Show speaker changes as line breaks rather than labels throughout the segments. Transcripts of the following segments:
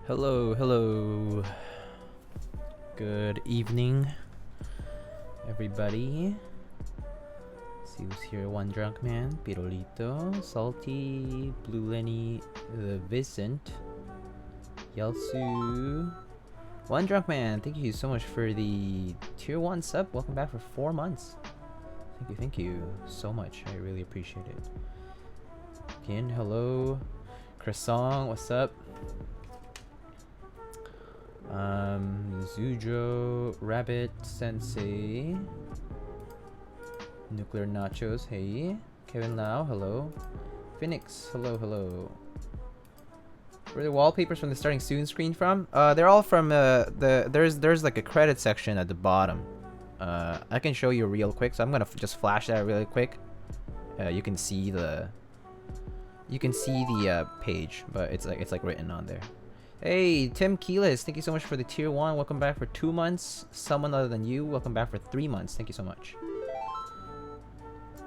Hello, hello. Good evening, everybody. Let's see who's here. One Drunk Man, Pirolito, Salty, Blue Lenny, The Vicent, Yelsu. One Drunk Man, thank you so much for the tier 1 sub. Welcome back for 4 months. Thank you so much. I really appreciate it. Again, hello. Croissant, what's up? Zujo, Rabbit, Sensei, Nuclear Nachos, hey. Kevin Lau, hello. Phoenix, hello, hello. Where are the wallpapers from the starting soon screen from? They're all from there's like a credit section at the bottom. I can show you real quick, so I'm gonna just flash that really quick. You can see the page, but it's like written on there. Hey, Tim Keelis, thank you so much for the tier 1. Welcome back for 2 months. Someone other than you, welcome back for 3 months. Thank you so much.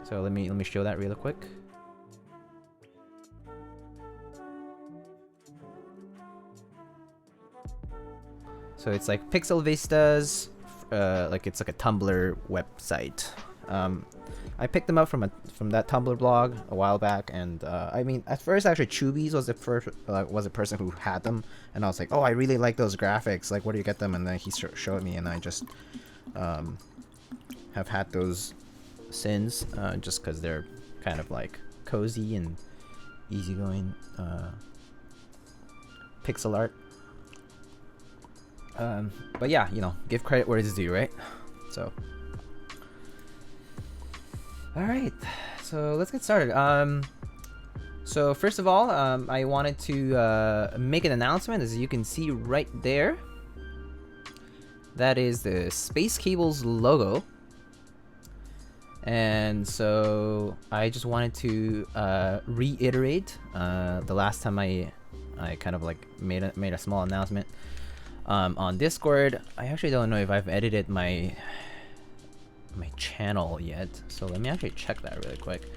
So let me show that real quick. So it's like Pixel Vistas, like it's like a Tumblr website. I picked them up from that Tumblr blog a while back, and I mean, at first actually Chubby's was the first was a person who had them, and I was like, oh, I really like those graphics. Like, where do you get them? And then he showed me, and I just have had those since, just because they're kind of like cozy and easygoing pixel art. But yeah, you know, give credit where it's due, right? So. Alright, so let's get started. So first of all, I wanted to make an announcement, as you can see right there. That is the Space Cables logo. And so I just wanted to reiterate the last time I kind of like made a small announcement on Discord. I actually don't know if I've edited my channel yet, so let me actually check that really quick.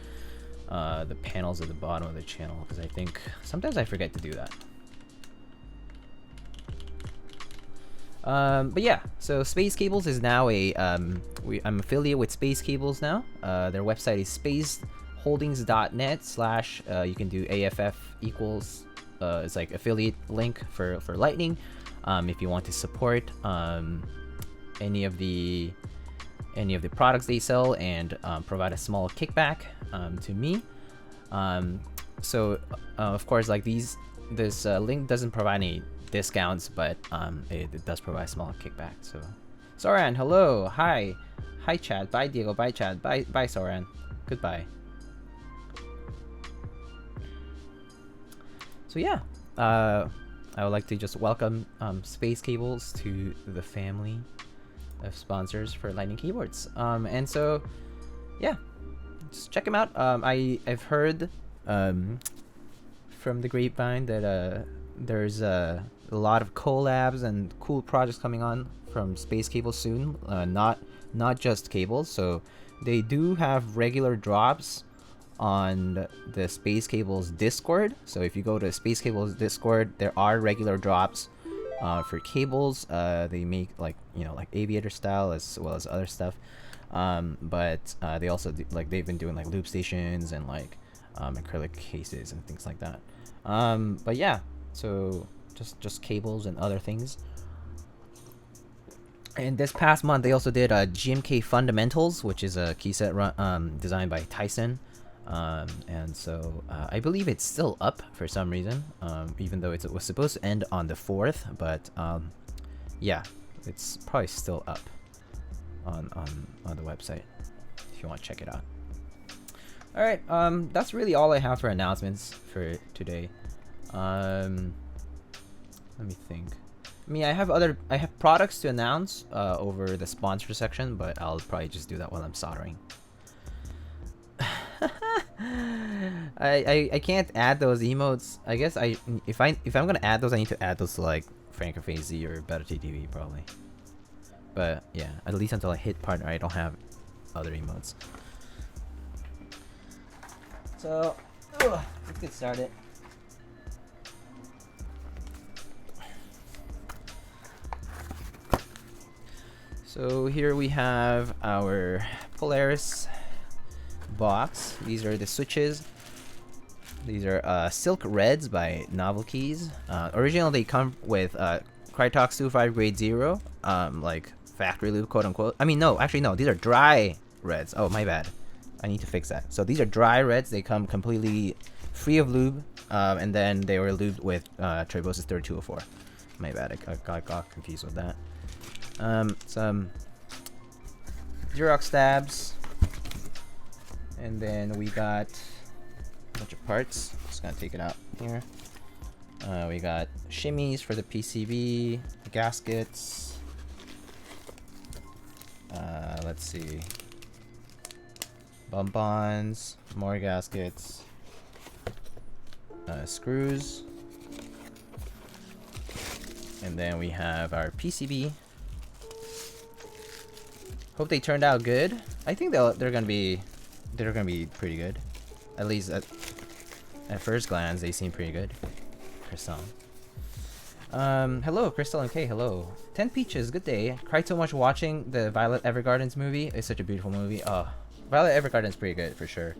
The panels at the bottom of the channel, because I think sometimes I forget to do that. But yeah, so Space Cables is now a I'm affiliated with Space Cables now. Their website is spaceholdings.net/ you can do AFF equals it's like affiliate link for Lightning, if you want to support any of the products they sell, and provide a small kickback to me. So of course, like this link doesn't provide any discounts, but it does provide a small kickback. So Soran, hello, hi Chad, bye Diego, bye Chad, bye Soran, goodbye. So yeah, I would like to just welcome Space Cables to the family of sponsors for Lightning keyboards. And so yeah, just check them out. I've heard from the grapevine that there's a lot of collabs and cool projects coming on from Space Cables soon. Not just cables. So they do have regular drops on the Space Cables Discord. So if you go to Space Cables Discord, there are regular drops for cables. They make like, you know, like aviator style as well as other stuff. But they also do, like, they've been doing like loop stations and like acrylic cases and things like that. But yeah, so just cables and other things. And this past month they also did GMK Fundamentals, which is a key set designed by Tyson. And so I believe it's still up for some reason, even though it was supposed to end on the 4th, but yeah, it's probably still up on the website if you want to check it out. All right, that's really all I have for announcements for today. Let me think. I mean, I have products to announce over the sponsor section, but I'll probably just do that while I'm soldering. I can't add those emotes. I guess if I'm gonna add those, I need to add those to like FrancoFazy or Better TV probably. But yeah, at least until I hit partner, I don't have other emotes. So let's get started. So here we have our Polaris box. These are the switches. These are Silk Reds by Novelkeys. Originally they come with Crytox 25 grade 0, like factory lube, quote unquote. I mean, no, actually no, these are dry reds. Oh, my bad. I need to fix that. So these are dry reds. They come completely free of lube, and then they were lubed with Tribosys 3204. My bad, I got confused with that. Some Durock stabs, and then we got a bunch of parts. Just gonna take it out here. We got shimmies for the PCB, gaskets. Let's see. Bump-ons, more gaskets, screws, and then we have our PCB. Hope they turned out good. I think they're gonna be pretty good. At least at first glance, they seem pretty good. Crystal. Hello, Crystal and K. Hello. 10 Peaches. Good day. Cried so much watching the Violet Evergarden's movie. It's such a beautiful movie. Oh, Violet Evergarden's pretty good for sure.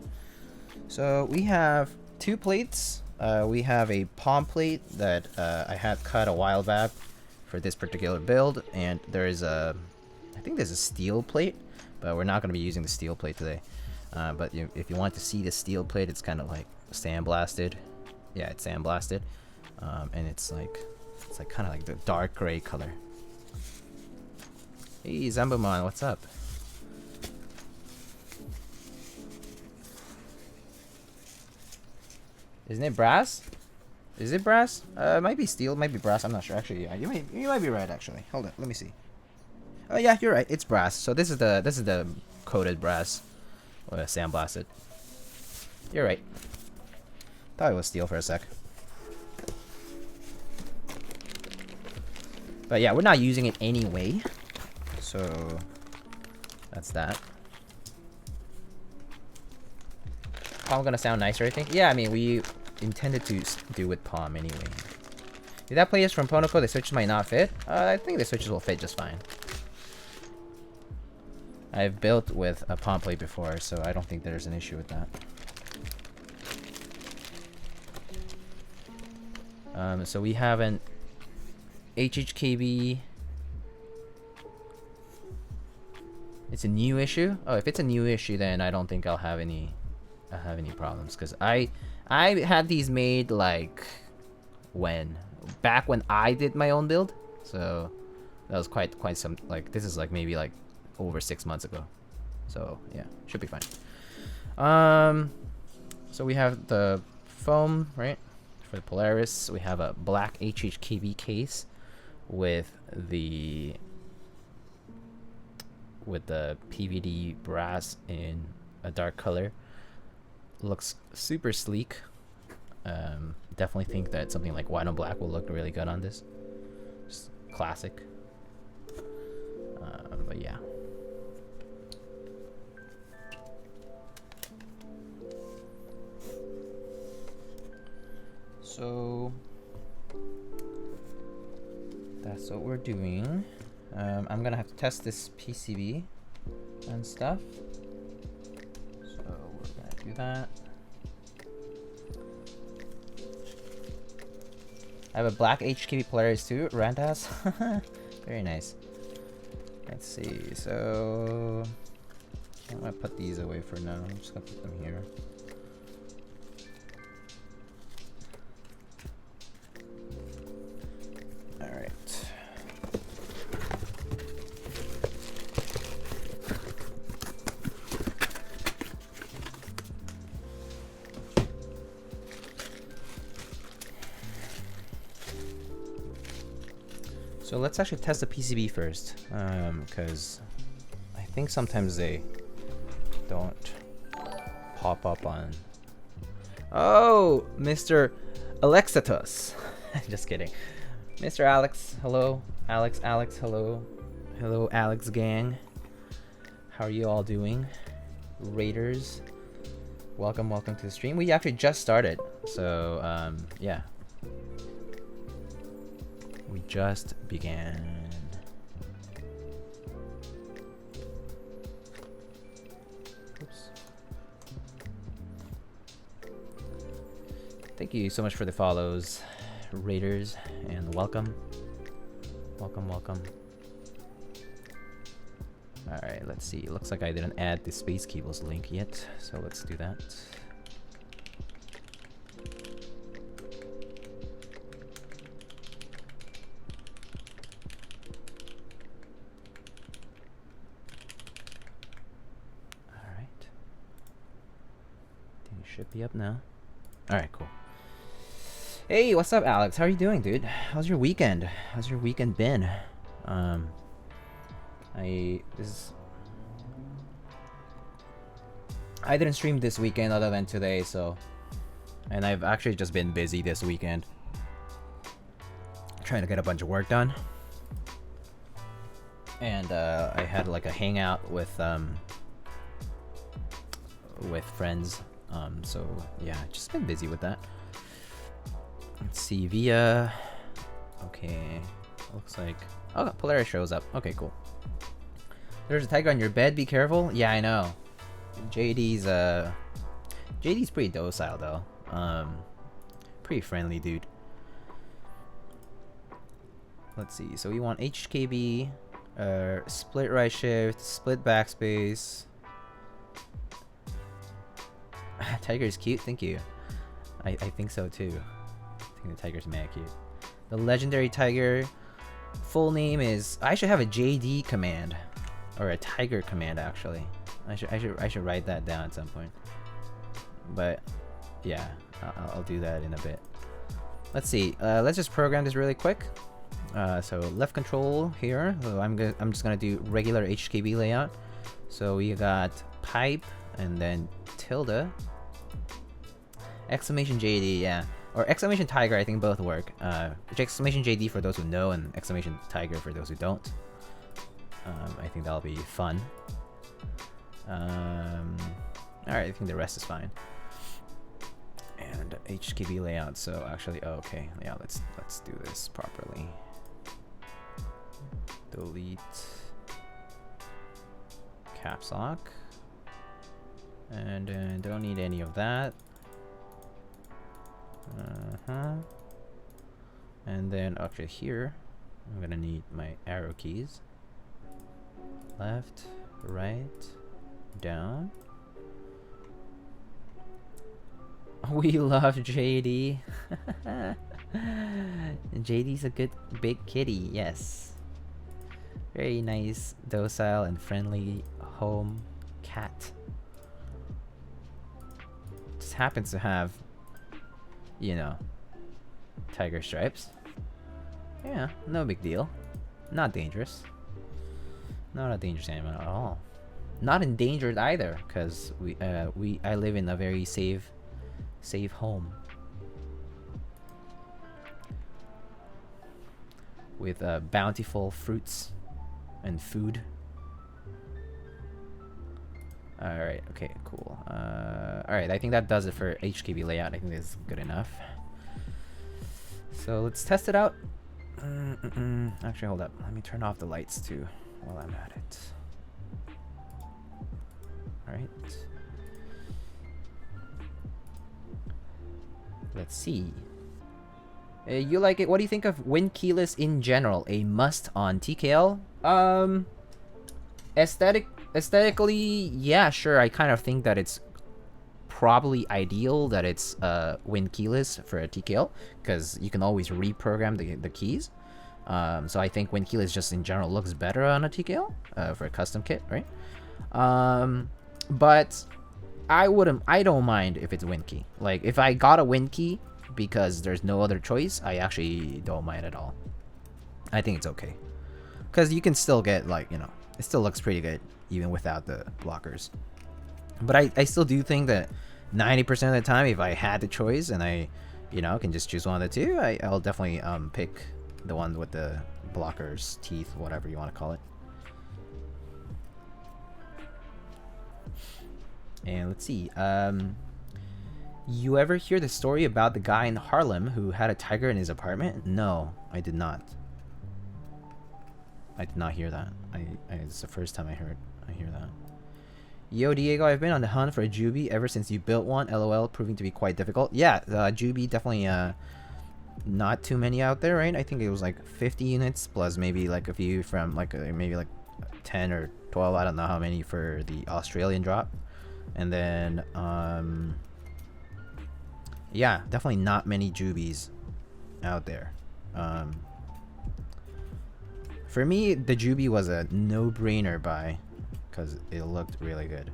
So we have 2 plates. We have a palm plate that I had cut a while back for this particular build, and there is a, I think there's a steel plate, but we're not going to be using the steel plate today. But if you want to see the steel plate, it's kind of like sandblasted. Yeah, it's sandblasted, and it's like kind of like the dark gray color. Hey, Zambomon, what's up? Isn't it brass? Is it brass? It might be steel, it might be brass. I'm not sure. Actually, yeah, you might be right. Actually, hold on, let me see. Oh yeah, you're right. It's brass. So this is the coated brass, sandblasted. You're right. Thought it was steel for a sec. But yeah, we're not using it anyway. So that's that. Palm gonna sound nicer, I think. Yeah, I mean, we intended to do with palm anyway. If that play is from Ponoko, the switches might not fit. I think the switches will fit just fine. I've built with a palm plate before, so I don't think there's an issue with that. So we have an HHKB. It's a new issue. Oh, if it's a new issue, then I don't think I'll have any problems, because I had these made like back when I did my own build. So that was quite some, like, this is like maybe like over 6 months ago. So yeah, should be fine. So we have the foam, right? For the Polaris, we have a black HHKB case with the PVD brass in a dark color. Looks super sleek. Definitely think that something like white on black will look really good on this. Just classic. But yeah. So that's what we're doing. I'm gonna have to test this PCB and stuff. So we're gonna do that. I have a black HKB Polaris too, Randas. Very nice. Let's see, so I'm gonna put these away for now. I'm just gonna put them here. Alright. So let's actually test the PCB first, because I think sometimes they don't pop up on. Oh, Mr. Alexatus. Just kidding. Mr. Alex, hello. Alex, hello. Hello, Alex gang. How are you all doing? Raiders, welcome to the stream. We actually just started, so yeah. We just began. Oops. Thank you so much for the follows, Raiders, and welcome. Welcome. Alright, let's see. It looks like I didn't add the Space Cables link yet, so let's do that. Should be up now. Alright, cool. Hey, what's up, Alex? How are you doing, dude? How's your weekend? How's your weekend been? I didn't stream this weekend other than today, so... And I've actually just been busy this weekend. Trying to get a bunch of work done. And I had like a hangout with friends. So yeah, just been busy with that. Let's see, via... Okay, looks like... Oh, Polaris shows up. Okay, cool. There's a tiger on your bed, be careful. Yeah, I know. JD's pretty docile though. Pretty friendly dude. Let's see, so we want HKB, split right shift, split backspace. Tiger is cute, thank you. I think so too. I think the tiger's mad cute. The legendary tiger, full name is... I should have a JD command. Or a tiger command, actually. I should write that down at some point. But yeah, I'll do that in a bit. Let's see. Let's just program this really quick. So left control here. So I'm just gonna do regular HKB layout. So we got pipe and then tilde. Exclamation JD, yeah. Or exclamation tiger, I think both work. Exclamation JD for those who know, and exclamation tiger for those who don't. I think that'll be fun. Alright, I think the rest is fine. And HKB layout, so actually, oh, okay, yeah, let's do this properly. Delete caps lock. And don't need any of that. And then actually here, I'm gonna need my arrow keys. Left, right, down. We love JD. JD's a good big kitty, yes. Very nice, docile, and friendly home cat. Just happens to have, you know, tiger stripes. Yeah, no big deal. Not dangerous. Not a dangerous animal at all. Not endangered either, because I live in a very safe home with bountiful fruits and food. Alright, okay, cool. Alright, I think that does it for HKB layout. I think this is good enough. So let's test it out. Actually, hold up. Let me turn off the lights too while I'm at it. Alright. Let's see. You like it? What do you think of Wind Keyless in general? A must on TKL? Aesthetically, yeah, sure. I kind of think that it's probably ideal that it's Wind Keyless for a TKL, because you can always reprogram the keys. So I think Wind Keyless just in general looks better on a TKL for a custom kit, right? But I don't mind if it's Wind Key. Like, if I got a Wind Key because there's no other choice, I actually don't mind at all. I think it's okay, because you can still get, like, you know, it still looks pretty good even without the blockers. But I still do think that 90% of the time, if I had the choice and I, you know, can just choose one of the two, I'll definitely pick the one with the blockers, teeth, whatever you want to call it. And let's see. You ever hear the story about the guy in Harlem who had a tiger in his apartment? No, I did not. I did not hear that. It's the first time I hear that. Yo, Diego, I've been on the hunt for a Juby ever since you built one. LOL, proving to be quite difficult. Yeah, Juby definitely not too many out there, right? I think it was like 50 units plus maybe like a few from like maybe like 10 or 12. I don't know how many for the Australian drop. And then yeah, definitely not many Jubies out there. For me, the Juby was a no-brainer buy because it looked really good.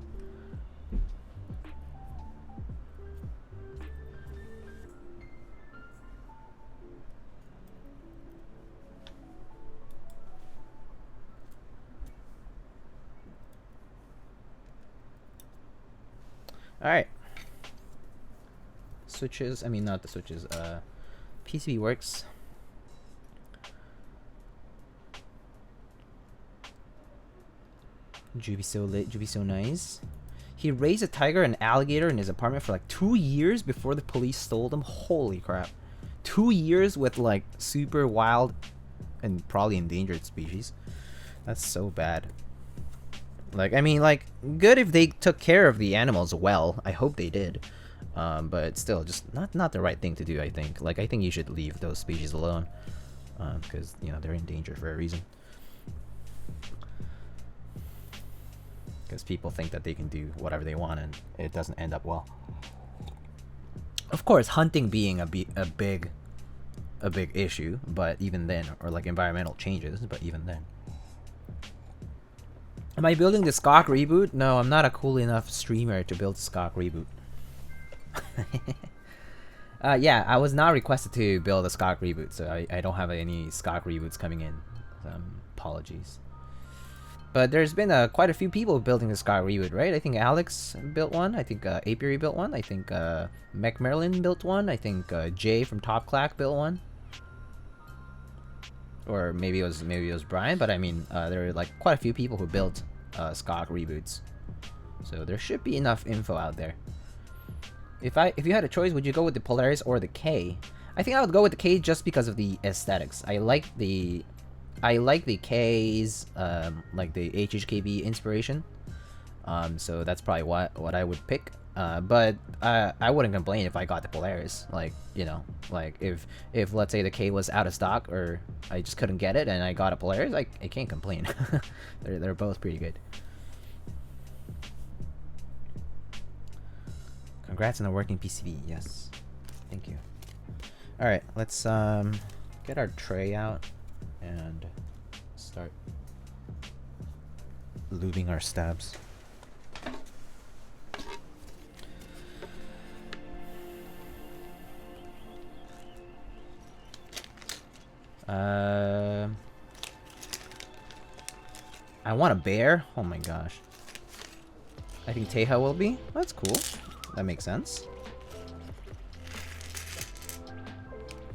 All right. Switches. I mean, not the switches. PCB works. Juby so lit. Juby so nice. He raised a tiger and alligator in his apartment for like 2 years before the police stole them. Holy crap. 2 years with like super wild and probably endangered species. That's so bad. Like, I mean, like, good if they took care of the animals well. I hope they did. But still, just not the right thing to do, I think. Like, I think you should leave those species alone. Because, you know, they're in danger for a reason. Because people think that they can do whatever they want and it doesn't end up well. Of course, hunting being a big issue, but even then, or like environmental changes, but even then. Am I building the Skok reboot? No, I'm not a cool enough streamer to build Skok reboot. Yeah, I was not requested to build a Skok reboot, so I don't have any Skok reboots coming in. Apologies. But there's been quite a few people building the Skok reboot, right? I think Alex built one. I think Apiary built one. I think Mech Merlin built one. I think Jay from Top Clack built one. Or maybe it was Brian, but I mean, there are like quite a few people who built Skok reboots, so there should be enough info out there. If you had a choice, would you go with the Polaris or the K? I think I would go with the K just because of the aesthetics. I like the K's like the HHKB inspiration. So that's probably what I would pick. But I wouldn't complain if I got the Polaris. Like, you know, like if let's say the K was out of stock or I just couldn't get it and I got a Polaris, I can't complain. they're both pretty good. Congrats on a working PCB. Yes, thank you. All right, let's get our tray out and start lubing our stabs. I want a bear. Oh my gosh. I think Teja will be. That's cool. That makes sense.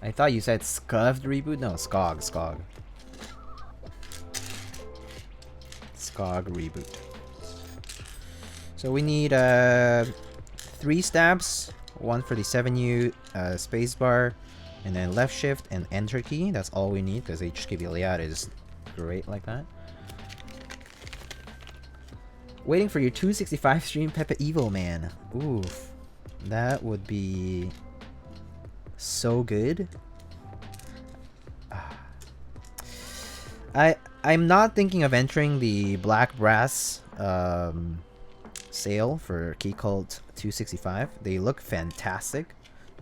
I thought you said Scuffed reboot. No, Skog. Skog reboot. So we need 3 stabs, 1 for the 7U spacebar, and then left shift and enter key. That's all we need because HKB layout is great like that. Waiting for your 265 stream, Pepe Evil Man. Oof, that would be so good. I'm not thinking of entering the black brass sale for Keycult 265. They look fantastic,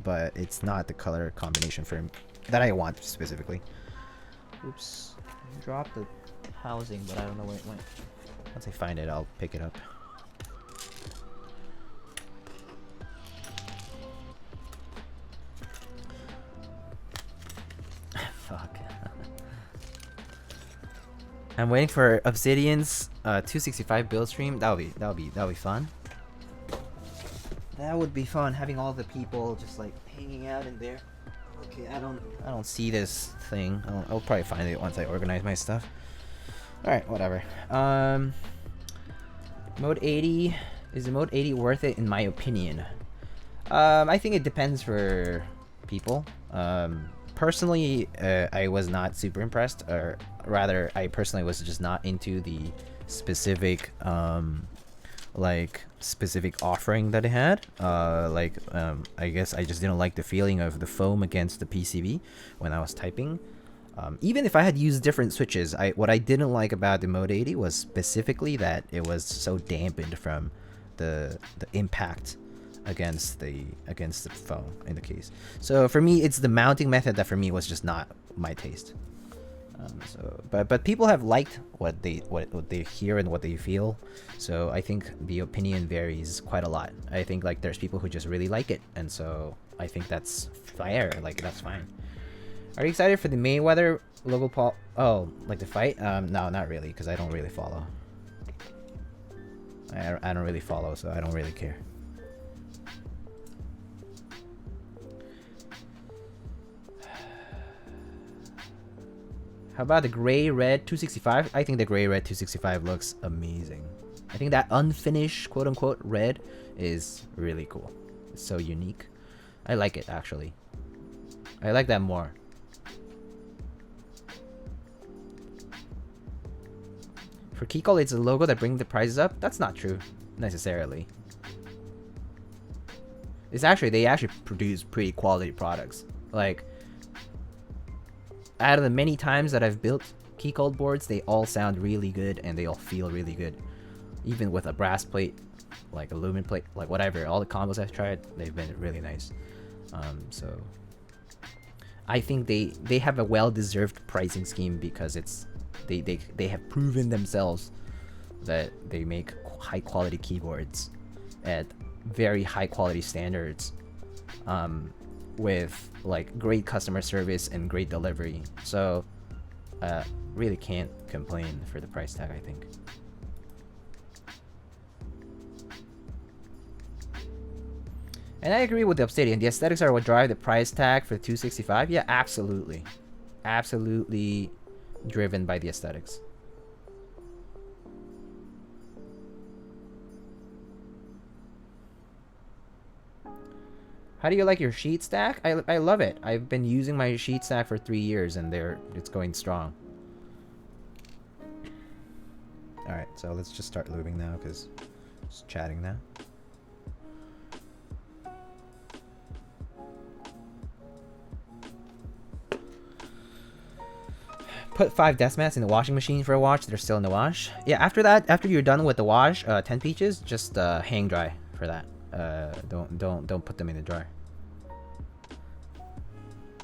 but it's not the color combination for that I want specifically. Oops, dropped the housing, but I don't know where it went. Once I find it, I'll pick it up. Fuck. I'm waiting for Obsidian's 265 build stream. That'll be fun. That would be fun, having all the people just like hanging out in there. Okay, I don't see this thing. I'll probably find it once I organize my stuff. Alright, whatever. Mode 80. Is the mode 80 worth it in my opinion? I think it depends for people. Personally, I was not super impressed, or rather, I personally was just not into the specific specific offering that it had. I guess I just didn't like the feeling of the foam against the PCB when I was typing. Even if I had used different switches, what I didn't like about the Mode 80 was specifically that it was so dampened from the impact against the foam in the case. So for me, it's the mounting method that for me was just not my taste. But people have liked what they hear and what they feel. So I think the opinion varies quite a lot. I think like there's people who just really like it, and so I think that's fair. Like that's fine. Are you excited for the Mayweather Logan Paul? Oh, like the fight? No, not really, because I don't really follow. I don't really follow, so I don't really care. How about the gray-red 265? I think the gray-red 265 looks amazing. I think that unfinished, quote-unquote, red is really cool. It's so unique. I like it, actually. I like that more. For Keycol, it's a logo that brings the prices up. That's not true, necessarily. It's actually, they actually produce pretty quality products. Like, out of the many times that I've built Keycol boards, they all sound really good and they all feel really good. Even with a brass plate, like a lumen plate, like whatever, all the combos I've tried, they've been really nice. So I think they have a well-deserved pricing scheme because it's they have proven themselves that they make high-quality keyboards at very high-quality standards, with like great customer service and great delivery. So really can't complain for the price tag, I think. And I agree with the Obsidian. The aesthetics are what drive the price tag for the 265. Yeah, absolutely. Absolutely driven by the aesthetics. How do you like your sheet stack? I love it. I've been using my sheet stack for 3 years and it's going strong. Alright, so let's just start lubing now because just chatting now. Put 5 desk mats in the washing machine for a wash. They're still in the wash. Yeah, after that, after you're done with the wash, 10 peaches, just hang dry for that. Don't put them in the dryer.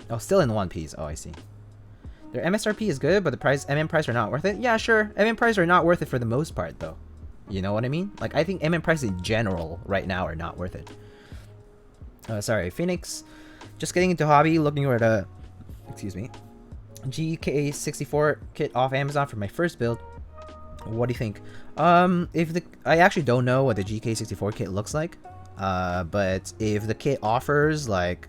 Oh, still in one piece. Oh, I see. Their MSRP is good, but the price, price are not worth it. Yeah, sure. price are not worth it for the most part, though. You know what I mean? Like, I think price in general right now are not worth it. Sorry, Phoenix. Just getting into hobby, looking at a, excuse me, GK64 kit off Amazon for my first build. What do you think? I actually don't know what the GK64 kit looks like. But if the kit offers like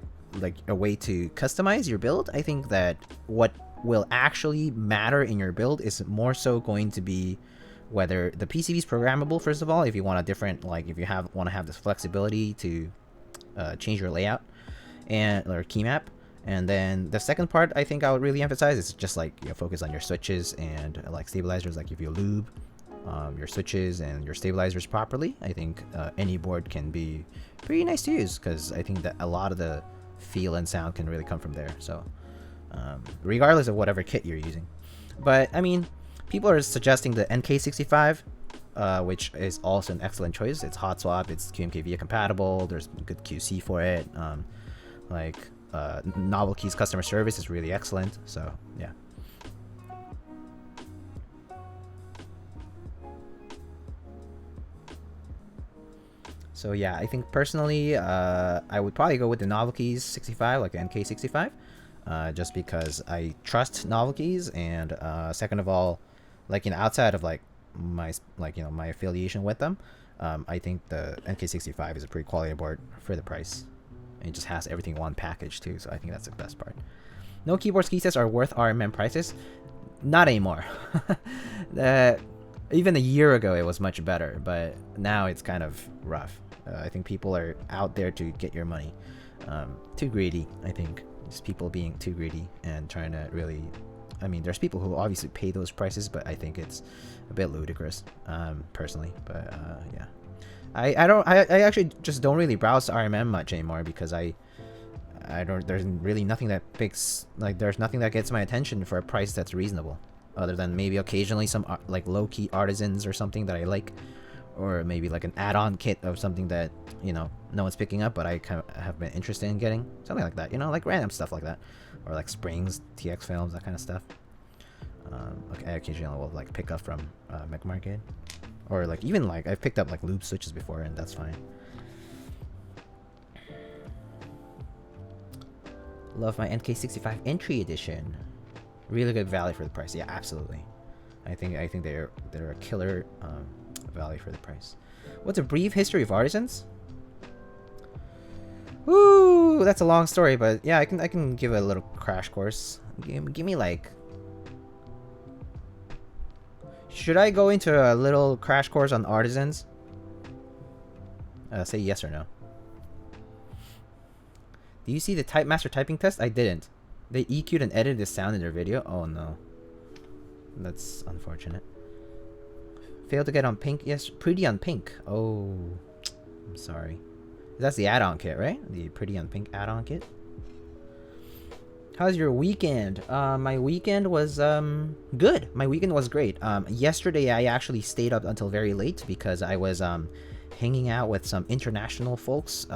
a way to customize your build, I think that what will actually matter in your build is more so going to be whether the PCB is programmable. First of all, if you want a different, like if you want to have this flexibility to change your layout or key map. And then the second part I think I would really emphasize is just like, you know, focus on your switches and like stabilizers. Like if you lube your switches and your stabilizers properly, I think any board can be pretty nice to use, because I think that a lot of the feel and sound can really come from there. So regardless of whatever kit you're using. But I mean, people are suggesting the NK65, which is also an excellent choice. It's hot swap, it's QMK-VIA compatible, there's good QC for it. Novel Keys customer service is really excellent. So yeah. So yeah, I think personally, I would probably go with the Novel Keys 65, like the NK65, just because I trust Novel Keys, and second of all, like, you know, outside of like my my affiliation with them, I think the NK65 is a pretty quality board for the price. And it just has everything in one package too, so I think that's the best part. No keyboards keysets are worth RMM prices. Not anymore. Even a year ago it was much better, but now it's kind of rough. I think people are out there to get your money. Too greedy, I think. Just people being too greedy and trying to really... I mean, there's people who obviously pay those prices, but I think it's a bit ludicrous, personally. But yeah. I actually just don't really browse RMM much anymore, because there's really nothing that picks, like, there's nothing that gets my attention for a price that's reasonable, other than maybe occasionally some like low-key artisans or something that I like, or maybe like an add-on kit of something that, you know, no one's picking up but I kind of have been interested in getting, something like that, you know, like random stuff like that, or like springs, TX films, that kind of stuff. Okay, I occasionally will like pick up from Mech Market. Or like, even like, I've picked up like Lube switches before, and that's fine. Love my NK65 entry edition. Really good value for the price. Yeah, absolutely. I think they're a killer value for the price. What's a brief history of artisans? Woo, that's a long story, but yeah, I can give a little crash course. Give me like Should I go into a little crash course on artisans? Say yes or no. Do you see the Type Master typing test? I didn't. They EQ'd and edited the sound in their video? Oh no. That's unfortunate. Failed to get on pink? Yes, pretty on pink. Oh, I'm sorry. That's the add-on kit, right? The pretty on pink add-on kit. How's your weekend? My weekend was good. My weekend was great. Yesterday I actually stayed up until very late because I was hanging out with some international folks.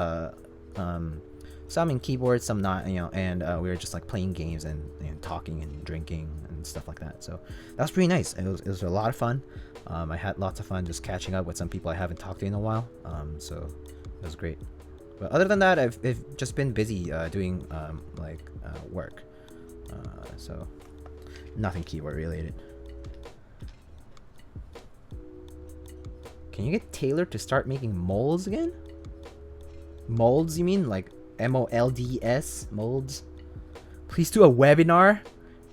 Some in keyboards, some not, you know, and we were just like playing games and talking and drinking and stuff like that. So that was pretty nice. It was a lot of fun. I had lots of fun just catching up with some people I haven't talked to in a while. So it was great. But other than that, I've just been busy doing work. So nothing keyboard related. Can you get Taylor to start making molds again? Molds, you mean? Like MOLDS? Molds? Please do a webinar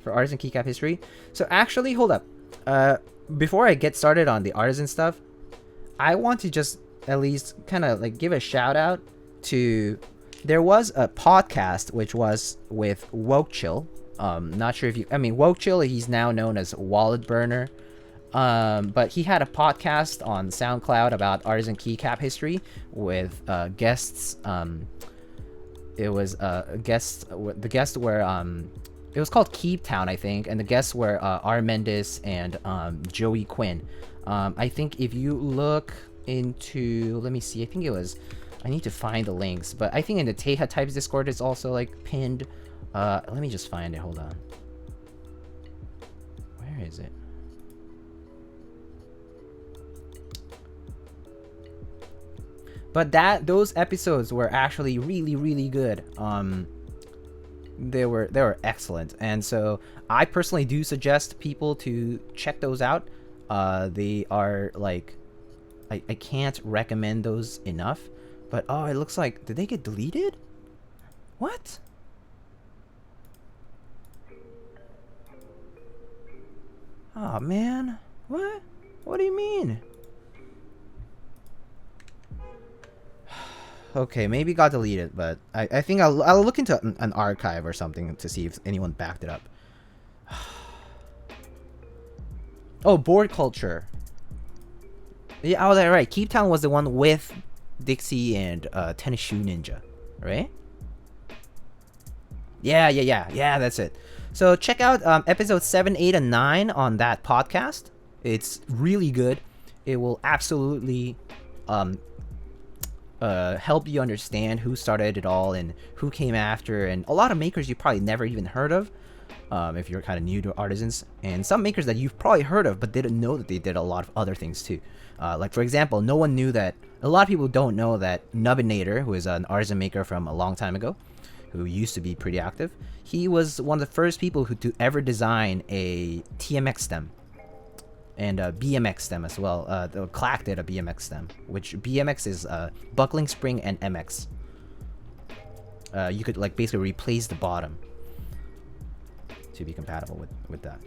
for Artisan Keycap history. So actually, hold up. Before I get started on the artisan stuff, I want to just at least kind of like give a shout out to... There was a podcast which was with Woke Chill. Not sure if you... I mean, Woke Chill, he's now known as Wallet Burner. But he had a podcast on SoundCloud about Artisan Keycap history with guests. It was the guests were it was called Keep Town, I think, and the guests were R. Mendes and Joey Quinn. I think if you look into, let me see, I think it was, I need to find the links, but I think in the Teja Types Discord it's also like pinned. Let me just find it. Hold on. Where is it? But those episodes were actually really good. They were excellent, and so I personally do suggest people to check those out. They are like, I can't recommend those enough. But oh, it looks like, did they get deleted? What? Oh man, what? What do you mean? Okay, maybe it got deleted, but I think I'll look into an archive or something to see if anyone backed it up. Oh, board culture. Yeah, oh, that's right. Keep Town was the one with Dixie and Tennis Shoe Ninja, right? Yeah, that's it. So check out episodes 7, 8, and 9 on that podcast. It's really good. It will absolutely help you understand who started it all and who came after, and a lot of makers you probably never even heard of if you're kind of new to artisans, and some makers that you've probably heard of but didn't know that they did a lot of other things too. Like for example, no one knew that, a lot of people don't know that Nubbinator, who is an artisan maker from a long time ago, who used to be pretty active, he was one of the first people who to ever design a TMX stem. And a BMX stem as well. The Clack did a BMX stem, which BMX is buckling spring and MX. You could like basically replace the bottom to be compatible with that.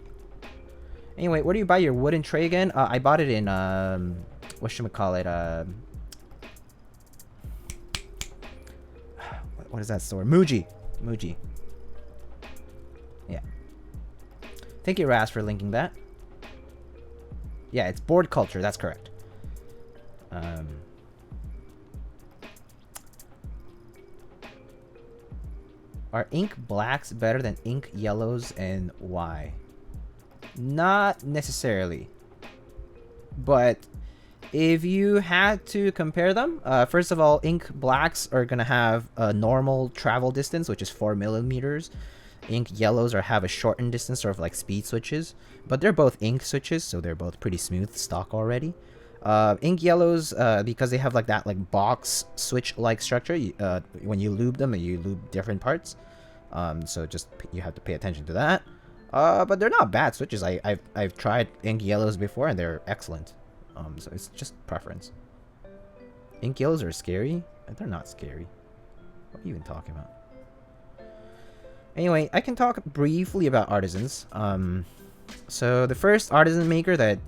Anyway, where do you buy your wooden tray again? I bought it in whatchamacallit, what is that store? Muji. Yeah. Thank you, Raz, for linking that. Yeah, it's board culture. That's correct. Are ink blacks better than ink yellows, and why? Not necessarily. But if you had to compare them, first of all, ink blacks are going to have a normal travel distance, which is 4 millimeters. Ink yellows have a shortened distance, sort of like speed switches, but they're both ink switches, so they're both pretty smooth stock already. Ink yellows, because they have like that like box switch like structure, when you lube them, you lube different parts, so just you have to pay attention to that. But they're not bad switches. I've tried ink yellows before and they're excellent. So it's just preference. Ink yellows are scary? They're not scary. What are you even talking about? Anyway, I can talk briefly about artisans. So the first artisan maker that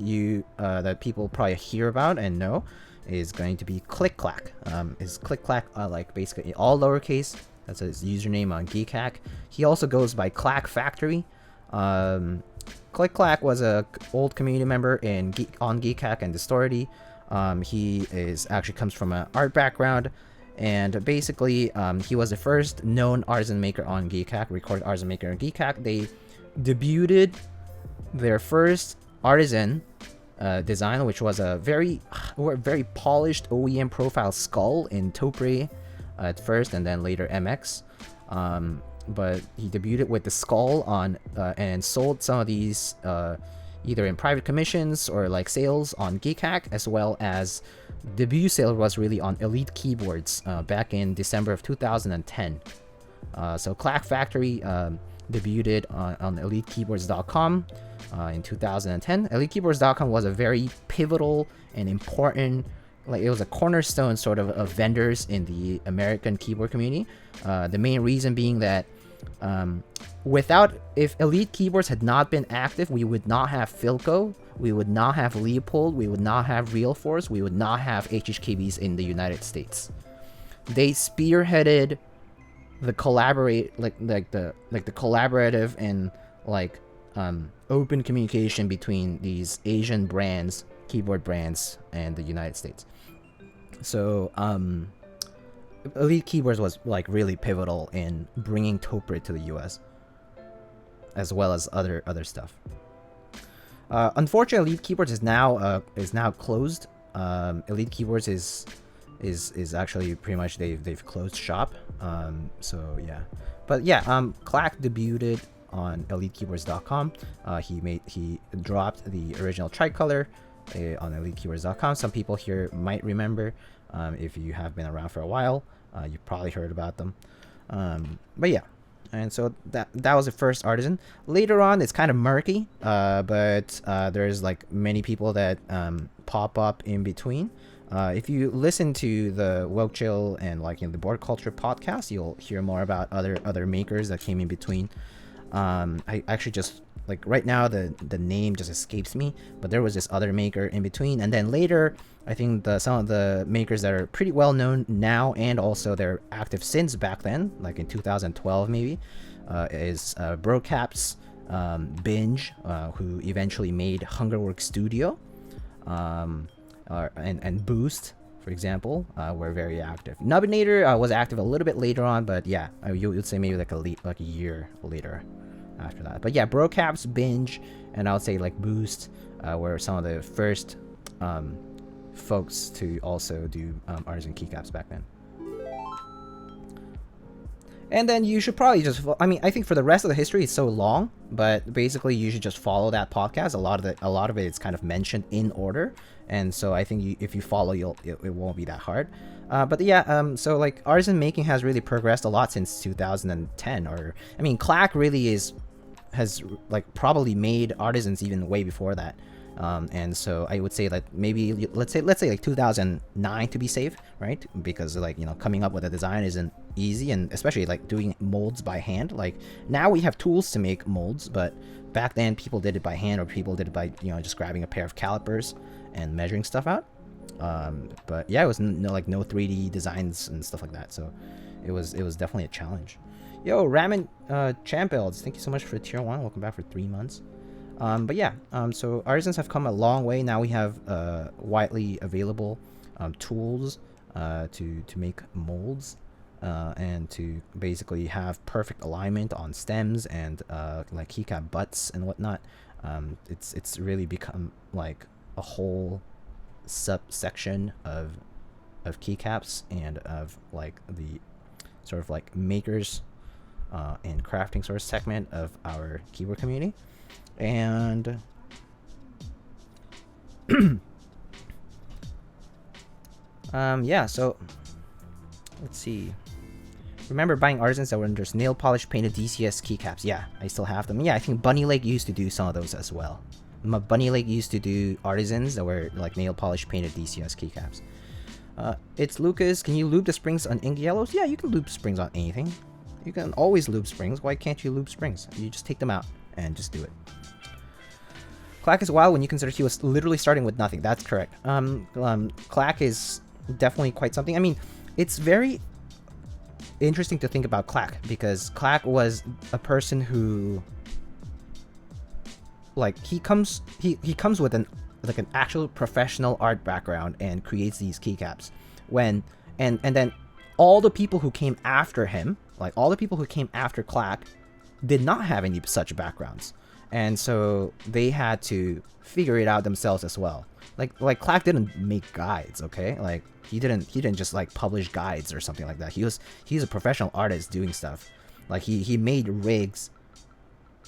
that people probably hear about and know is going to be Click Clack. Is Click Clack like basically all lowercase? That's his username on Geekhack. He also goes by Clack Factory. Click Clack was a old community member on Geekhack and Distority. He actually comes from an art background, and basically he was the first known artisan maker on Geekhack, recorded artisan maker on Geekhack. They debuted their first artisan design, which was a very polished OEM profile skull in Topre at first, and then later MX. But he debuted with the skull on and sold some of these either in private commissions or like sales on Geekhack, as well as debut sale was really on Elite Keyboards back in December of 2010. So Clack Factory debuted on EliteKeyboards.com in 2010. EliteKeyboards.com was a very pivotal and important, like it was a cornerstone sort of vendors in the American keyboard community. The main reason being that if Elite Keyboards had not been active, we would not have Philco, we would not have Leopold, we would not have Realforce, we would not have HHKBs in the United States. They spearheaded the collaborative and open communication between these Asian brands, keyboard brands, and the United States. So Elite Keyboards was like really pivotal in bringing Topre to the US, as well as other stuff. Unfortunately, Elite Keyboards is now closed. Elite Keyboards is actually pretty much they've closed shop. So yeah, but yeah, Clack debuted on EliteKeyboards.com. He dropped the original tricolor on EliteKeyboards.com. Some people here might remember. If you have been around for a while, you probably heard about them. But yeah, and so that was the first artisan. Later on, it's kind of murky, but there's like many people that pop up in between. If you listen to the Woke Chill and the Board Culture podcast, you'll hear more about other makers that came in between. I actually just right now the name just escapes me, but there was this other maker in between, and then later I think some of the makers that are pretty well known now and also they're active since back then, like in 2012 maybe, is Brocaps, Binge, who eventually made Hungerworks Studio, and Boost, for example, were very active. Nubbinator was active a little bit later on, but yeah, you'd say maybe like a year later after that. But yeah, Brocaps, Binge, and I would say like Boost were some of the first folks to also do artisan keycaps back then. And then you should probably just, I think for the rest of the history it's so long, but basically you should just follow that podcast. A lot of it is kind of mentioned in order, and so I think if you follow, it won't be that hard. But yeah, so like artisan making has really progressed a lot since 2010. Or Clack really has like probably made artisans even way before that. And so I would say that maybe let's say like 2009 to be safe, right? Because coming up with a design isn't easy, and especially like doing molds by hand. Like now we have tools to make molds, but back then people did it by hand, or people did it by just grabbing a pair of calipers and measuring stuff out. But yeah, it was no 3D designs and stuff like that, so it was definitely a challenge. Yo, Ramen Champ Builds, thank you so much for tier 1. Welcome back for 3 months. But yeah, so artisans have come a long way. Now we have widely available tools to make molds, and to basically have perfect alignment on stems and like keycap butts and whatnot. It's really become like a whole subsection of keycaps and of like the sort of like makers and crafting sort of segment of our keyboard community. And yeah, so let's see. Remember buying artisans that were just nail polish painted DCS keycaps? Yeah, I still have them. Yeah, I think Bunny Lake used to do some of those as well. Bunny Lake used to do artisans that were like nail polish painted DCS keycaps. It's Lucas. Can you lube the springs on ink yellows? Yeah, you can lube springs on anything. You can always lube springs. Why can't you lube springs? You just take them out and just do it. Clack is wild when you consider he was literally starting with nothing. That's correct. Clack is definitely quite something. I mean, it's very interesting to think about Clack, because Clack was a person who, like, he comes with an actual professional art background and creates these keycaps. And then all the people who came after him, like all the people who came after Clack, did not have any such backgrounds, and so they had to figure it out themselves as well. Like Clack didn't make guides, okay? Like he didn't just like publish guides or something like that. He's a professional artist doing stuff. Like he made rigs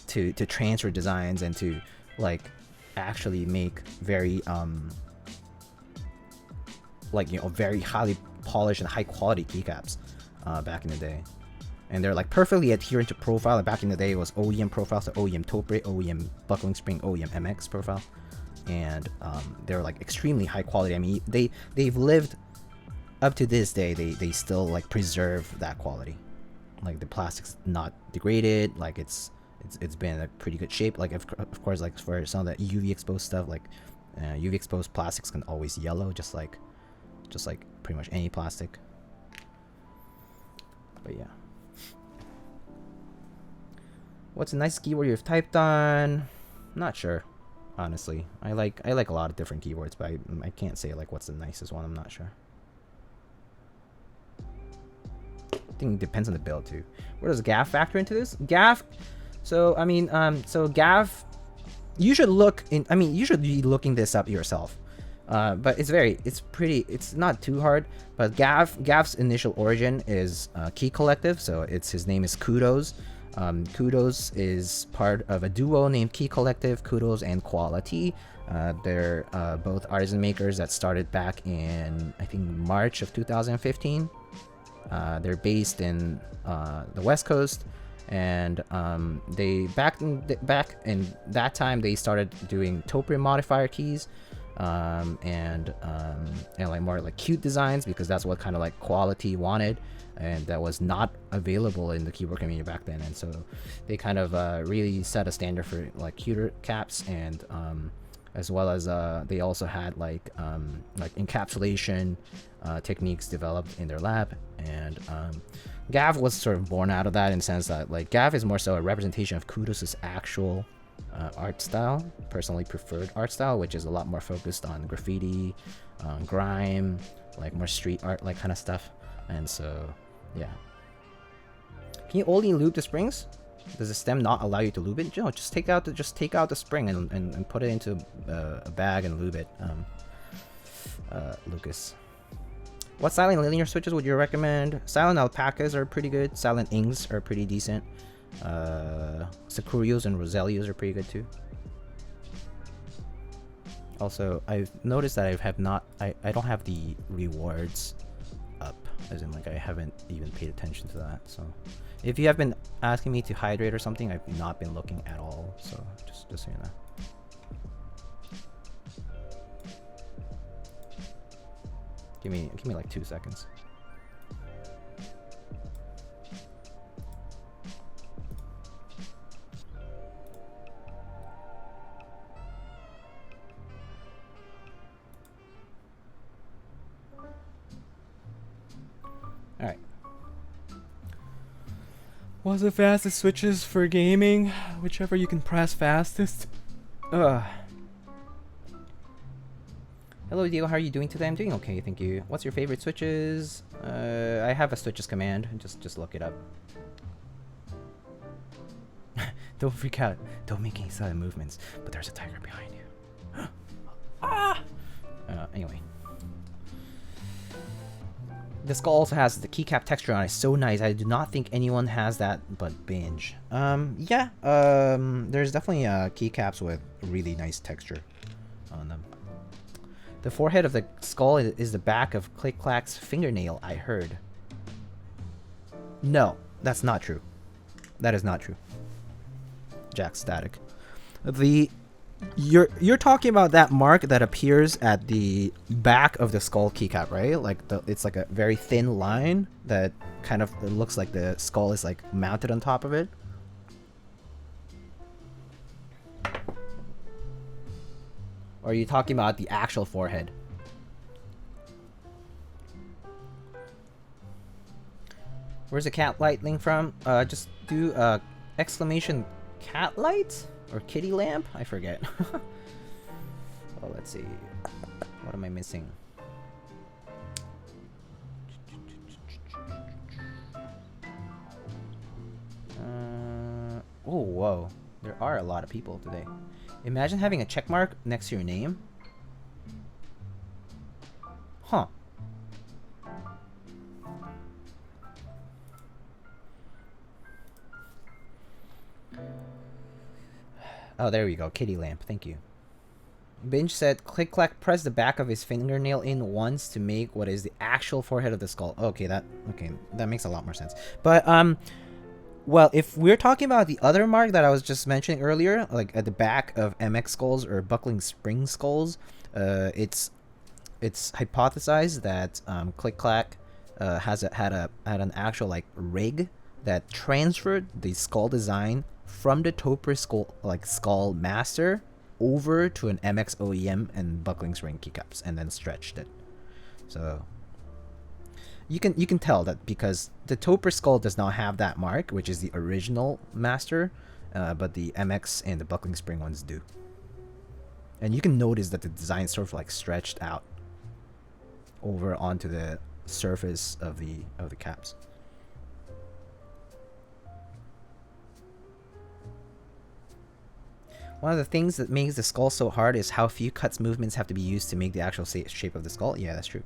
to transfer designs and to like actually make very like, you know, very highly polished and high quality keycaps back in the day. And they're like perfectly adherent to profile. Back in the day it was OEM profile, so OEM top rate, OEM buckling spring, OEM MX profile. And they're like extremely high quality. I mean, they've lived up to this day. They still like preserve that quality. Like the plastic's not degraded. Like it's been in a pretty good shape. Like of course, like for some of the UV exposed stuff, like UV exposed plastics can always yellow, just like pretty much any plastic. But yeah. What's a nice keyboard you've typed on? Not sure, honestly. I like a lot of different keyboards, but I can't say like what's the nicest one. I'm not sure. I think it depends on the build too. Where does GAF factor into this? GAF. So I mean, so GAF. You should look in. I mean, you should be looking this up yourself. But it's not too hard. But GAF's initial origin is Key Collective. So his name is Kudos. Kudos is part of a duo named Key Collective, Kudos and Quality. They're both artisan makers that started back in, I think, March of 2015. They're based in the West Coast, and they back in that time they started doing Topiary modifier keys, and like more like cute designs, because that's what kind of like Quality wanted. And that was not available in the keyboard community back then, and so they kind of really set a standard for like cuter caps, and as well as they also had like encapsulation techniques developed in their lab. And GAF was sort of born out of that, in the sense that like GAF is more so a representation of Kudos's actual art style, personally preferred art style, which is a lot more focused on graffiti, grime, like more street art like kind of stuff. And so yeah. Can you only lube the springs? Does the stem not allow you to lube it? No, just take out the spring and put it into a bag and lube it. Lucas. What silent linear switches would you recommend? Silent alpacas are pretty good. Silent ings are pretty decent. Sakurios and Roselios are pretty good too. Also, I've noticed that I don't have the rewards up, as in like I haven't even paid attention to that. So if you have been asking me to hydrate or something, I've not been looking at all. So just so you know. Give me like 2 seconds. Alright. What's the fastest switches for gaming? Whichever you can press fastest. Ugh. Hello Diego, how are you doing today? I'm doing okay, thank you. What's your favorite switches? I have a switches command. Just look it up. Don't freak out. Don't make any sudden movements. But there's a tiger behind you. Ah! Anyway. The skull also has the keycap texture on it. It's so nice. I do not think anyone has that but Binge. Yeah. There's definitely keycaps with really nice texture on them. The forehead of the skull is the back of Click Clack's fingernail, I heard. No, that's not true. That is not true. Jack Static. You're talking about that mark that appears at the back of the skull keycap, right? Like it's like a very thin line that kind of looks like the skull is like mounted on top of it. Or are you talking about the actual forehead? Where's the cat light link from? Just do exclamation cat light or kitty lamp? I forget. Oh, let's see. What am I missing? Oh, whoa. There are a lot of people today. Imagine having a check mark next to your name. Huh. Oh, there we go. Kitty lamp. Thank you. Binge said, click clack, press the back of his fingernail in once to make what is the actual forehead of the skull. Okay, that makes a lot more sense. But well, if we're talking about the other mark that I was just mentioning earlier, like at the back of MX skulls or buckling spring skulls, it's hypothesized that click clack had an actual like rig that transferred the skull design from the Topper skull master over to an MX OEM and buckling spring keycaps, and then stretched it. So you can tell that because the Topper skull does not have that mark, which is the original master, but the MX and the buckling spring ones do. And you can notice that the design sort of like stretched out over onto the surface of the caps. One of the things that makes the skull so hard is how few cuts movements have to be used to make the actual shape of the skull. Yeah, that's true.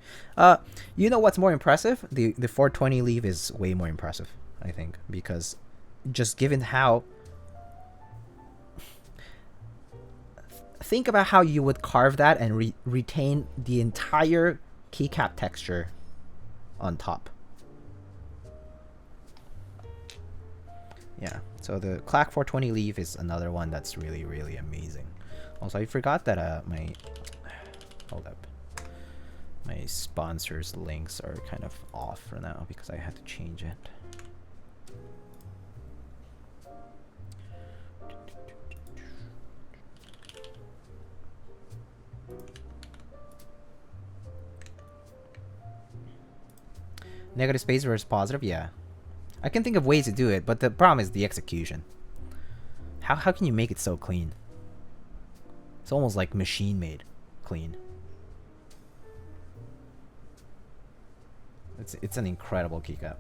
You know what's more impressive? The 420 leaf is way more impressive, I think, because just given how... Think about how you would carve that and retain the entire keycap texture on top. Yeah, so the Clack 420 leaf is another one that's really, really amazing. Also, I forgot that hold up. My sponsors links are kind of off for now because I had to change it. Negative space versus positive, yeah. I can think of ways to do it, but the problem is the execution. How can you make it so clean? It's almost like machine made clean. It's an incredible keycap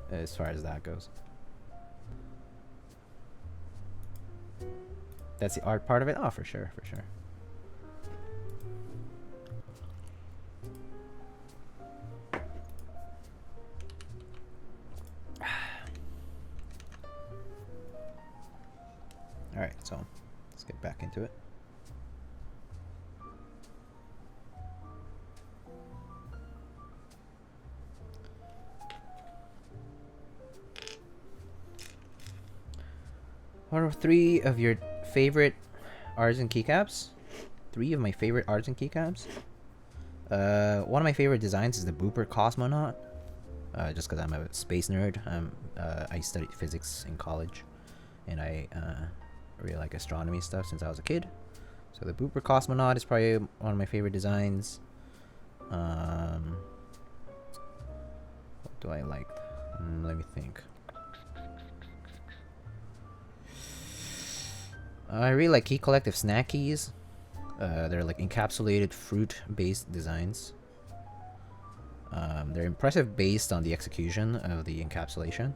as far as that goes. That's the art part of it? Oh, for sure, for sure. Alright, so let's get back into it. What are 3 of your favorite artisan keycaps? 3 of my favorite artisan keycaps? One of my favorite designs is the Booper Cosmonaut. Just because I'm a space nerd. I studied physics in college, and I really like astronomy stuff since I was a kid. So the Booper Cosmonaut is probably one of my favorite designs. What do I like? Let me think. I really like Key Collective snack keys. They're like encapsulated fruit-based designs. They're impressive based on the execution of the encapsulation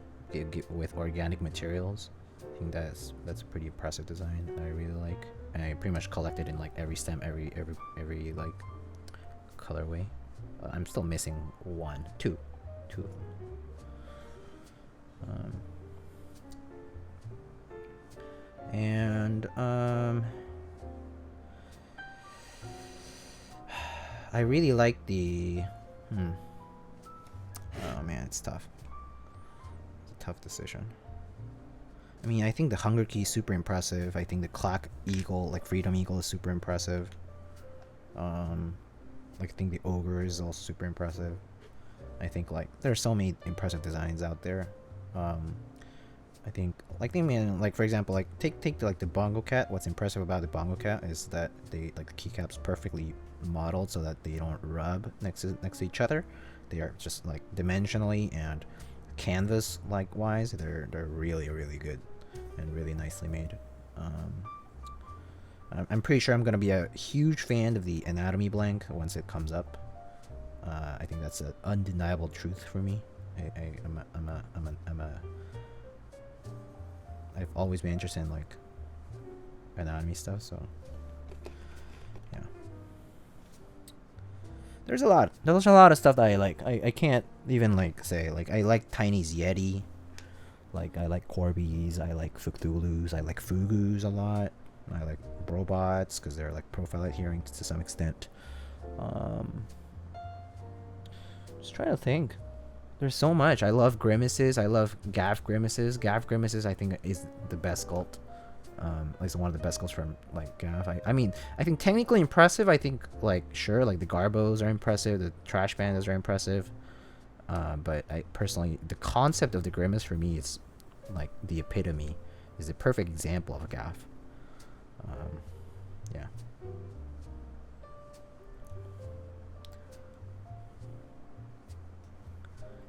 with organic materials. I think that's a pretty impressive design that I really like, and I pretty much collected in like every stem, every like colorway. I'm still missing two of them. And I really like the oh man, it's tough. It's a tough decision. I mean, I think the Hunger Key is super impressive. I think the Clack Eagle, like Freedom Eagle, is super impressive. Like I think the Ogre is also super impressive. I think like there's so many impressive designs out there. I think, like, I mean, like, for example, like, take like the Bongo Cat. What's impressive about the Bongo Cat is that they, like, the keycaps perfectly modeled so that they don't rub next to each other. They are just, like, dimensionally and canvas like wise, they're really good and really nicely made. I'm pretty sure I'm gonna be a huge fan of the anatomy blank once it comes up. I think that's an undeniable truth for me. I've always been interested in, like, anatomy stuff, so yeah. There's a lot of stuff that I like. I can't even, like, say, like, I like Tiny's Yeti, like, I like Corbies, I like Fuctulus, I like Fugus a lot, I like robots because they're, like, profile adhering to some extent. Just trying to think. There's so much. I love Grimaces. I love Gav Grimaces. Gav Grimaces, I think, is the best sculpt. At least one of the best sculpts from, like, Gav. I mean, I think technically impressive. I think, like, sure, like, the Garbos are impressive. The Trash Pandas are impressive. But I personally, the concept of the Grimace for me is, like, the epitome. Is the perfect example of a Gav. Yeah.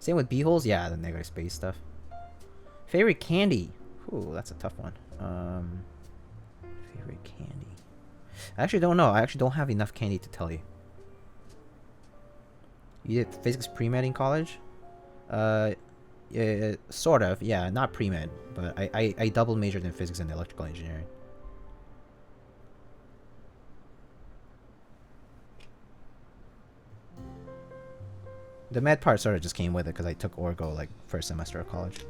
Same with beeholes, yeah, the negative space stuff. Favorite candy? Ooh, that's a tough one. Favorite candy? I actually don't know. I actually don't have enough candy to tell you. You did physics pre-med in college? Yeah, sort of. Yeah, not pre-med, but I double majored in physics and electrical engineering. The med part sort of just came with it because I took Orgo, like, first semester of college.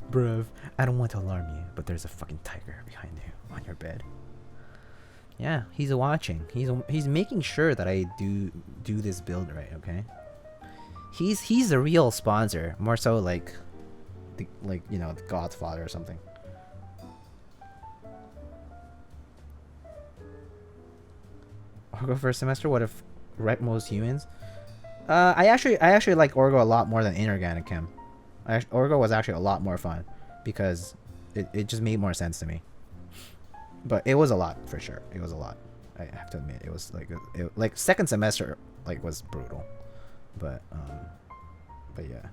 Bruv, I don't want to alarm you, but there's a fucking tiger behind you on your bed. Yeah, he's watching. He's making sure that I do this build right, okay? He's the real sponsor, more so like you know, the Godfather or something. Orgo first semester. What if wreck most humans? I actually like Orgo a lot more than inorganic chem. Orgo was actually a lot more fun because it just made more sense to me. But it was a lot for sure. It was a lot. I have to admit, it was like like second semester like was brutal. But yeah.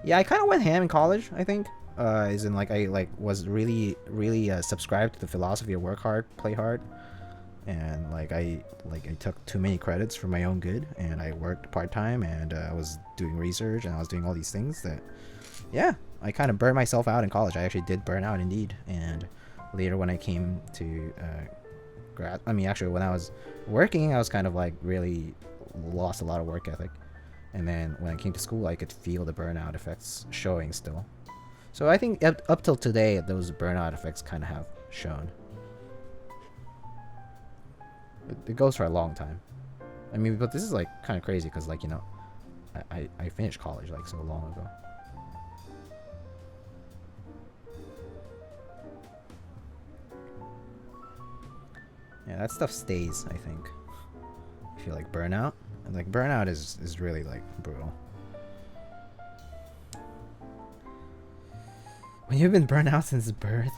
Yeah, I kind of went ham in college, I think. As in, like, I was really subscribed to the philosophy of work hard, play hard. And like I took too many credits for my own good, and I worked part-time, and I was doing research, and I was doing all these things that, yeah, I kind of burned myself out in college. I actually did burn out indeed. And later when I came to actually when I was working, I was kind of like really lost a lot of work ethic. And then when I came to school, I could feel the burnout effects showing still. So I think up till today, those burnout effects kind of have shown. It goes for a long time. I mean, but this is like kind of crazy because, like, you know, I finished college like so long ago. Yeah, that stuff stays, I think. I feel like burnout. And like burnout is really like brutal. When you've been burnt out since birth.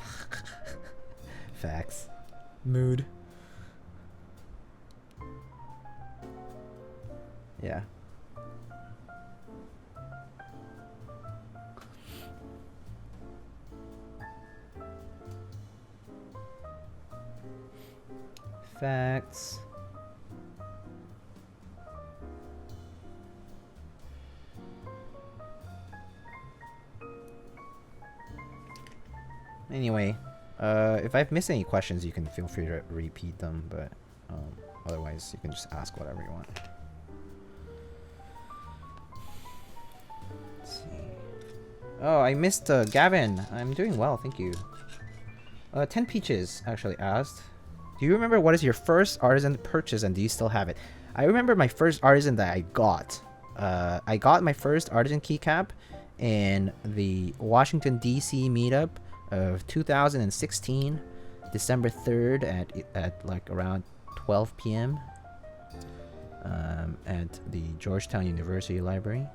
Facts. Mood. Yeah. Facts. Anyway, if I've missed any questions, you can feel free to repeat them, but otherwise you can just ask whatever you want. Let's see. Oh, I missed Gavin. I'm doing well, thank you. 10 Peaches actually asked, do you remember what is your first artisan purchase and do you still have it? I remember my first artisan that I got. I got my first artisan keycap in the Washington D.C. meetup of 2016, December 3rd at like around 12 p.m. At the Georgetown University Library.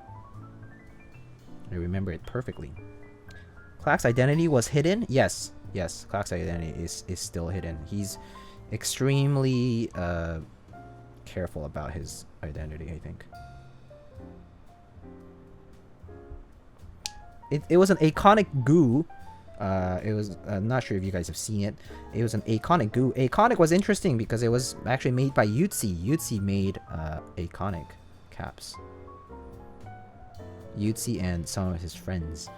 I remember it perfectly. Clack's identity was hidden. Yes, Clack's identity is still hidden. He's extremely careful about his identity, I think. It was an iconic goo. It was, I'm not sure if you guys have seen it. It was an iconic goo. Iconic was interesting because it was actually made by Yutzi. Yutzi made iconic caps. Yutzi and some of his friends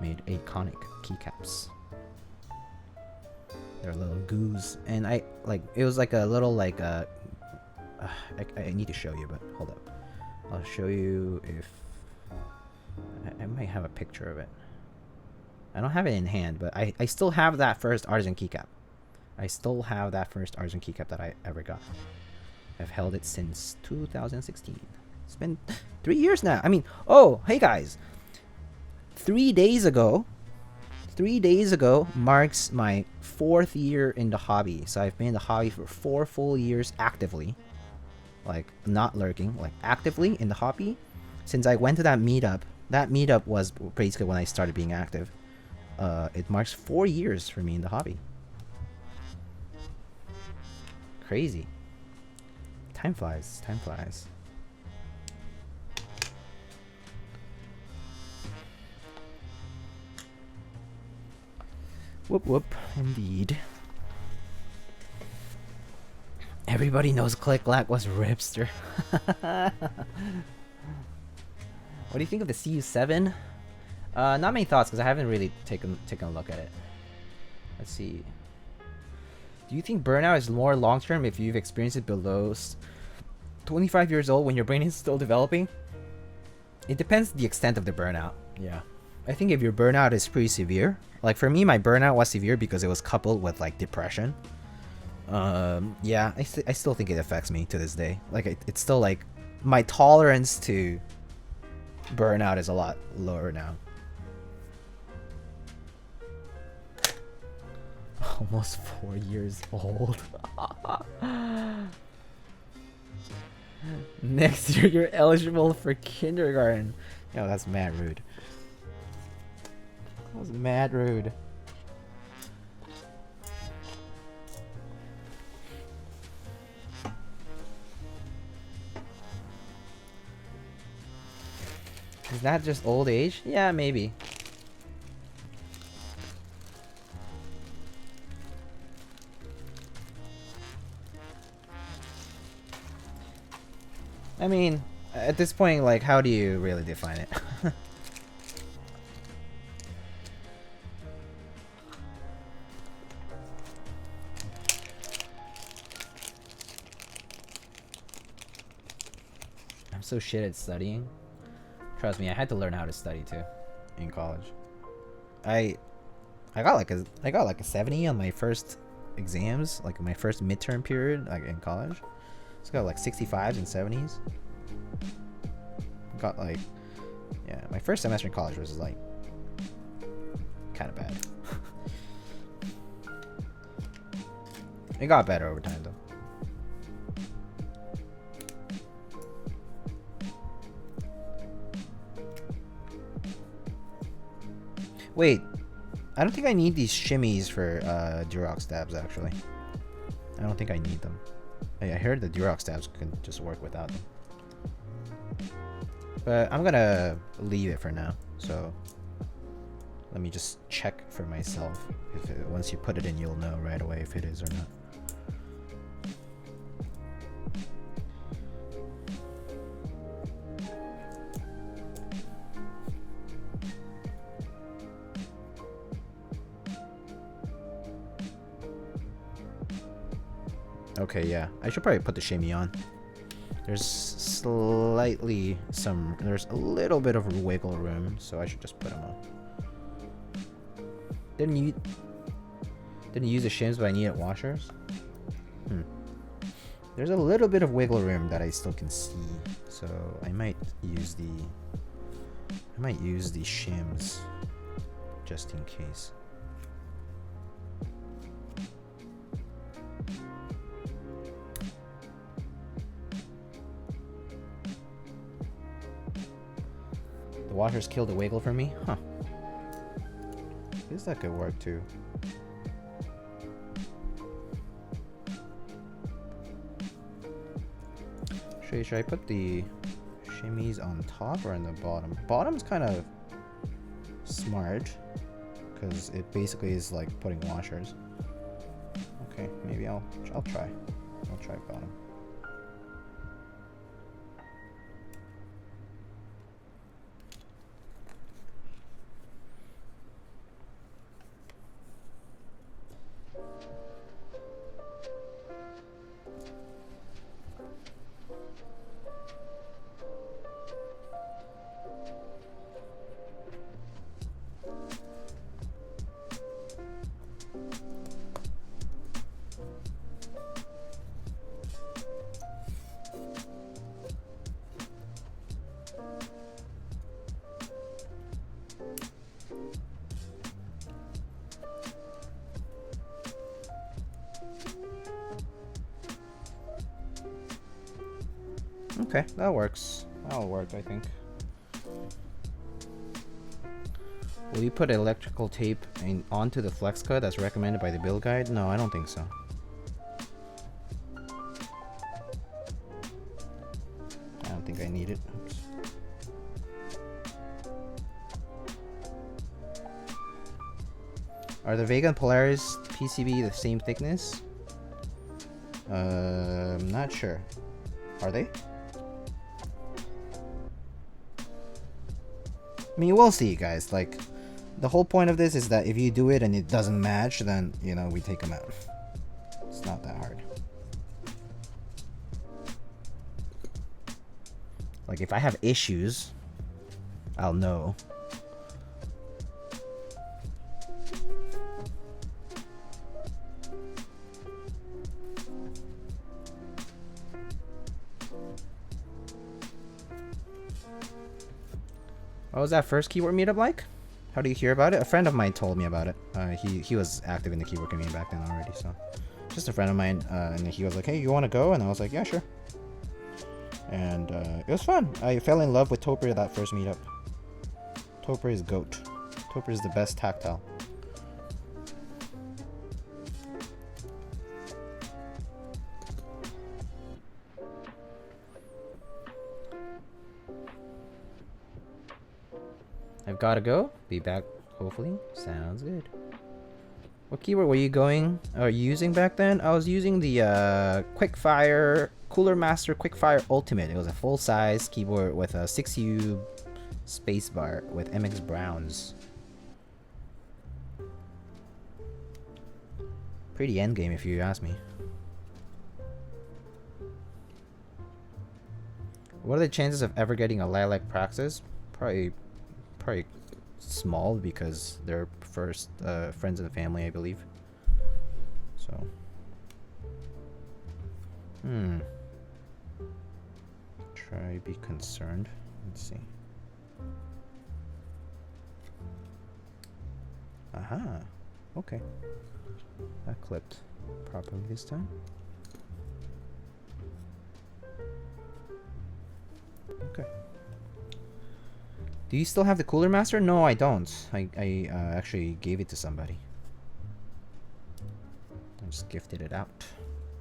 made iconic keycaps. They're little goos, and I like. It was like a little like I need to show you, but hold up. I'll show you if I might have a picture of it. I don't have it in hand, but I still have that first artisan keycap. I still have that first artisan keycap that I ever got. I've held it since 2016. It's been 3 years now. I mean, oh, hey guys. 3 days ago marks my 4th year in the hobby. So I've been in the hobby for 4 full years actively. Like, not lurking, like actively in the hobby. Since I went to that meetup. That meetup was basically when I started being active. It marks 4 years for me in the hobby. Crazy. Time flies. Time flies. Whoop whoop, indeed. Everybody knows Click Clack was Ripster. What do you think of the CU7? Not many thoughts because I haven't really taken a look at it. Let's see. Do you think burnout is more long term if you've experienced it below 25 years old when your brain is still developing? It depends the extent of the burnout. Yeah. I think if your burnout is pretty severe, like for me, my burnout was severe because it was coupled with like depression. Yeah, I still think it affects me to this day. Like it's still like my tolerance to burnout is a lot lower now. Almost 4 years old. Next year you're eligible for kindergarten. Yo, that's mad rude. That was mad rude. Is that just old age? Yeah, maybe. I mean, at this point, like, how do you really define it? I'm so shit at studying. Trust me, I had to learn how to study too in college. I got like a 70 on my first exams, like my first midterm period, like in college. It's got like 65s and 70s. Got like, yeah, my first semester in college was like kind of bad. It got better over time though. Wait, I don't think I need these shimmies for Durock stabs actually. I don't think I need them. I heard the Durock stabs can just work without them. But I'm gonna leave it for now. So let me just check for myself. If it, once you put it in, you'll know right away if it is or not. Okay, yeah. I should probably put the shimmy on. There's a little bit of wiggle room, so I should just put them on. Didn't use the shims, but I needed washers. There's a little bit of wiggle room that I still can see, so I might use the I might use these shims just in case. The washers killed the wiggle for me? Huh. I guess that could work too. Should I put the shimmies on top or on the bottom? Bottom's kind of smart because it basically is like putting washers. Okay, maybe I'll try. I'll try bottom. Okay, that works. That'll work, I think. Will you put electrical tape onto the flex cut that's recommended by the build guide? No, I don't think so. I don't think I need it. Oops. Are the Vega and Polaris PCB the same thickness? I'm not sure. Are they? I mean, we'll see, guys. Like, the whole point of this is that if you do it and it doesn't match, then, you know, we take them out. It's not that hard. Like, if I have issues, I'll know. What was that first keyword meetup like? How do you hear about it? A friend of mine told me about it. He was active in the keyword community back then already, so just a friend of mine, and he was like, "Hey, you want to go?" And I was like, "Yeah, sure." And it was fun. I fell in love with Toper at that first meetup. Toper is GOAT. Toper is the best tactile. I've got to go. Be back, hopefully. Sounds good. What keyword were you using back then? I was using the Quickfire Cooler Master Quickfire Ultimate. It was a full-size keyboard with a 6U spacebar with MX Browns. Pretty endgame if you ask me. What are the chances of ever getting a Lilac Praxis? Probably small because they're first friends of the family, I believe. So, try be concerned. Let's see. Aha. Okay. That clipped properly this time. Okay. Do you still have the Cooler Master? No, I don't. I actually gave it to somebody. I just gifted it out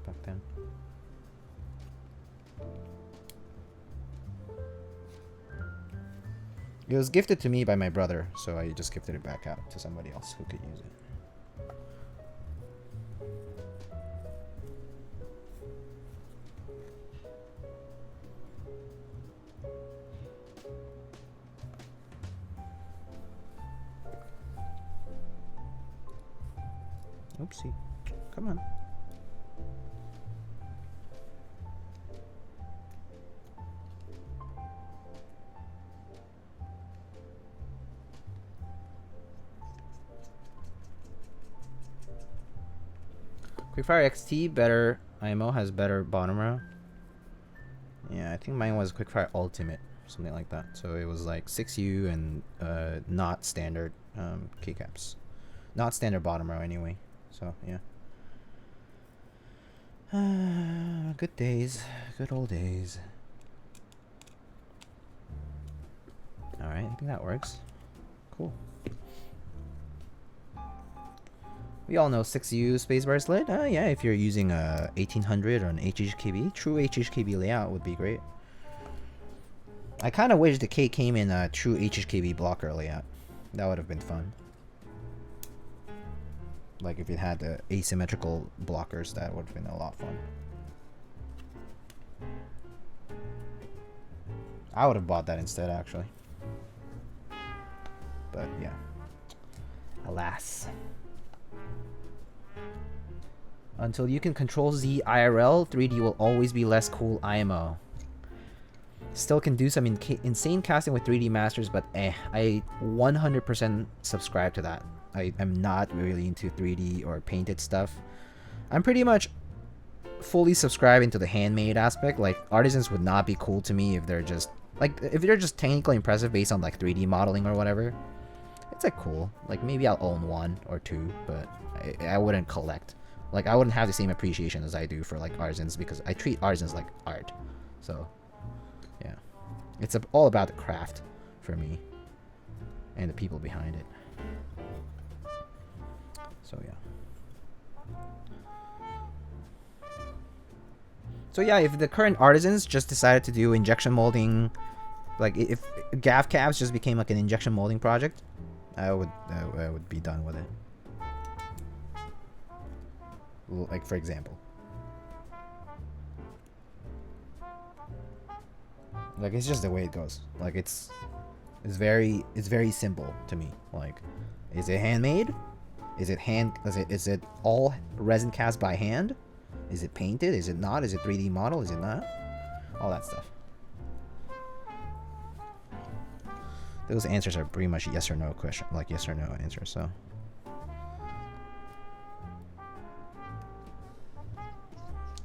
back then. It was gifted to me by my brother, so I just gifted it back out to somebody else who could use it. Oopsie. Come on. Quickfire XT, better IMO, has better bottom row. Yeah, I think mine was Quickfire Ultimate. something like that. So it was like 6U and not standard keycaps, not standard bottom row anyway. So yeah. Good days, good old days. All right, I think that works. Cool. We all know 6U spacebar is lit. Yeah, if you're using a 1800 or an HHKB, true HHKB layout would be great. I kind of wish the K came in a true HHKB blocker layout. That would have been fun. Like if it had the asymmetrical blockers, that would have been a lot of fun. I would have bought that instead, actually. But yeah, alas. Until you can control Z IRL, 3D will always be less cool IMO. Still can do some insane casting with 3D masters, but I 100% subscribe to that. I am not really into 3D or painted stuff. I'm pretty much fully subscribing to the handmade aspect. Like, artisans would not be cool to me if they're just like, if they're just technically impressive based on like 3D modeling or whatever. It's like cool. Like maybe I'll own one or two, but I wouldn't collect. Like I wouldn't have the same appreciation as I do for like artisans, because I treat artisans like art. So yeah, it's all about the craft for me and the people behind it. So yeah. So yeah, if the current artisans just decided to do injection molding, like if Gaskets just became like an injection molding project, I would be done with it. Like for example, like it's just the way it goes. Like it's very simple to me. Like, is it handmade? Is it all resin cast by hand? Is it painted? Is it not? Is it 3D model? Is it not? All that stuff. Those answers are pretty much yes or no question, like yes or no answers. So.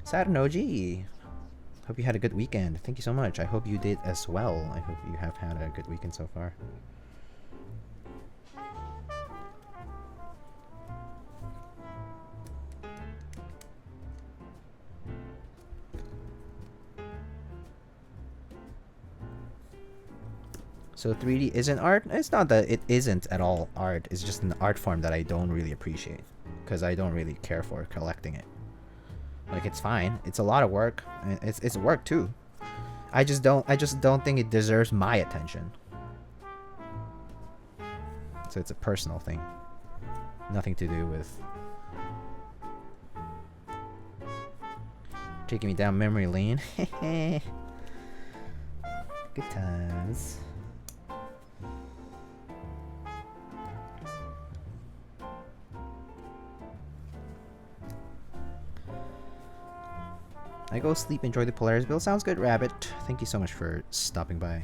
Saturnoji, hope you had a good weekend. Thank you so much. I hope you did as well. I hope you have had a good weekend so far. So 3D isn't art? It's not that it isn't at all art. It's just an art form that I don't really appreciate, because I don't really care for collecting it. Like, it's fine. It's a lot of work. It's work too. I just don't think it deserves my attention. So it's a personal thing. Nothing to do with taking me down memory lane. Good times. I go sleep, enjoy the Polaris Build. Sounds good, Rabbit. Thank you so much for stopping by.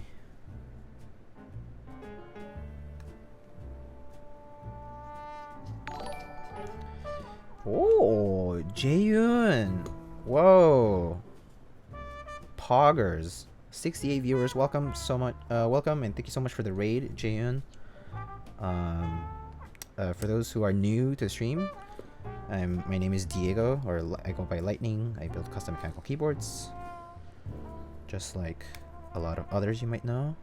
Oh, Zhuyin. Whoa. Poggers. 68 viewers. Welcome so much. Welcome, and thank you so much for the raid, Zhuyin. For those who are new to the stream, my name is Diego, or I go by Lightning. I build custom mechanical keyboards, just like a lot of others you might know,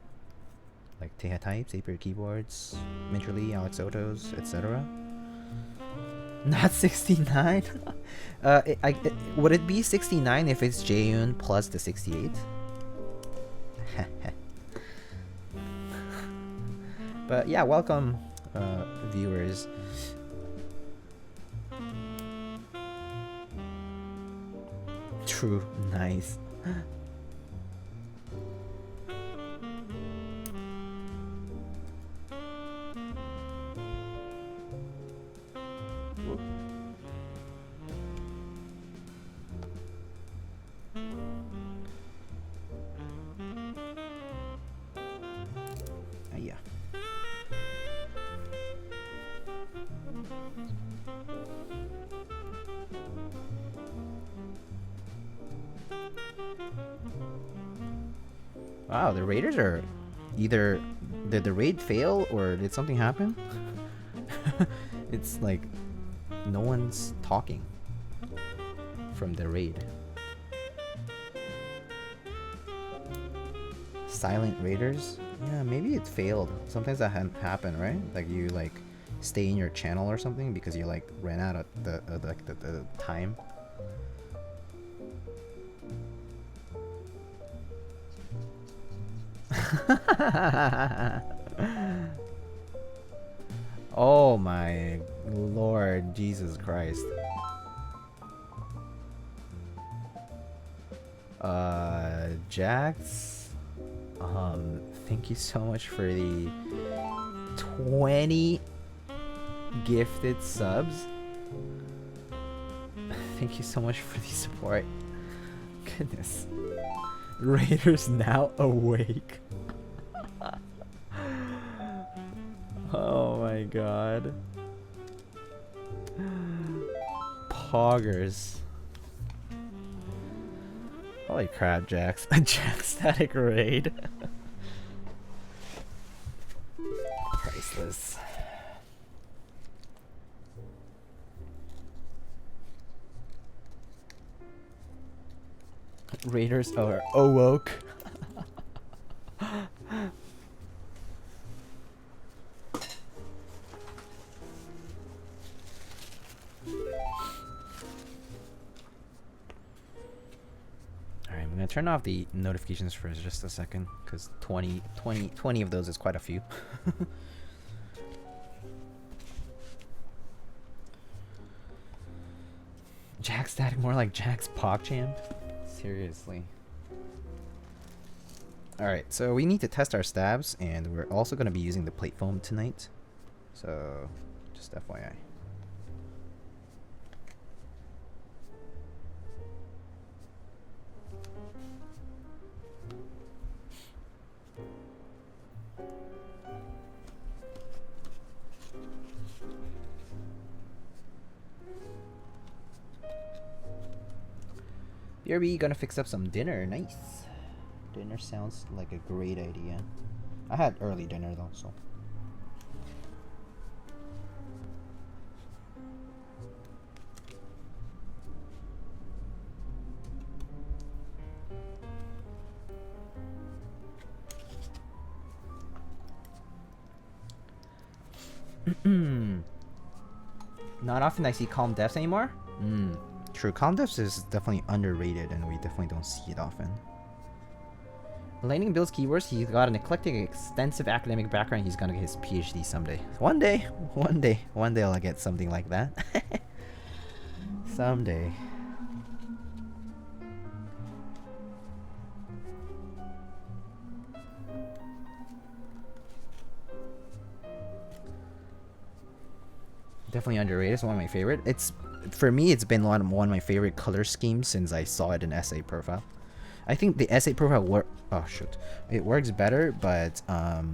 like Teha Types, Apier Keyboards, Minterly, Alex Otos, etc. Not 69? Would it be 69 if it's Zhuyin plus the 68? But yeah, welcome, viewers. True, nice. Yeah. Wow, the raiders are either did the raid fail or did something happen? It's like no one's talking from the raid. Silent raiders? Yeah, maybe it failed. Sometimes that happen, right? Like you like stay in your channel or something because you like ran out of the time. Oh my Lord Jesus Christ. Jax, thank you so much for the 20 gifted subs. Thank you so much for the support. Goodness. Raiders now awake. Oh my god. Poggers. Holy crap, Jax. A Jax static raid. Priceless. Raiders are awoke. Alright, I'm gonna turn off the notifications for just a second, because 20 of those is quite a few. Jax static, more like Jax PogChamp? Seriously. Alright, so we need to test our stabs, and we're also going to be using the plate foam tonight. So, just FYI. BRB, gonna fix up some dinner. Nice. Dinner sounds like a great idea. I had early dinner though, so. Not often I see calm deaths anymore. True, calm deaths is definitely underrated, and we definitely don't see it often. Lightning builds keywords. He's got an eclectic, extensive academic background. He's gonna get his PhD someday. One day I'll get something like that. Someday. Definitely underrated. It's one of my favorite. It's, for me, it's been one of my favorite color schemes since I saw it in SA profile. I think the SA profile it works better, but the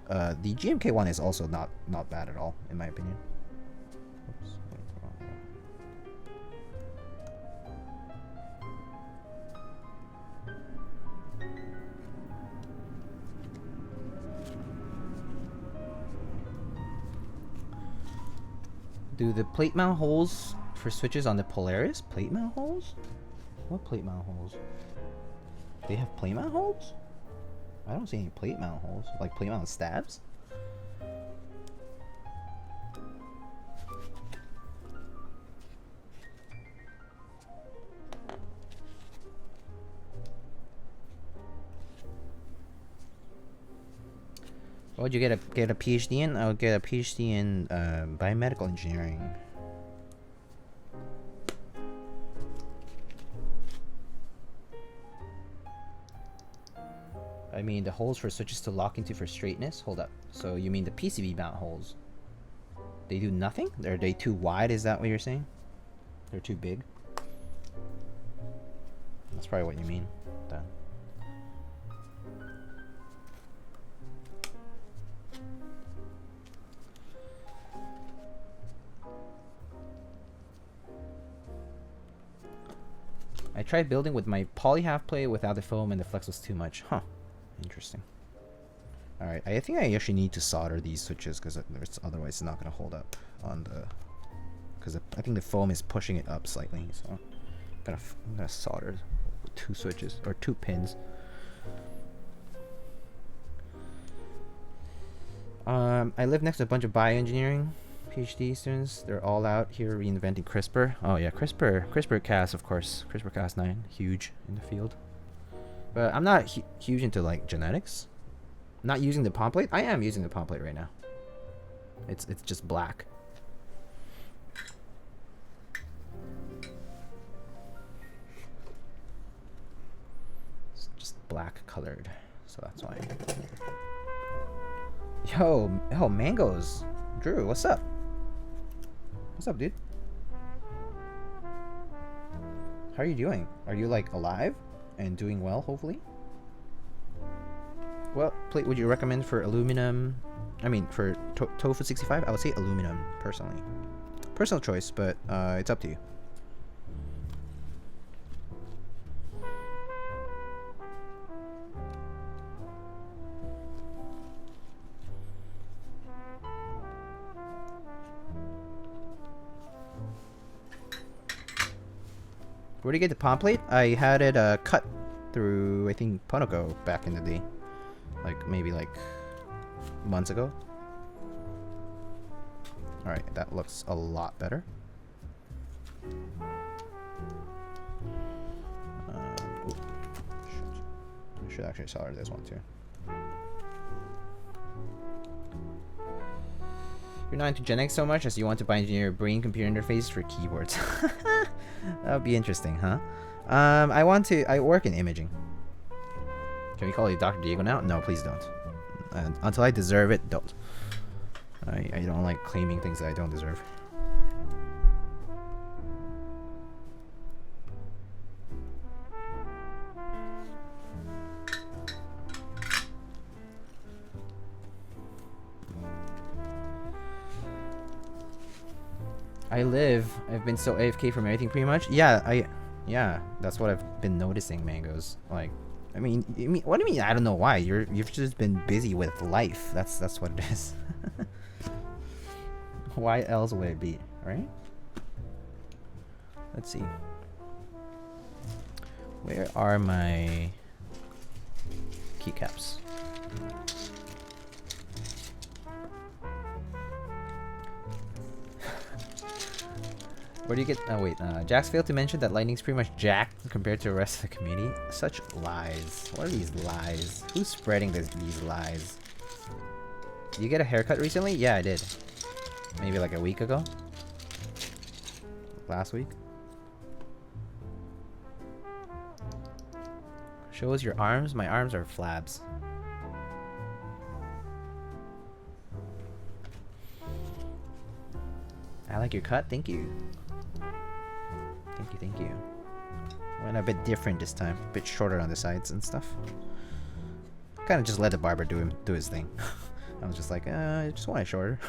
GMK one is also not bad at all, in my opinion. Oops, wait, wrong here. Do the plate mount holes for switches on the Polaris? Plate mount holes? What plate mount holes? They have plate mount holes? I don't see any plate mount holes. Like plate mount stabs? What would you get a PhD in? I would get a PhD in biomedical engineering. I mean the holes for switches to lock into for straightness. Hold up. So you mean the PCB mount holes? They do nothing? Are they too wide? Is that what you're saying? They're too big? That's probably what you mean then. I tried building with my poly half plate without the foam and the flex was too much. Huh. Interesting. All right, I think I actually need to solder these switches because otherwise it's not gonna hold up on the. Because I think the foam is pushing it up slightly, so I'm gonna solder 2 switches or 2 pins. I live next to a bunch of bioengineering PhD students. They're all out here reinventing CRISPR. Oh yeah, CRISPR-Cas, of course. CRISPR-Cas9, huge in the field. But I'm not huge into like genetics. Not using the palm plate. I am using the palm plate right now. It's just black. It's just black colored, so that's why. Yo, mangoes. Drew, what's up? What's up, dude? How are you doing? Are you like alive and doing well, hopefully? What plate would you recommend for aluminum? I mean, for tofu 65, I would say aluminum, personally. Personal choice, but it's up to you. Where did you get the palm plate? I had it cut through, I think, Ponoco back in the day. Like, maybe like months ago. Alright, that looks a lot better. I should actually solder this one too. You're not into genetics so much as you want to bioengineer your brain computer interface for keyboards. That would be interesting, huh? I work in imaging. Can we call you Dr. Diego now? No, please don't. Until I deserve it, don't. I don't like claiming things that I don't deserve. I've been so AFK from everything pretty much. Yeah, that's what I've been noticing, Mangoes. Like, I mean, what do you mean? I don't know why. You've just been busy with life. That's what it is. Why else would it be, right? Let's see. Where are my keycaps? Where do you get? Oh wait, Jax failed to mention that Lightning's pretty much jacked compared to the rest of the community. Such lies. What are these lies? Who's spreading these lies? Did you get a haircut recently? Yeah, I did. Maybe like a week ago. Last week. Shows your arms. My arms are flabs. I like your cut. Thank you. Thank you. Went a bit different this time. A bit shorter on the sides and stuff. Kind of just let the barber do his thing. I was just like, I just want it shorter.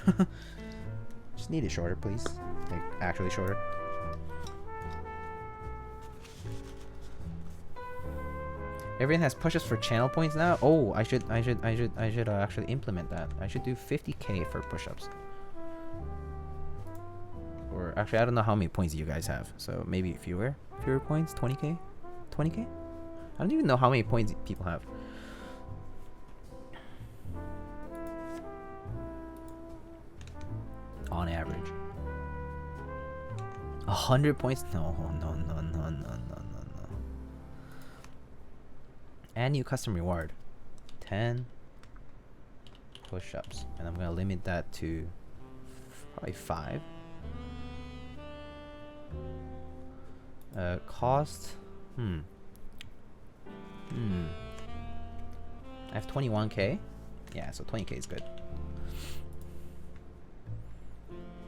Just need it shorter, please. Like, actually shorter. Everyone has push-ups for channel points now. Oh, I should actually implement that. I should do 50k for push-ups. Or actually, I don't know how many points you guys have. So maybe fewer points. 20k. I don't even know how many points people have. On average. 100 points? No. And new custom reward. 10 push-ups. And I'm gonna limit that to probably 5. Cost. I have 21k. Yeah, so 20k is good.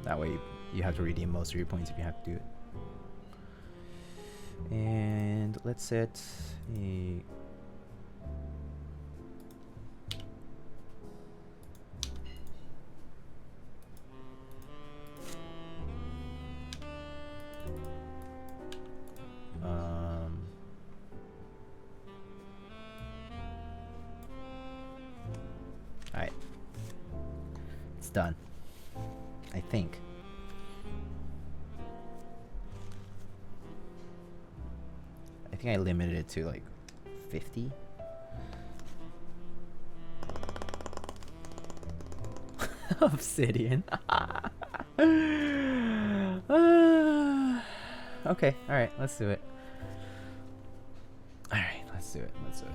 That way you have to redeem most of your points if you have to do it. And let's set a done. I think. I think I limited it to like 50. Obsidian. Okay, alright, let's do it. Alright, let's do it. Let's do it.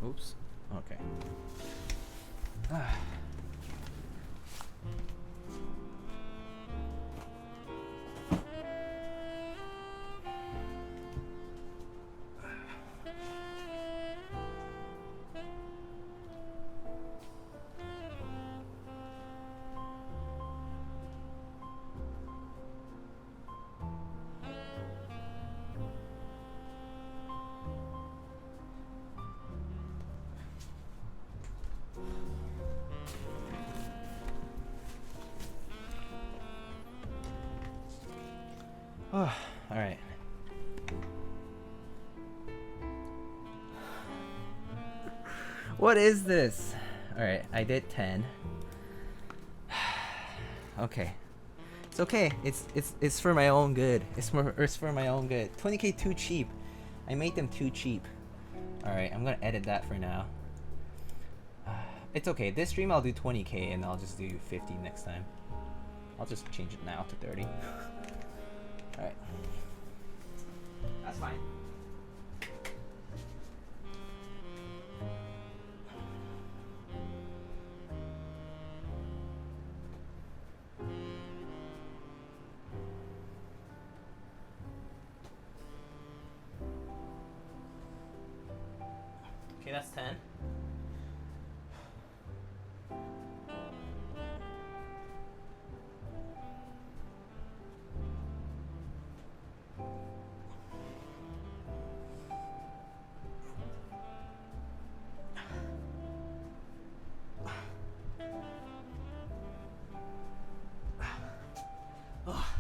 Oops. Okay. Oh, all right. What is this? All right, I did 10. Okay, it's okay. It's for my own good. It's for my own good. 20K too cheap. I made them too cheap. All right, I'm gonna edit that for now. It's okay. This stream I'll do 20K and I'll just do 50 next time. I'll just change it now to 30. Alright. That's fine. Okay, that's 10.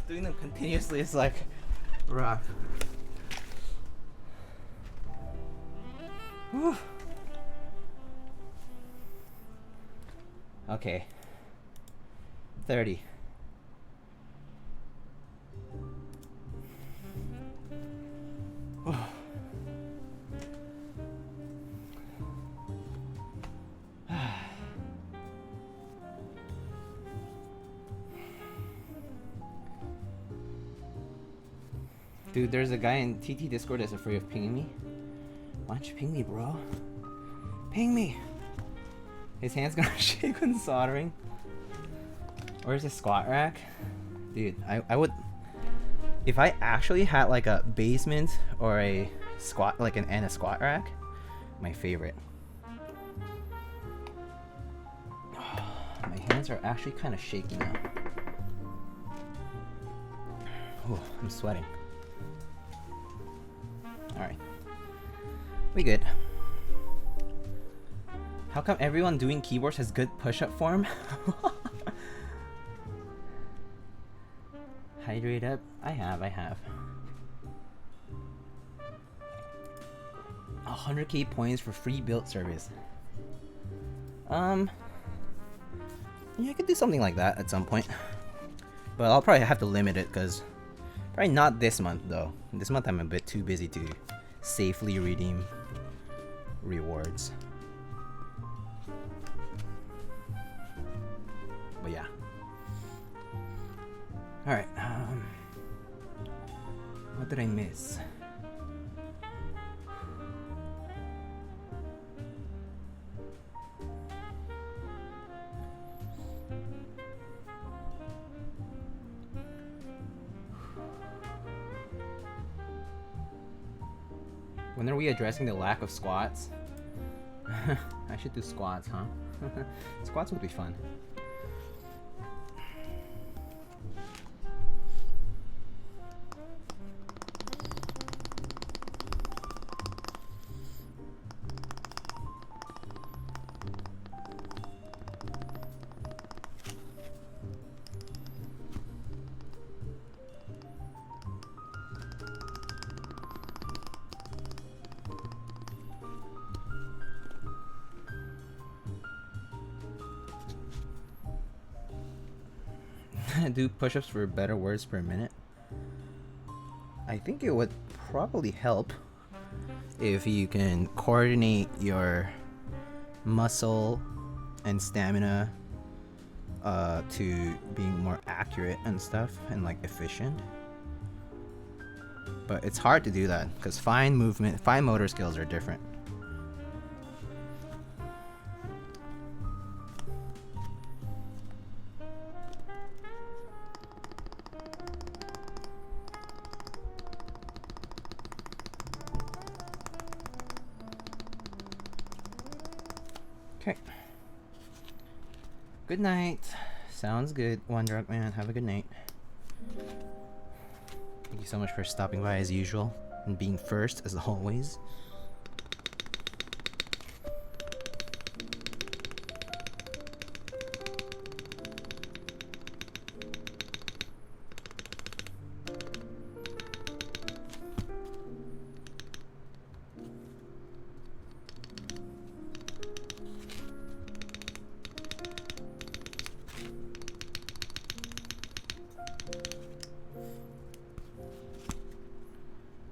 Doing them continuously is like rough. Whew. Okay. 30. Dude, there's a guy in TT Discord that's afraid of pinging me. Why don't you ping me, bro? Ping me! His hand's gonna shake when soldering. Where's his squat rack? Dude, I would... If I actually had like a basement or a squat, like and a squat rack, my favorite. My hands are actually kind of shaky now. Oh, I'm sweating. Alright. We good. How come everyone doing keyboards has good push-up form? Hydrate up? I have. 100k points for free build service. Yeah, I could do something like that at some point. But I'll probably have to limit it because probably not this month though. This month I'm a bit too busy to safely redeem rewards. But yeah. Alright, what did I miss? When are we addressing the lack of squats? I should do squats, huh? Squats would be fun. do push-ups for better words per minute? I think it would probably help if you can coordinate your muscle and stamina to being more accurate and stuff and like efficient. But it's hard to do that because fine motor skills are different. Okay. Good night. Sounds good, One Drug Man. Have a good night. Thank you so much for stopping by as usual and being first as always.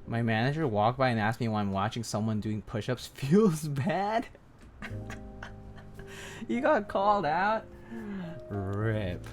My manager walked by and asked me why I'm watching someone doing push-ups feels bad. You got called out? Rip.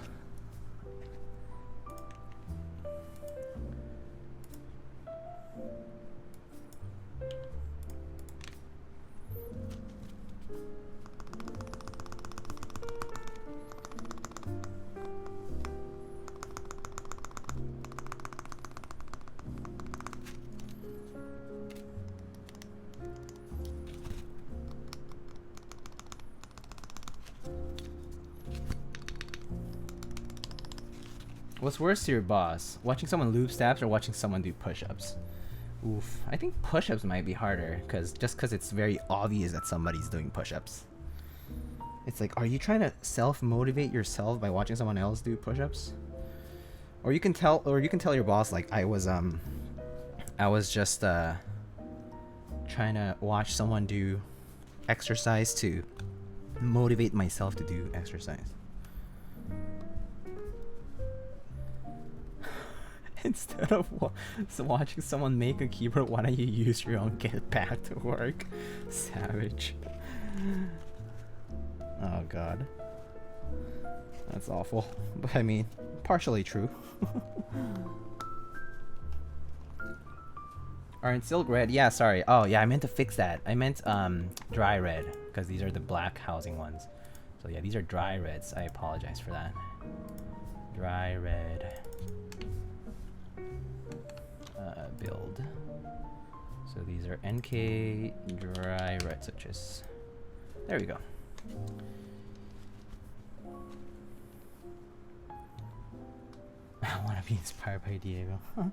What's worse to your boss? Watching someone lube stabs or watching someone do push-ups? Oof. I think push-ups might be harder because it's very obvious that somebody's doing push-ups. It's like, are you trying to self-motivate yourself by watching someone else do push-ups? Or you can tell your boss like I was just trying to watch someone do exercise to motivate myself to do exercise. Instead of watching someone make a keyboard, why don't you use your own? Get back to work. Savage. Oh god. That's awful. But I mean, partially true. Aren't silk red? Yeah, sorry. Oh yeah, I meant to fix that. I meant dry red, because these are the black housing ones. So yeah, these are dry reds. I apologize for that. Dry red. Build. So these are NK dry red switches. There we go. I want to be inspired by Diego. Huh.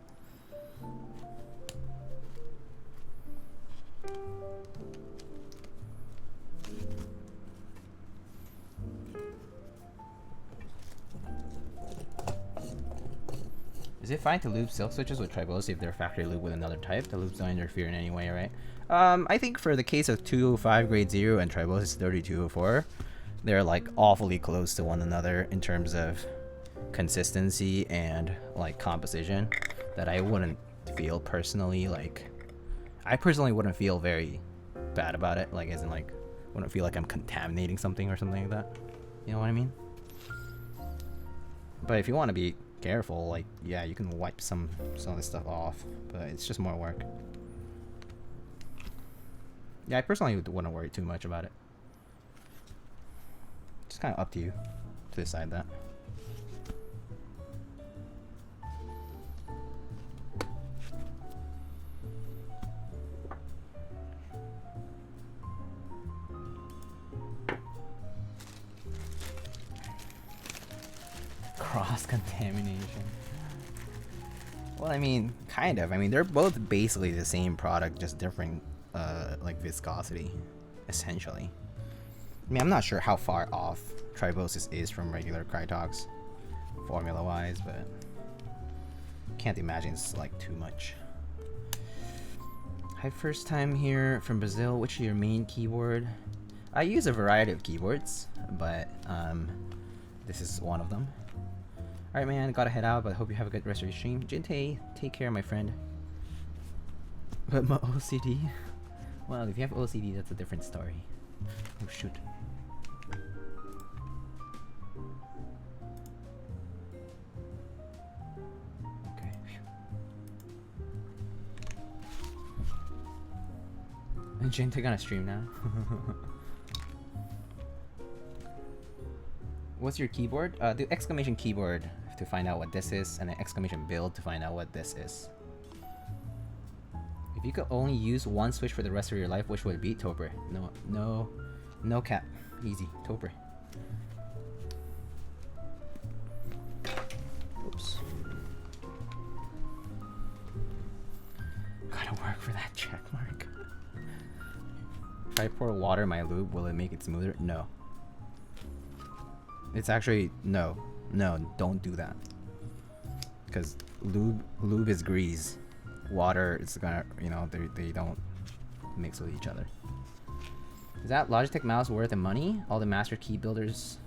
Is it fine to lube silk switches with Tribosys if they're factory lube with another type? The lubes don't interfere in any way, right? I think for the case of 205 grade 0 and Tribosys 3204, they're like awfully close to one another in terms of consistency and like composition that I wouldn't feel personally like. I personally wouldn't feel very bad about it, like as in like wouldn't feel like I'm contaminating something or something like that. You know what I mean? But if you want to be careful, like yeah, you can wipe some of this stuff off, but it's just more work. Yeah, I personally wouldn't worry too much about it. It's kind of up to you to decide that. Cross-contamination. Well, I mean, kind of. I mean, they're both basically the same product, just different, like, viscosity, essentially. I mean, I'm not sure how far off Tribosys is from regular Krytox, formula-wise, but can't imagine it's, like, too much. Hi, first time here from Brazil. Which is your main keyboard? I use a variety of keyboards, but, this is one of them. Alright, man, gotta head out, but hope you have a good rest of your stream. Jinte, take care, my friend. But my OCD? Well, if you have OCD, that's a different story. Oh, shoot. Okay. And Jinte gonna stream now? What's your keyboard? Do exclamation keyboard to find out what this is, and then exclamation build to find out what this is. If you could only use one switch for the rest of your life, which would it be? Toper. No cap. Easy. Toper. Oops. Gotta work for that check mark. If I pour water in my lube, will it make it smoother? No. It's actually no, don't do that. Because lube is grease. Water, it's gonna, you know, they don't mix with each other. Is that Logitech mouse worth the money? All the Master Key Builders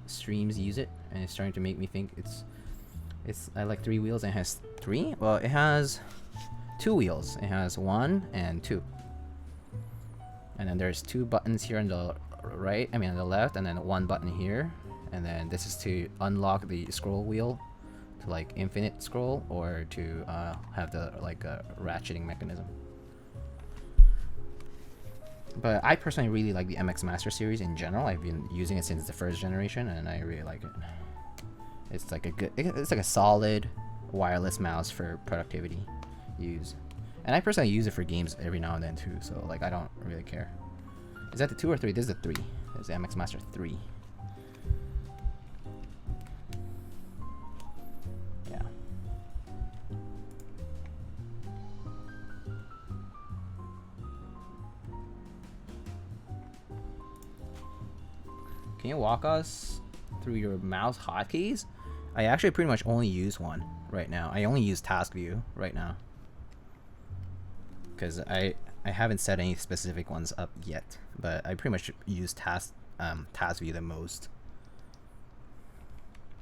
streams use it, and it's starting to make me think it's I like 3 wheels and it has 3. Well, it has 2 wheels. It has 1 and 2, and then there's 2 buttons here on the right, on the left, and then 1 button here, and then this is to unlock the scroll wheel to like infinite scroll, or to have the like ratcheting mechanism. But I personally really like the MX Master series in general. I've been using it since the 1st generation, and I really like it. It's like it's like a solid wireless mouse for productivity use, and I personally use it for games every now and then too. So like I don't really care. Is that the 2 or 3? This is the 3. This is the MX Master 3. Yeah. Can you walk us through your mouse hotkeys? I actually pretty much only use one right now. I only use task view right now, because I haven't set any specific ones up yet, but I pretty much use task view the most.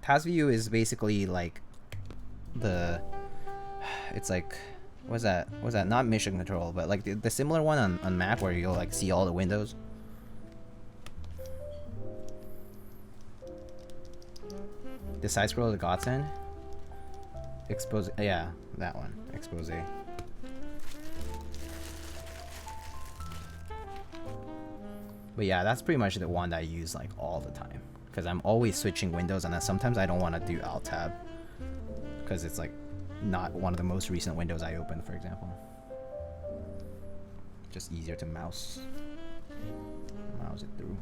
Task view is basically like it's like, what's that? Not mission control, but like the similar one on Mac where you'll like see all the windows. The side scroll of the Godsend. Expose, yeah, that one. Expose. But yeah, that's pretty much the one that I use like all the time, because I'm always switching windows, and then sometimes I don't want to do Alt Tab because it's like not one of the most recent windows I opened, for example. Just easier to mouse it through.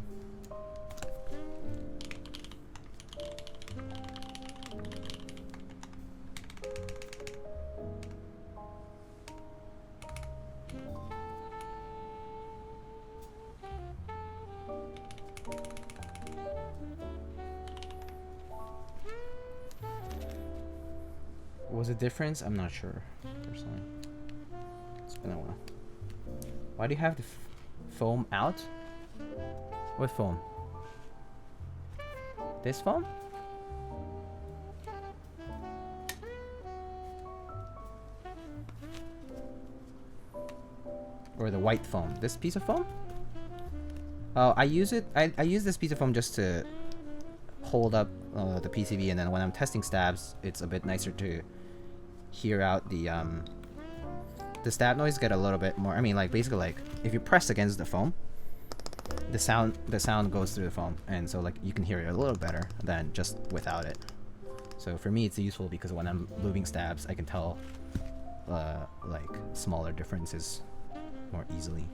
Was a difference? I'm not sure, personally. It's been a while. Why do you have the foam out? What foam? This foam? Or the white foam? This piece of foam? Oh, I use it. I use this piece of foam just to hold up the PCB, and then when I'm testing stabs, it's a bit nicer to hear out the stab noise. Get a little bit more. I mean, like basically, like if you press against the foam, the sound goes through the foam, and so like you can hear it a little better than just without it. So for me, it's useful because when I'm lubing stabs, I can tell like smaller differences more easily.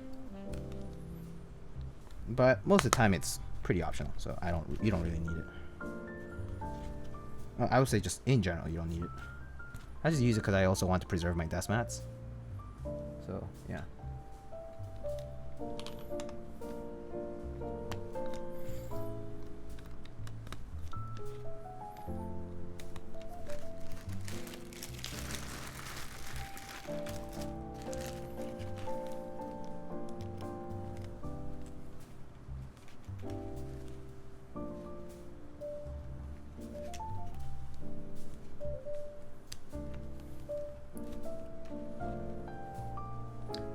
But most of the time, it's pretty optional, so you don't really need it. I would say just in general, you don't need it. I just use it because I also want to preserve my desk mats. So, yeah.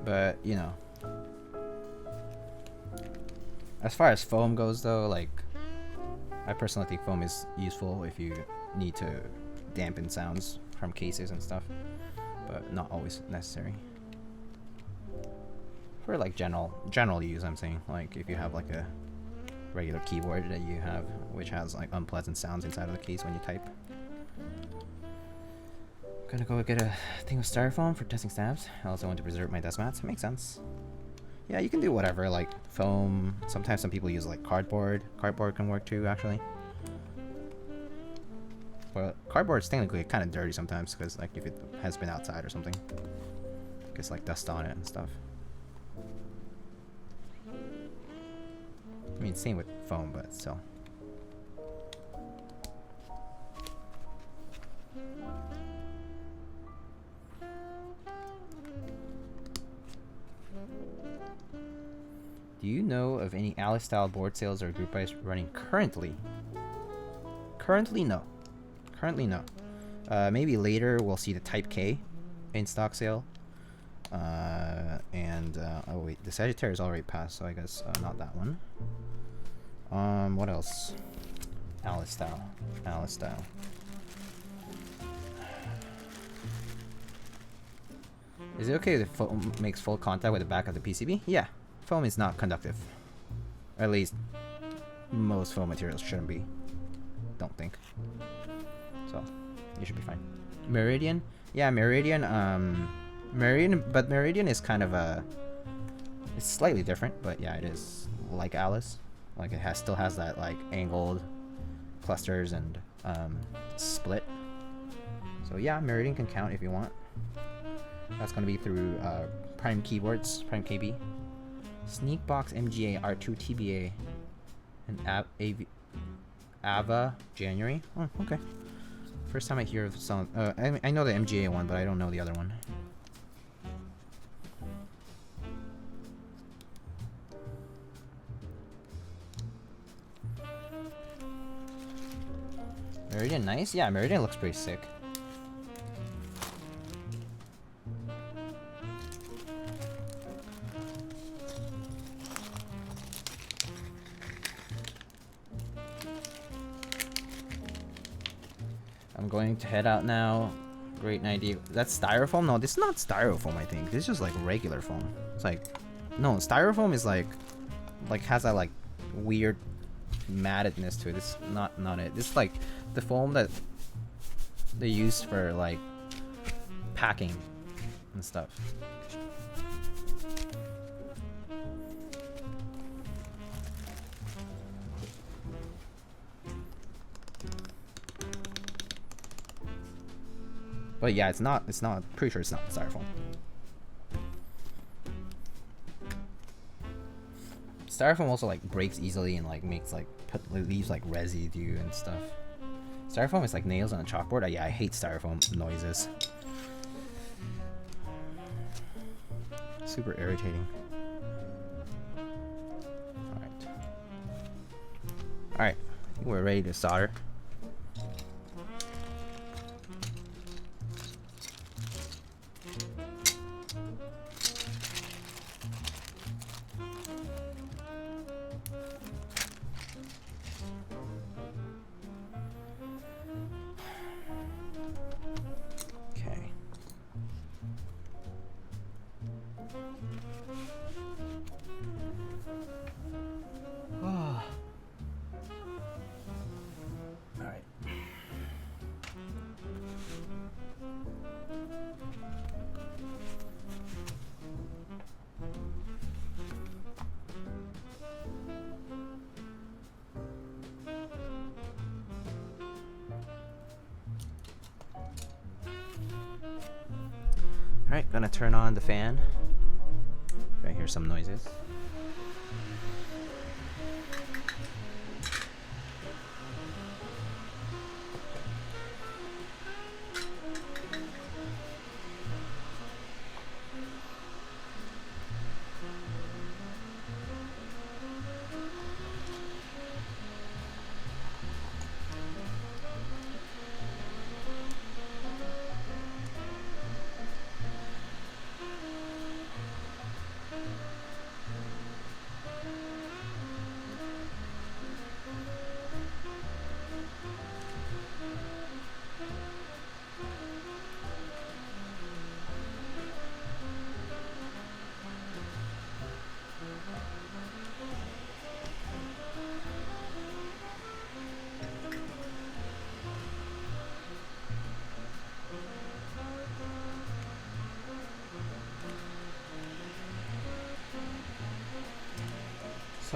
But you know, as far as foam goes, though, like I personally think foam is useful if you need to dampen sounds from cases and stuff, but not always necessary. For like general use, I'm saying, like if you have like a regular keyboard that you have which has like unpleasant sounds inside of the case when you type. Gonna go get a thing of styrofoam for testing stabs. I also want to preserve my desk mats. Makes sense. Yeah, you can do whatever, like foam. Sometimes some people use like cardboard. Cardboard can work too, actually. Well, cardboard's technically kind of dirty sometimes because like if it has been outside or something, gets like dust on it and stuff. I mean, same with foam, but still. Do you know of any Alice style board sales or group buys running currently? Currently, no. Currently, no. Maybe later we'll see the Type K in stock sale. Oh wait, the Sagittarius already passed, so I guess not that one. What else? Alice style. Alice style. Is it okay if foam makes full contact with the back of the PCB? Yeah. Foam is not conductive. Or at least most foam materials shouldn't be. Don't think. So you should be fine. Meridian? Yeah, Meridian, but Meridian is kind of it's slightly different, but yeah, it is like Alice. Like it still has that like angled clusters and split. So yeah, Meridian can count if you want. That's gonna be through Prime Keyboards, Prime KB. Sneakbox MGA R2 TBA and Ava January. Oh, okay. First time I hear of some. I know the MGA one, but I don't know the other one. Meridian, nice. Yeah, Meridian looks pretty sick. I'm going to head out now. Great idea. That's styrofoam? No, this is not styrofoam, I think. This is just like regular foam. It's like, no, styrofoam is like has that like weird mattedness to it. It's not it. This is like the foam that they use for like packing and stuff. But yeah, it's not, pretty sure it's not styrofoam. Styrofoam also like breaks easily and like makes like, leaves like residue and stuff. Styrofoam is like nails on a chalkboard. Yeah, I hate styrofoam noises. Super irritating. Alright, I think we're ready to solder. Alright, gonna turn on the fan. I hear some noises.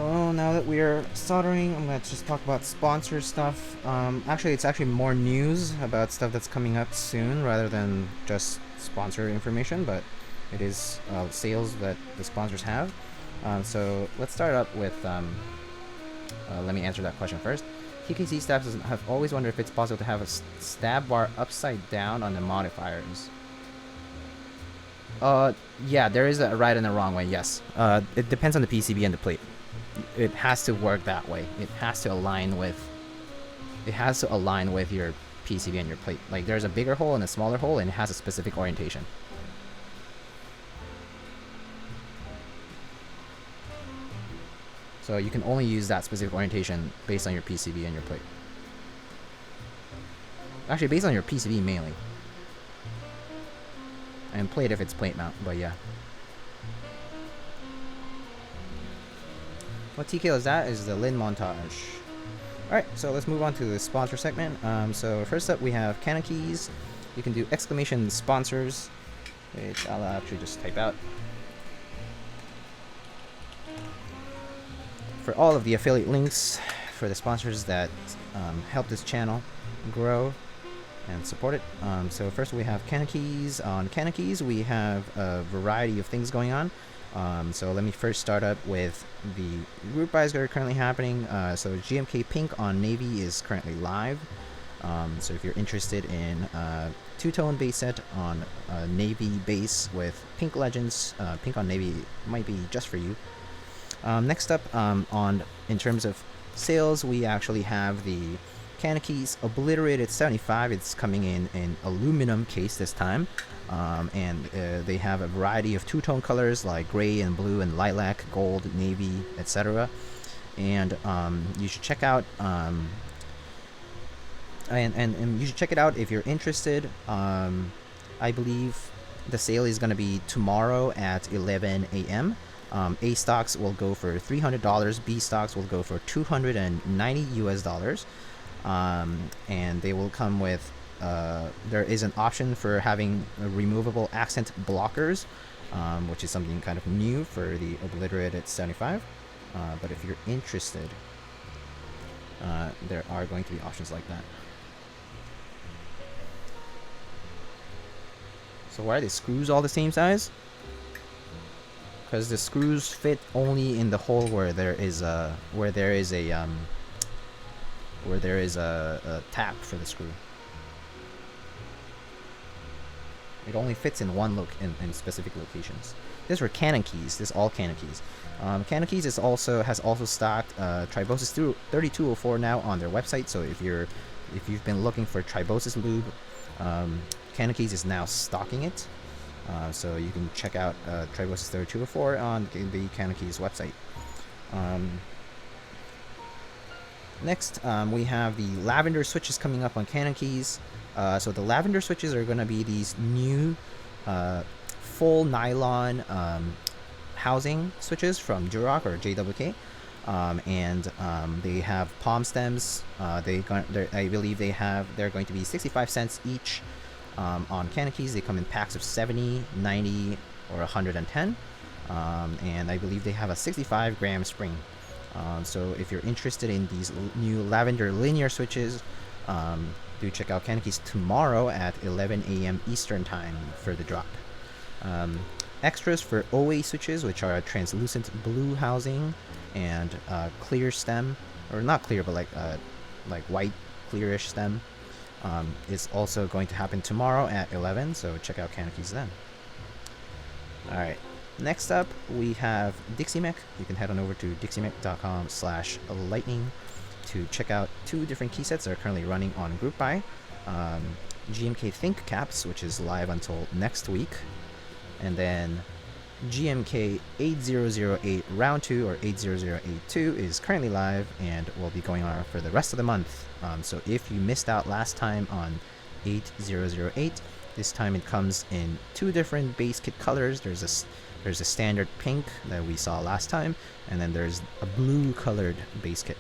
So now that we're soldering, I'm gonna just talk about sponsor stuff. Actually, it's actually more news about stuff that's coming up soon rather than just sponsor information, but it is sales that the sponsors have. So let's start up with, let me answer that question first. TKC staffs have always wondered if it's possible to have a stab bar upside down on the modifiers. Yeah, there is a right and a wrong way, yes. It depends on the PCB and the plate. It has to work that way. It has to align with your PCB and your plate. Like, there's a bigger hole and a smaller hole, and it has a specific orientation. So you can only use that specific orientation based on your PCB and your plate. Actually, based on your PCB mainly. And plate if it's plate mount, but yeah. What TKO is that? Is the Lin montage. Alright, so let's move on to the sponsor segment. So first up we have Keys. You can do exclamation sponsors, which I'll actually just type out. For all of the affiliate links for the sponsors that help this channel grow and support it. So first we have Keys. On Keys we have a variety of things going on. So let me first start up with the group buys that are currently happening. So GMK Pink on Navy is currently live. So if you're interested in two-tone base set on Navy base with Pink Legends, Pink on Navy might be just for you. Next up, in terms of sales, we actually have the Keys Obliterated 75. It's coming in aluminum case this time. And they have a variety of two-tone colors like gray and blue and lilac, gold, navy, etc. And you should check out and you should check it out if you're interested. I believe the sale is going to be tomorrow at 11 a.m. A stocks will go for $300. B stocks will go for $290 US. And they will come with there is an option for having removable accent blockers, which is something kind of new for the Obliterated 75. But if you're interested, there are going to be options like that. So why are the screws all the same size? Because the screws fit only in the hole where there is a tap for the screw. It only fits in one in specific locations. This for Keys. This is all Keys. Keys has also stocked Tribosys 3204 now on their website. So if you've been looking for Tribosys lube, Keys is now stocking it. So you can check out Tribosys 3204 on the Keys website. Next, we have the Lavender Switches coming up on Keys. So the Lavender Switches are going to be these new full nylon housing switches from Durock or JWK. And they have palm stems. I believe they're going to be 65 cents each. On Keys, they come in packs of 70, 90, or 110. And I believe they have a 65-gram spring. So if you're interested in these new lavender linear switches, do check out Keys tomorrow at 11 a.m. Eastern time for the drop. Extras for OA switches, which are a translucent blue housing and clear stem, or not clear, but like white clearish stem, is also going to happen tomorrow at 11. So check out Keys then. All right. Next up, we have DixieMech. You can head on over to dixiemech.com/lightning to check out two different key sets that are currently running on group buy. GMK Think Caps, which is live until next week, and then GMK 8008 Round 2 or 80082 is currently live and will be going on for the rest of the month. So if you missed out last time on 8008, this time it comes in two different base kit colors. There's a standard pink that we saw last time, and then there's a blue colored base kit.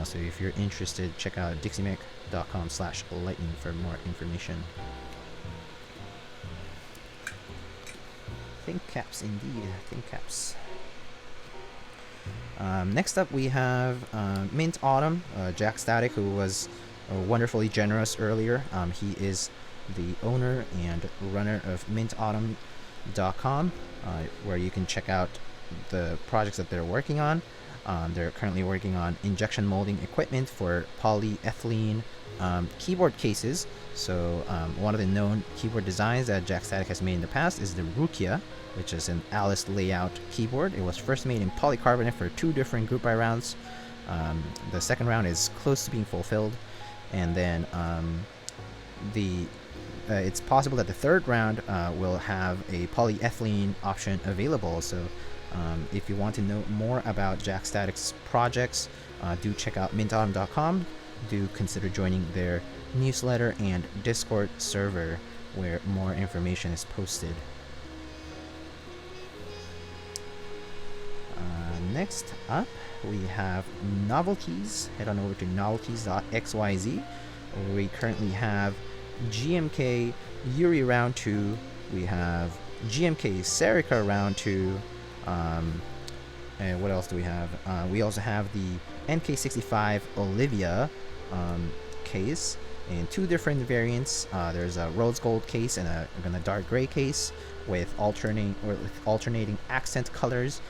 So if you're interested, check out dixiemech.com/lightning for more information. Think caps indeed, think caps. Next up, we have Mint Autumn, Jack Static, who was wonderfully generous earlier. He is the owner and runner of mintautumn.com, where you can check out the projects that they're working on. They're currently working on injection molding equipment for polyethylene keyboard cases. So one of the known keyboard designs that Jack Static has made in the past is the Rukia, which is an Alice layout keyboard. It was first made in polycarbonate for 2 different group buy rounds. The second round is close to being fulfilled, and then it's possible that the third round will have a polyethylene option available. So if you want to know more about Jack Static's projects, do check out mintautumn.com. Do consider joining their newsletter and Discord server, where more information is posted. Next up, we have novelties. Head on over to novelties.xyz. We currently have GMK Yuri Round 2. We have GMK Serica Round 2. And what else do we have? We also have the NK65 Olivia case in 2 different variants. There's a rose gold case and a dark gray case with alternating accent colors.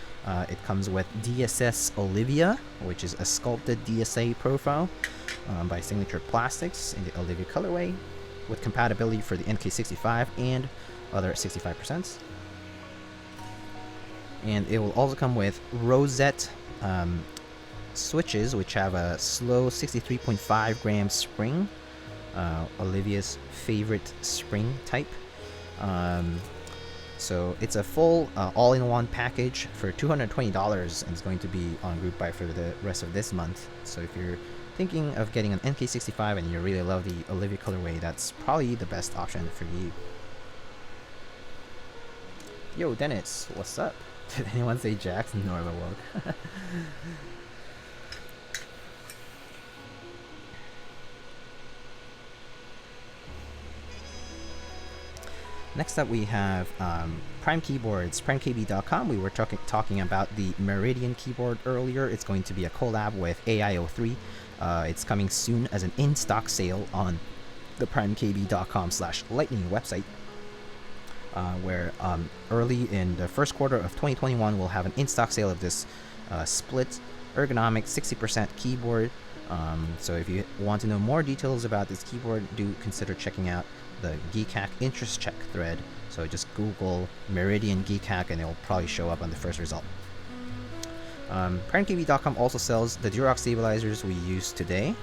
It comes with DSS Olivia, which is a sculpted DSA profile by Signature Plastics in the Olivia colorway, with compatibility for the NK65 and other 65%. And it will also come with Rosette switches, which have a slow 63.5 gram spring, Olivia's favorite spring type. So it's a full all-in-one package for $220, and it's going to be on group buy for the rest of this month. So if you're thinking of getting an NK65 and you really love the Olivia colorway, that's probably the best option for you. Yo, Dennis, what's up? Did anyone say Jax? Norma woke. Next up, we have Prime Keyboards, primekb.com. We were talking about the Meridian keyboard earlier. It's going to be a collab with AI03. It's coming soon as an in-stock sale on the primekb.com/lightning website, where early in the first quarter of 2021, we'll have an in-stock sale of this split ergonomic 60% keyboard. So if you want to know more details about this keyboard, do consider checking out the Geekhack interest check thread. So just Google Meridian Geekhack and it will probably show up on the first result. PrimeKB.com also sells the Durock stabilizers we use today.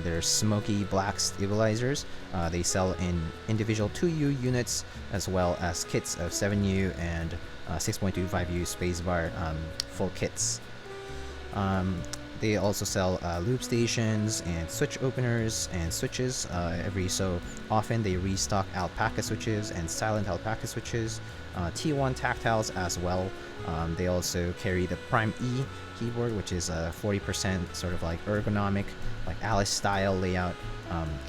They're smoky black stabilizers. They sell in individual 2U units as well as kits of 7U and 6.25U spacebar full kits. They also sell lube stations and switch openers and switches. Every so often they restock alpaca switches and silent alpaca switches, T1 tactiles as well. They also carry the Prime E keyboard, which is a 40% sort of like ergonomic, like Alice style layout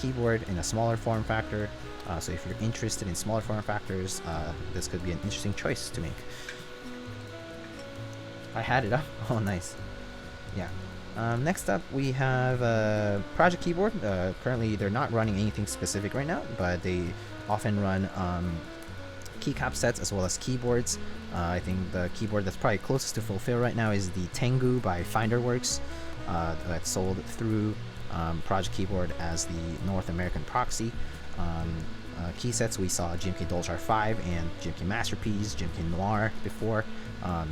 keyboard in a smaller form factor. So if you're interested in smaller form factors, this could be an interesting choice to make. I had it up. Oh, nice. Yeah. Next up, we have Project Keyboard. Currently, they're not running anything specific right now, but they often run keycap sets as well as keyboards. I think the keyboard that's probably closest to fulfill right now is the Tengu by Finderworks, that's sold through Project Keyboard as the North American proxy. Key sets, we saw GMK Dolchar 5 and GMK Masterpiece, GMK Noir before.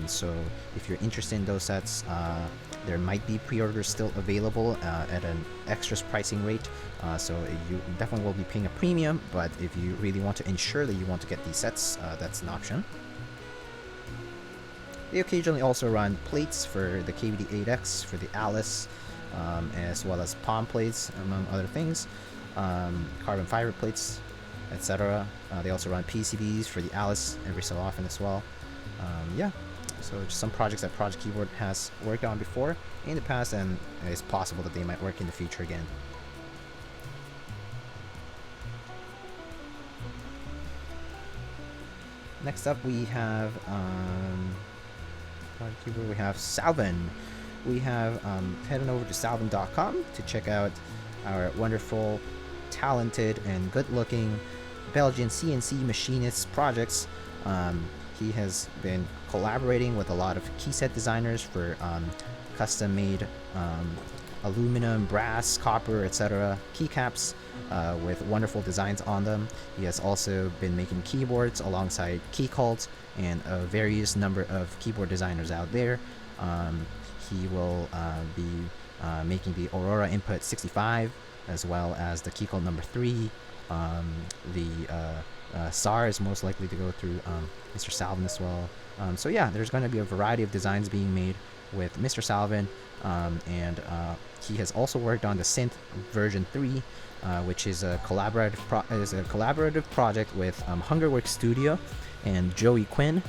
So if you're interested in those sets, there might be pre-orders still available at an extras pricing rate. So you definitely will be paying a premium, but if you really want to ensure that you want to get these sets, that's an option. They occasionally also run plates for the KVD8X, for the Alice, as well as palm plates, among other things, carbon fiber plates, etc. They also run PCBs for the Alice every so often as well. Yeah, so just some projects that Project Keyboard has worked on before in the past, and it's possible that they might work in the future again. Next up, we have keyboard. We have Salvin. We have heading over to salvin.com to check out our wonderful, talented, and good-looking Belgian CNC machinist projects. He has been collaborating with a lot of keyset designers for custom-made aluminum, brass, copper, etc. keycaps with wonderful designs on them. He has also been making keyboards alongside Keycult and a various number of keyboard designers out there. He will be making the Aurora Input 65 as well as the Keycult number 3. The SAR is most likely to go through Mr. Salvin as well. So yeah, there's going to be a variety of designs being made with Mr. Salvin, and he has also worked on the Synth version 3, which is a collaborative project with Hungerworks Studio and Joey Quinn,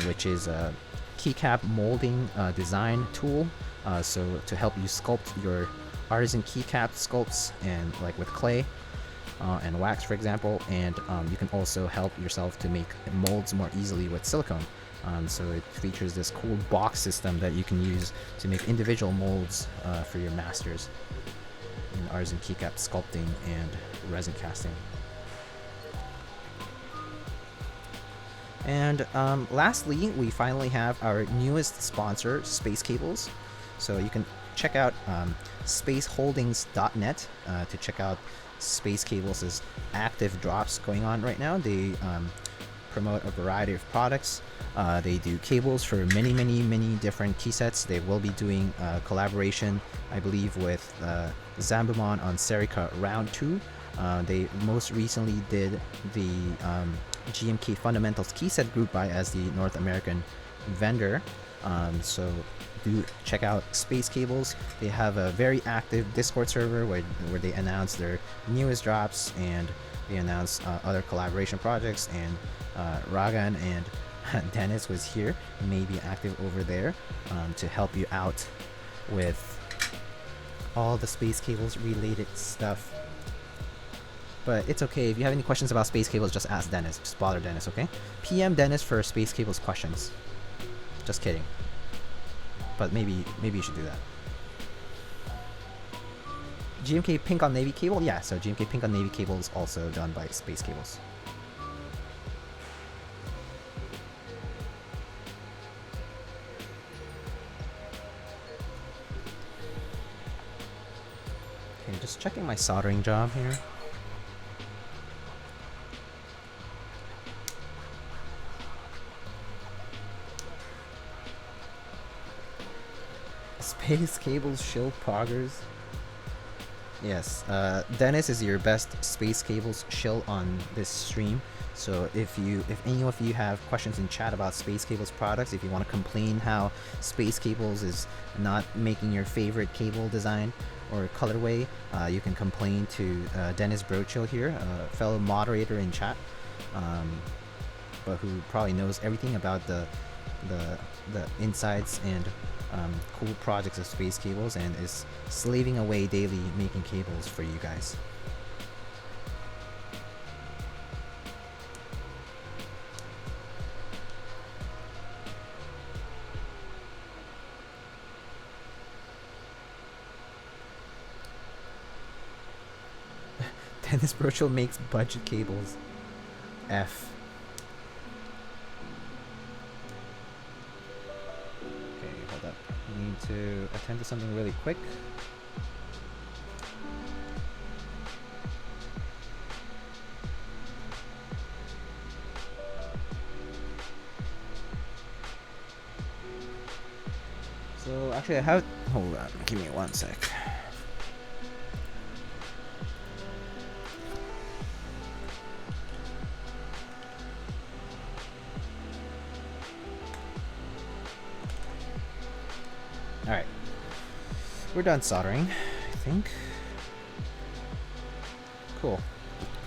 which is a keycap molding design tool. So to help you sculpt your artisan keycap sculpts and like with clay and wax, for example, and you can also help yourself to make molds more easily with silicone. So it features this cool box system that you can use to make individual molds for your masters in artisan keycap sculpting and resin casting. And lastly, we finally have our newest sponsor, Space Cables. So you can check out spaceholdings.net to check out Space Cables' active drops going on right now. They promote a variety of products. They do cables for many different key sets. They will be doing a collaboration, I believe, with Zambumon on Serica Round 2. They most recently did the GMK Fundamentals key set group by as the North American vendor. So do check out Space Cables. They have a very active Discord server where they announce their newest drops, and they announce other collaboration projects, and Ragan and Dennis was here, may be active over there to help you out with all the Space Cables related stuff. But it's okay, if you have any questions about Space Cables, just ask Dennis. Just bother Dennis, okay? PM Dennis for Space Cables questions. Just kidding. But maybe you should do that. GMK Pink on Navy Cable? Yeah, so GMK Pink on Navy Cable is also done by Space Cables. Okay, just checking my soldering job here. Space Cables shield poggers. Yes, Dennis is your best Space Cables shill on this stream. So if any of you have questions in chat about Space Cables products, if you want to complain how Space Cables is not making your favorite cable design or colorway, you can complain to Dennis Brochill here, a fellow moderator in chat, but who probably knows everything about the insides and cool projects of Space Cables, and is slaving away daily making cables for you guys. Dennis Burchell makes budget cables. F. Need to attend to something really quick. So actually I have, hold on, give me one sec. Alright, we're done soldering, I think. Cool,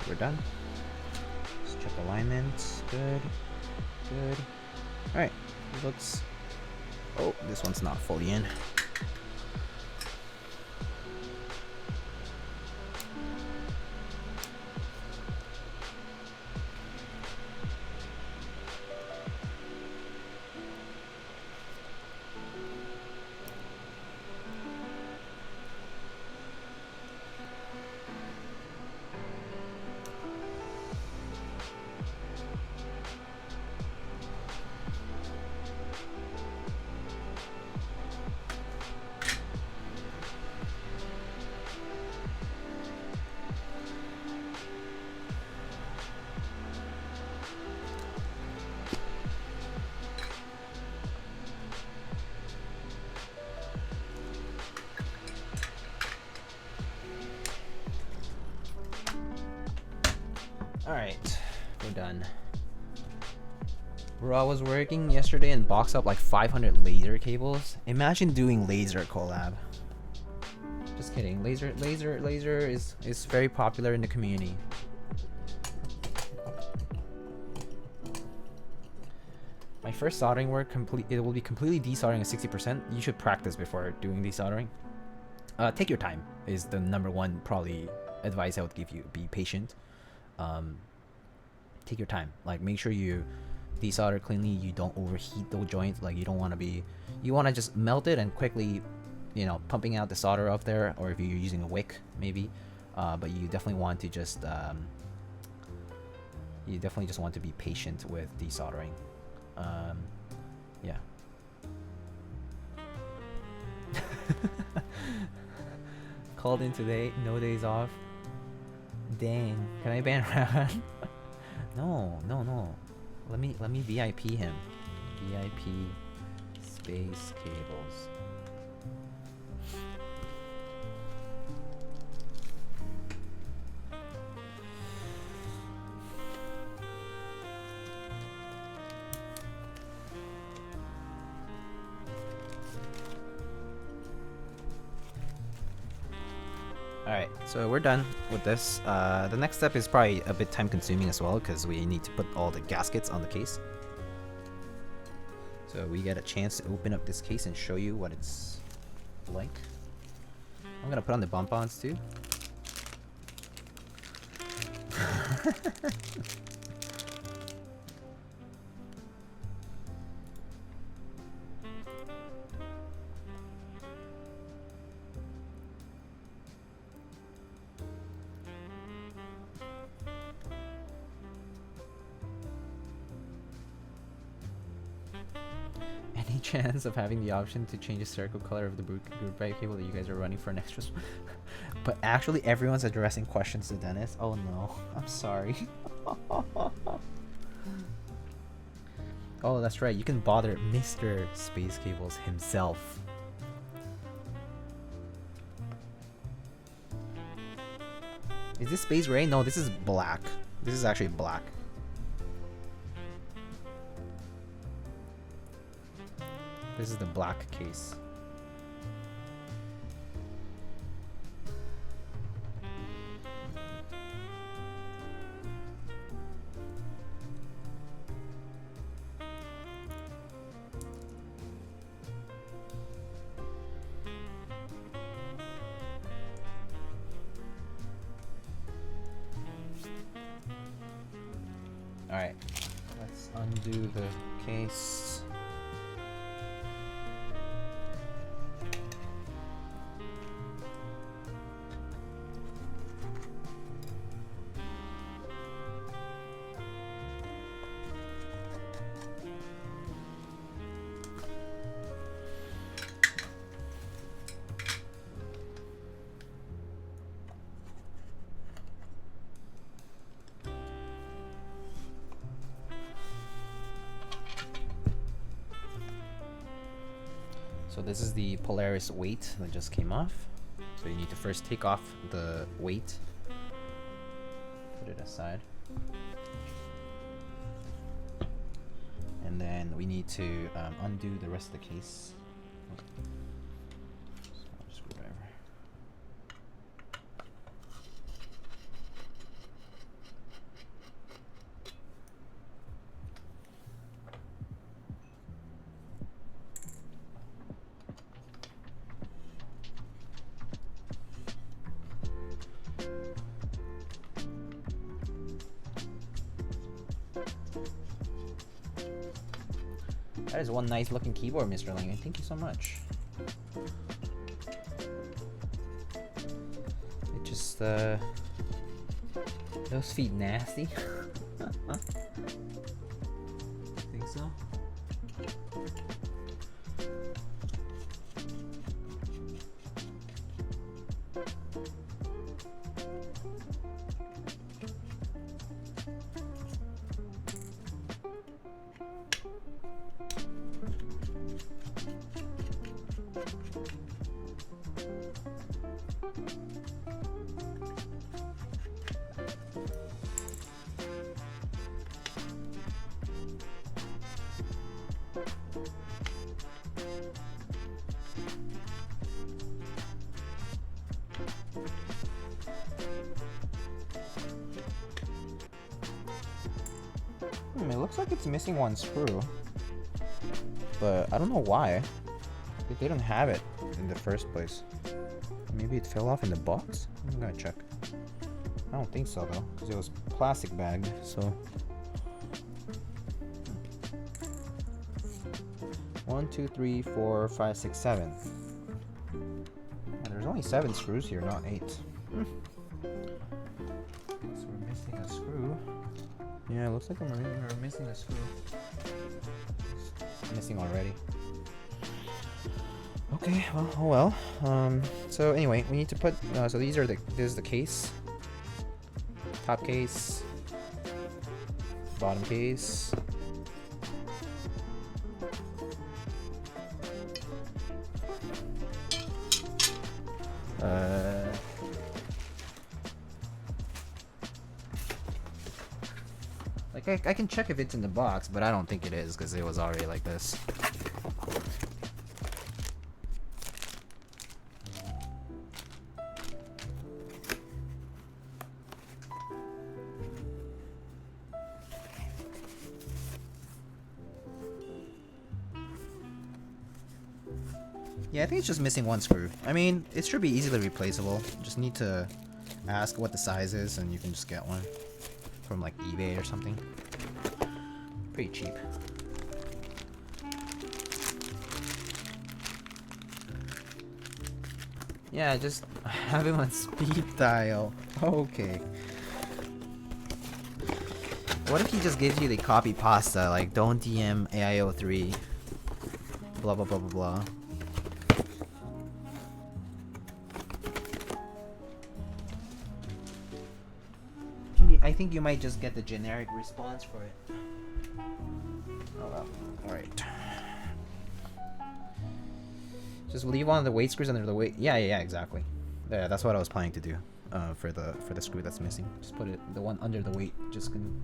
we're done. Let's check alignment, good, good. Alright, looks, oh, this one's not fully in. Alright, we're done. Bro, I was working yesterday and boxed up like 500 laser cables. Imagine doing laser collab. Just kidding. Laser is very popular in the community. My first soldering work it will be completely desoldering at 60%. You should practice before doing desoldering. Take your time is the #1 probably advice I would give you. Be patient. Take your time. Like, make sure you desolder cleanly. You don't overheat the joint. Like, you don't want to be. You want to just melt it and quickly, you know, pumping out the solder up there. Or if you're using a wick, maybe. But you definitely want to just. You definitely just want to be patient with desoldering. Yeah. Called in today, no days off. Dang, can I ban Ran? No. Let me VIP him. VIP space cables. Alright, so we're done with this. The next step is probably a bit time consuming as well because we need to put all the gaskets on the case. So we get a chance to open up this case and show you what it's like. I'm gonna put on the bump-ons too. Any chance of having the option to change the circle color of the group back cable that you guys are running for an extra? But actually, everyone's addressing questions to Dennis. Oh no, I'm sorry. Oh, that's right. You can bother Mr. Space Cables himself. Is this space gray? No, this is black. This is actually black. This is the black case. Alright, let's undo the case. So this is the Polaris weight that just came off. So you need to first take off the weight. Put it aside. And then we need to undo the rest of the case. Screwdriver. That is one nice looking keyboard, Mr. Lang. Thank you so much. It just, those feet nasty. Think so? It looks like it's missing one screw. But I don't know why. They didn't have it in the first place. Maybe it fell off in the box? I'm gonna check. I don't think so though, because it was plastic bagged, so. 1, 2, 3, 4, 5, 6, 7. There's only 7 screws here, not 8. So we're missing a screw. Yeah, it looks like we're missing a screw. It's missing already. Okay, well, oh well. So anyway, we need to put. So these are this is the case. Top case. Bottom case. Like I can check if it's in the box, but I don't think it is because it was already like this. Yeah, I think it's just missing one screw. I mean, it should be easily replaceable. Just need to ask what the size is and you can just get one from like eBay or something. Pretty cheap. Yeah, just have him on speed dial. Okay. What if he just gives you the copy pasta, like don't DM AI03, blah blah blah blah blah. I think you might just get the generic response for it. Oh well. Alright. Just leave one of the weight screws under the weight. Yeah, exactly. Yeah, that's what I was planning to do. For the screw that's missing. Just put it the one under the weight just can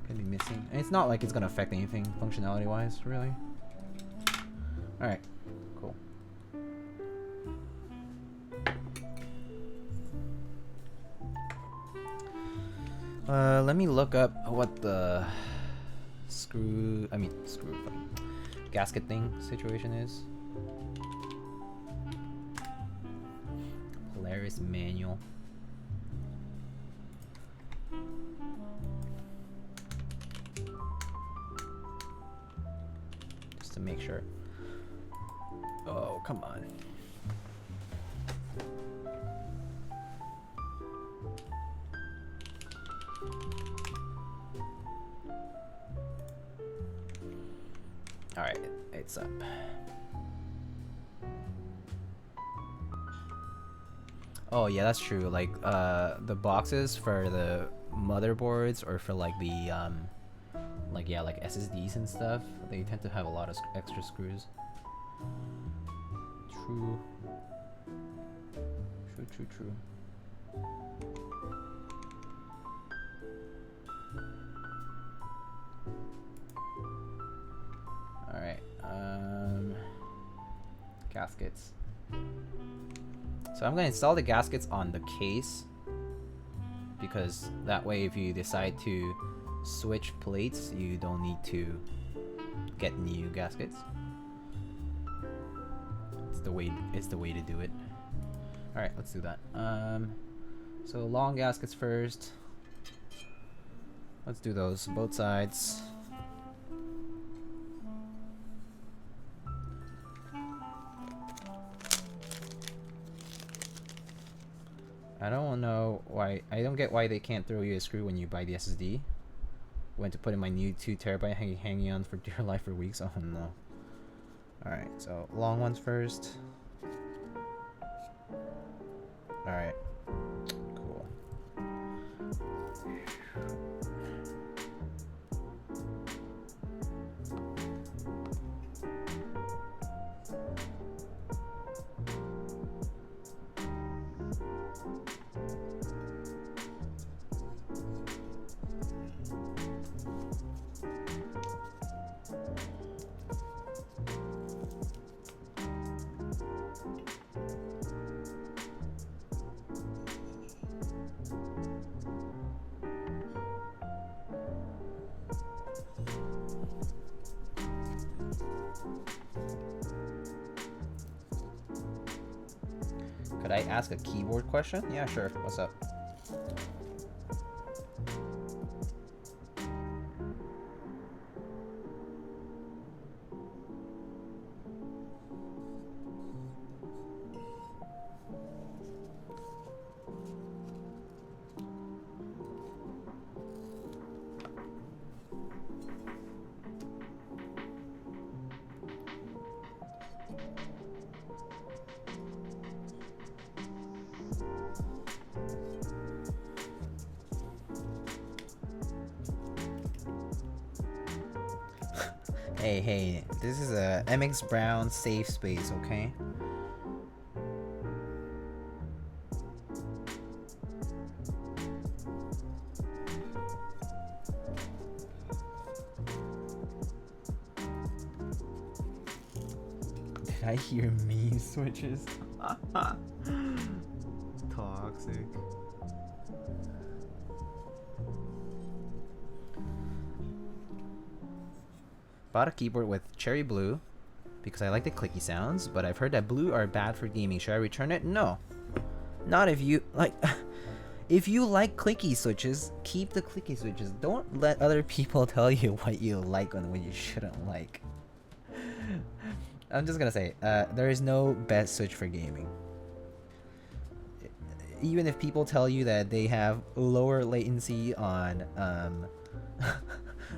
be missing. And it's not like it's gonna affect anything functionality wise, really. Alright. Cool. Let me look up what the gasket thing situation is. Polaris manual. Just to make sure. Oh, come on. Alright, it's up. Oh yeah, that's true. Like the boxes for the motherboards or for like the like SSDs and stuff, they tend to have a lot of extra screws. True. Alright, gaskets. So I'm going to install the gaskets on the case, because that way if you decide to switch plates, you don't need to get new gaskets. It's the way to do it. Alright, let's do that. So long gaskets first. Let's do those, both sides. I don't know why. I don't get why they can't throw you a screw when you buy the SSD. Went to put in my new 2 terabyte hanging on for dear life for weeks. Oh no. Alright, so long ones first. Alright. Cool. Could I ask a keyboard question? Yeah, sure. What's up? Hey, this is a MX Brown safe space, okay? Did I hear me switches? Toxic. Bought a keyboard with cherry blue because I like the clicky sounds, but I've heard that blue are bad for gaming. Should I return it? No. Not if you like if you like clicky switches, keep the clicky switches. Don't let other people tell you what you like and what you shouldn't like. I'm just gonna say, there is no best switch for gaming. Even if people tell you that they have lower latency on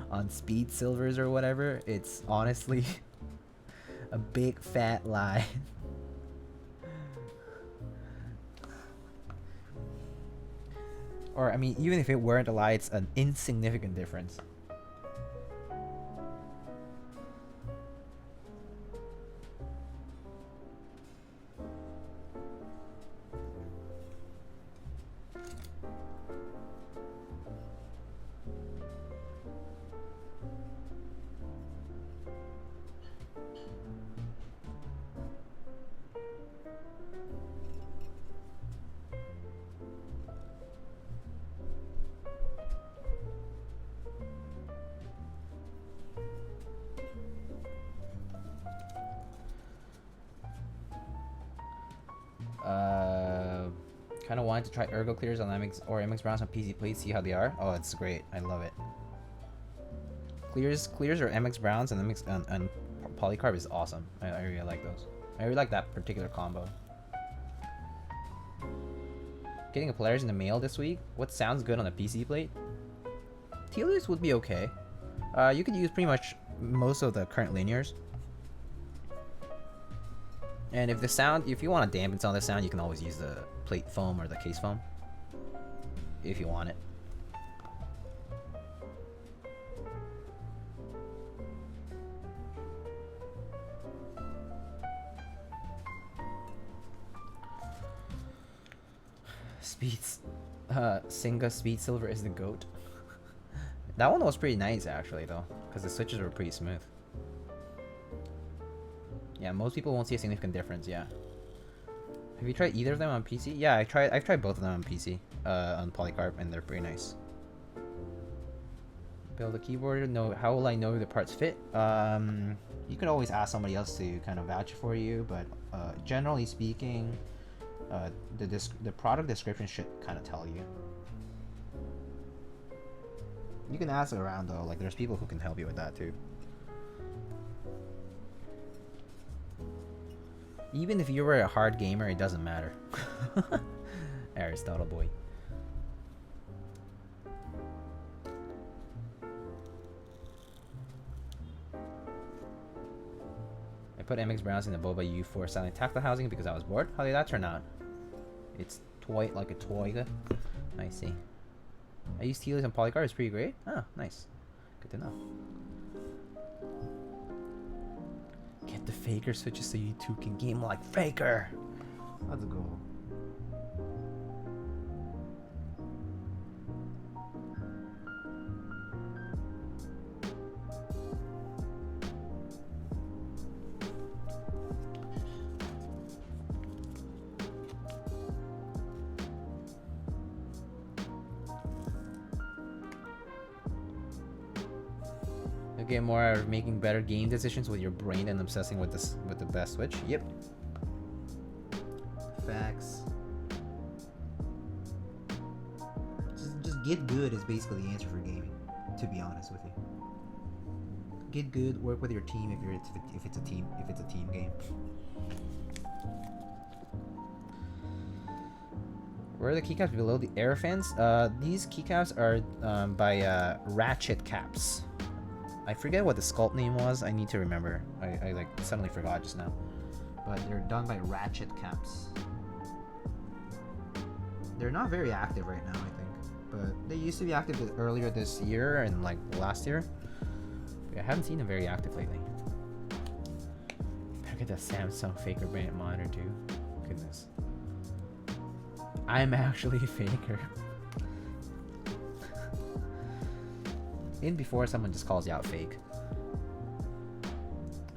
on speed silvers or whatever, it's honestly a big fat lie. Or I mean, even if it weren't a lie, it's an insignificant difference. Kind of wanted to try ergo clears on MX or MX Browns on PC plates, see how they are. Oh, it's great. I love it. Clears or MX Browns and MX and polycarb is awesome. I really like those. I really like that particular combo. Getting a Polaris in the mail this week. What sounds good on a PC plate? Tealers would be okay. You could use pretty much most of the current linears. And if the sound, if you want to dampen some of the sound, you can always use the plate foam or the case foam. If you want it. Speeds. Singa Speed Silver is the GOAT. That one was pretty nice actually though, because the switches were pretty smooth. Yeah, most people won't see a significant difference, yeah. Have you tried either of them on PC? Yeah, I've tried both of them on PC, on polycarb, and they're pretty nice. Build a keyboard, no, how will I know the parts fit? You can always ask somebody else to kind of vouch for you, but generally speaking, the product description should kind of tell you. You can ask around though, like there's people who can help you with that too. Even if you were a hard gamer, it doesn't matter. Aristotle boy. I put MX Browns in the Boba U4 silent tactile housing because I was bored. How did that turn out? It's toy like a toy. I see. I use Tealers and polycarb. It's pretty great. Oh, nice. Good to know. Get the Faker switches so you two can game like Faker. Let's go. Get more out of making better game decisions with your brain than obsessing with the best switch. Yep. Facts. get good is basically the answer for gaming, to be honest with you. Get good, work with your team if it's a team game. Where are the keycaps below the air fans? These keycaps are by Ratchet Caps. I forget what the sculpt name was. I need to remember. I like suddenly forgot just now. But they're done by Ratchet Caps. They're not very active right now, I think. But they used to be active earlier this year and like last year. But I haven't seen them very active lately. Look at the Samsung Faker brand monitor too. Goodness. I'm actually a faker. In before someone just calls you out fake.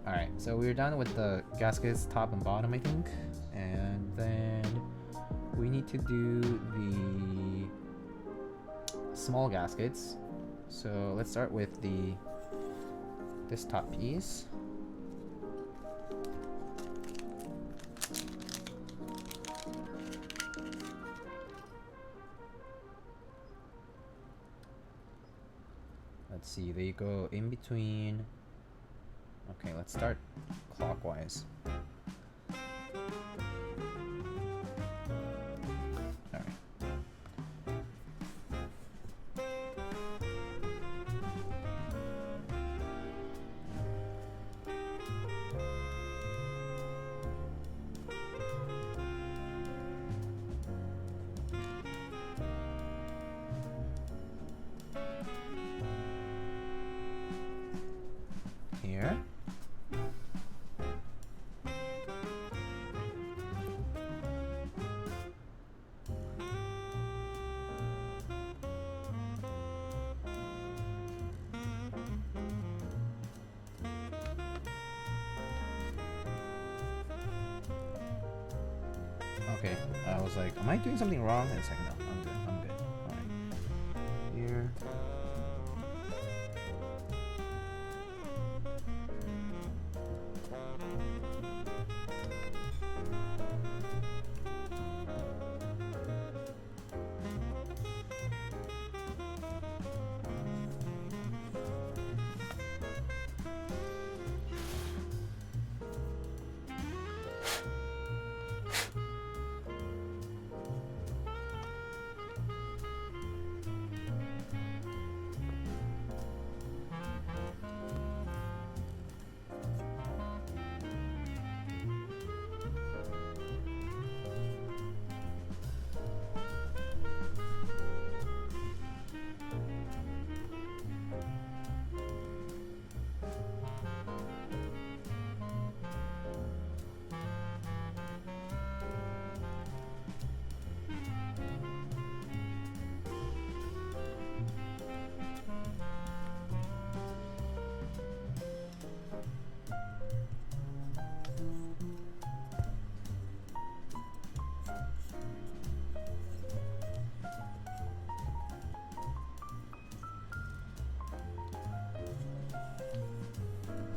Alright, so we're done with the gaskets top and bottom, I think. And then we need to do the small gaskets. So let's start with this top piece. Let's see, they go in between. Okay, let's start clockwise. Alright. Here. Okay, I was like, am I doing something wrong? And it's like, no, I'm good, I'm good. Alright. Here.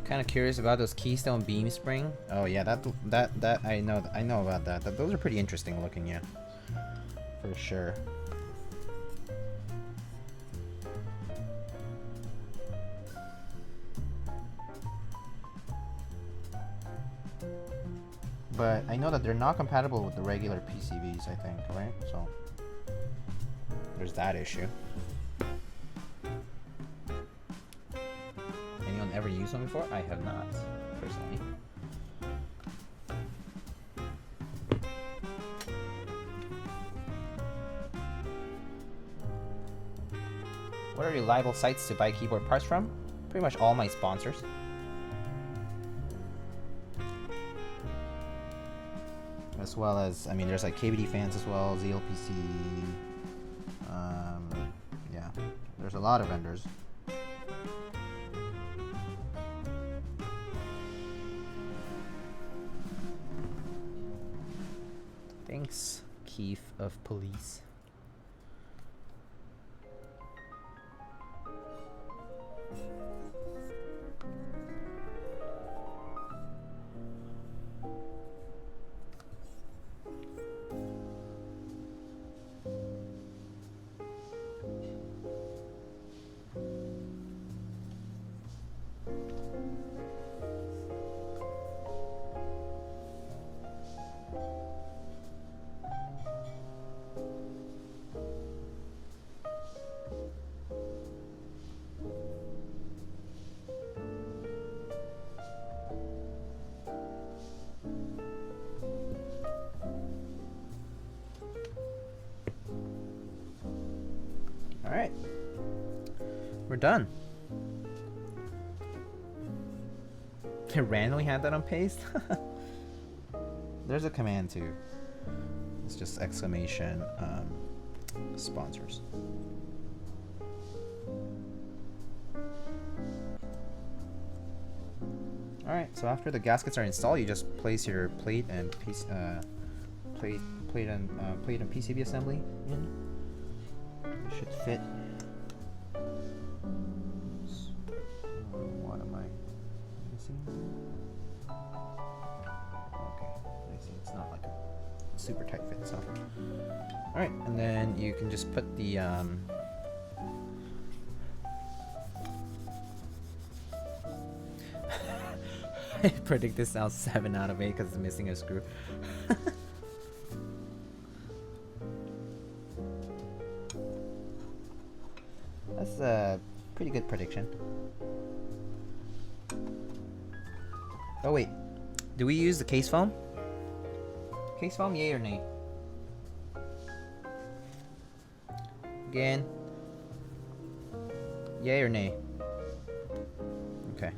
Kind of curious about those Keystone beam spring. Oh yeah, that I know about that. Those are pretty interesting looking, yeah, for sure. But I know that they're not compatible with the regular PCBs, I think, right? So there's that issue. Anyone ever used one before? I have not, personally. What are reliable sites to buy keyboard parts from? Pretty much all my sponsors. As well as, I mean, there's like KBD fans as well, ZLPC. Yeah, there's a lot of vendors. Thanks, Keith of Police. we're done. I randomly had that on paste. There's a command too. It's just exclamation sponsors. Alright, so after the gaskets are installed, you just place your plate and piece, plate and PCB assembly in. It should fit. What am I missing? Okay, I see. It's not like a super tight fit. So, all right, and then you can just put the I predict this sounds 7 out of 8 because it's missing a screw. That's a pretty good prediction. Oh wait, do we use the case foam? Case foam, yay or nay? Again, yay or nay? Okay.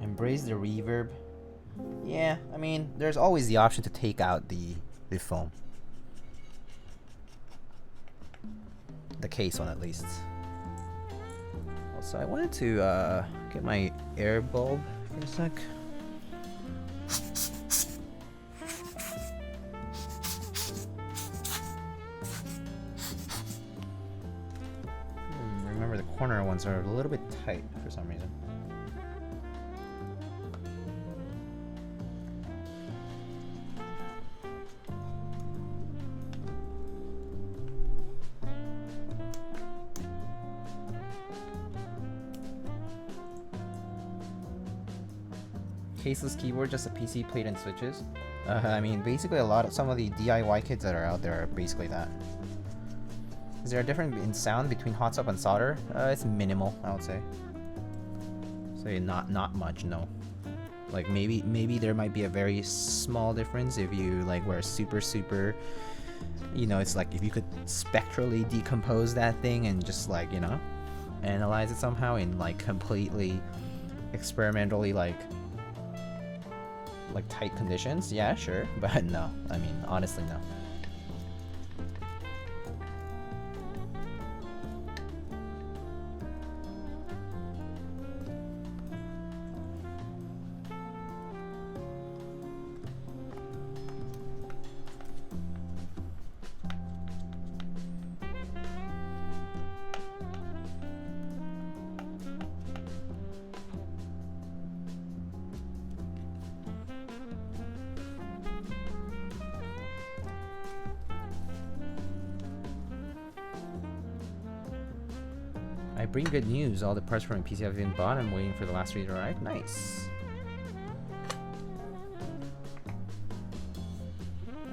Embrace the reverb. Yeah, I mean, there's always the option to take out the foam. The case one, at least. Also, I wanted to get my air bulb for a sec. Remember, the corner ones are a little bit tight for some reason. Caseless keyboard, just a PC plate and switches. I mean, basically some of the DIY kits that are out there are basically that. Is there a difference in sound between hot swap and solder? It's minimal, I would say. So not much, no. Like maybe there might be a very small difference if you like were super, you know, it's like if you could spectrally decompose that thing and just like, you know, analyze it somehow in like completely experimentally like tight conditions, yeah, sure, but no, I mean, honestly, no. I bring good news. All the parts for my PC have been bought. I'm waiting for the last 3 to arrive. Nice.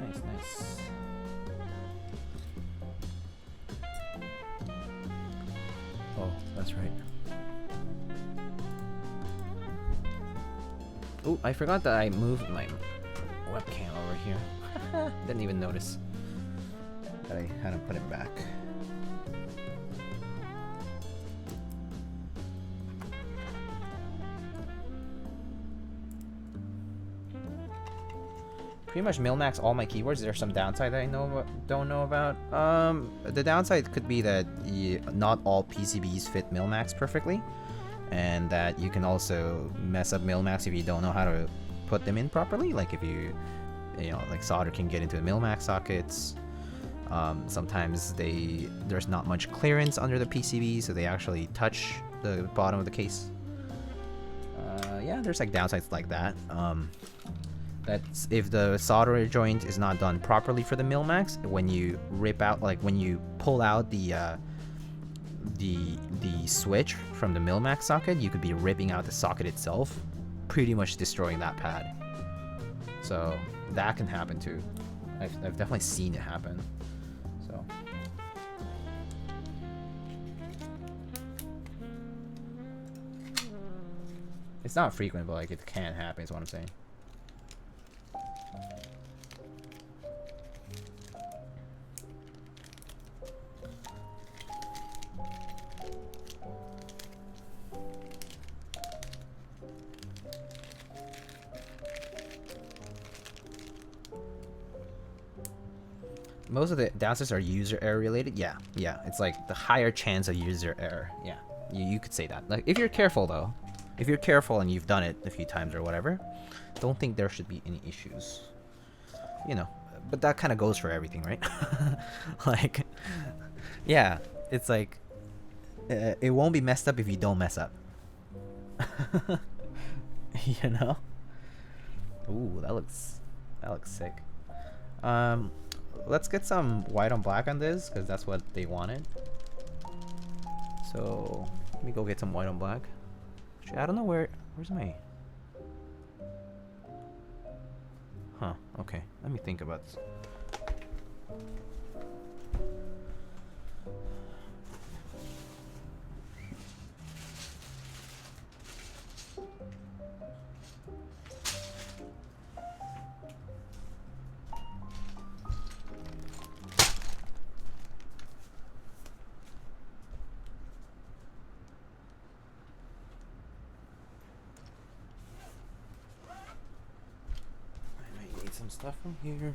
Nice. Oh, that's right. Oh, I forgot that I moved my webcam over here. Didn't even notice that I hadn't put it back. Pretty much mil-max all my keyboards. There's some downside that I don't know about. The downside could be that not all PCBs fit mil-max perfectly, and that you can also mess up mil-max if you don't know how to put them in properly. Like if you know, like solder can get into the mil-max sockets. Sometimes there's not much clearance under the PCB, so they actually touch the bottom of the case. Yeah, there's like downsides like that. That's if the solder joint is not done properly for the Mil-Max. When you rip out, like when you pull out the switch from the Mil-Max socket, you could be ripping out the socket itself, pretty much destroying that pad. So that can happen too. I've definitely seen it happen. So. It's not frequent, but like it can happen is what I'm saying. Most of the downsides are user error related. Yeah, it's like the higher chance of user error. Yeah, you could say that. Like if you're careful though, if you're careful and you've done it a few times or whatever, don't think there should be any issues. You know, but that kind of goes for everything, right? Like, yeah, it's like it won't be messed up if you don't mess up. You know? Ooh, that looks sick. Let's get some white on black on this, because that's what they wanted. So let me go get some white on black. Actually, I don't know where's my... Huh, okay. Let me think about this. Some stuff from here.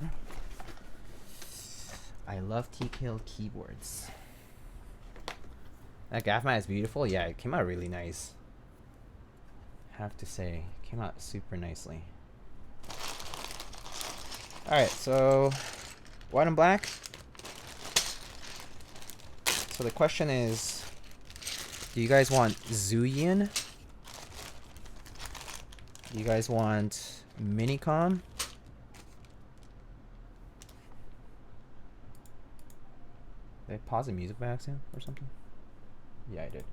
I love TKL keyboards. That gaff mat is beautiful. Yeah, it came out really nice. Have to say, it came out super nicely. Alright, so white and black. So the question is, do you guys want Zhuyin? Do you guys want Minicom? Did I pause the music by accident or something? Yeah, I did.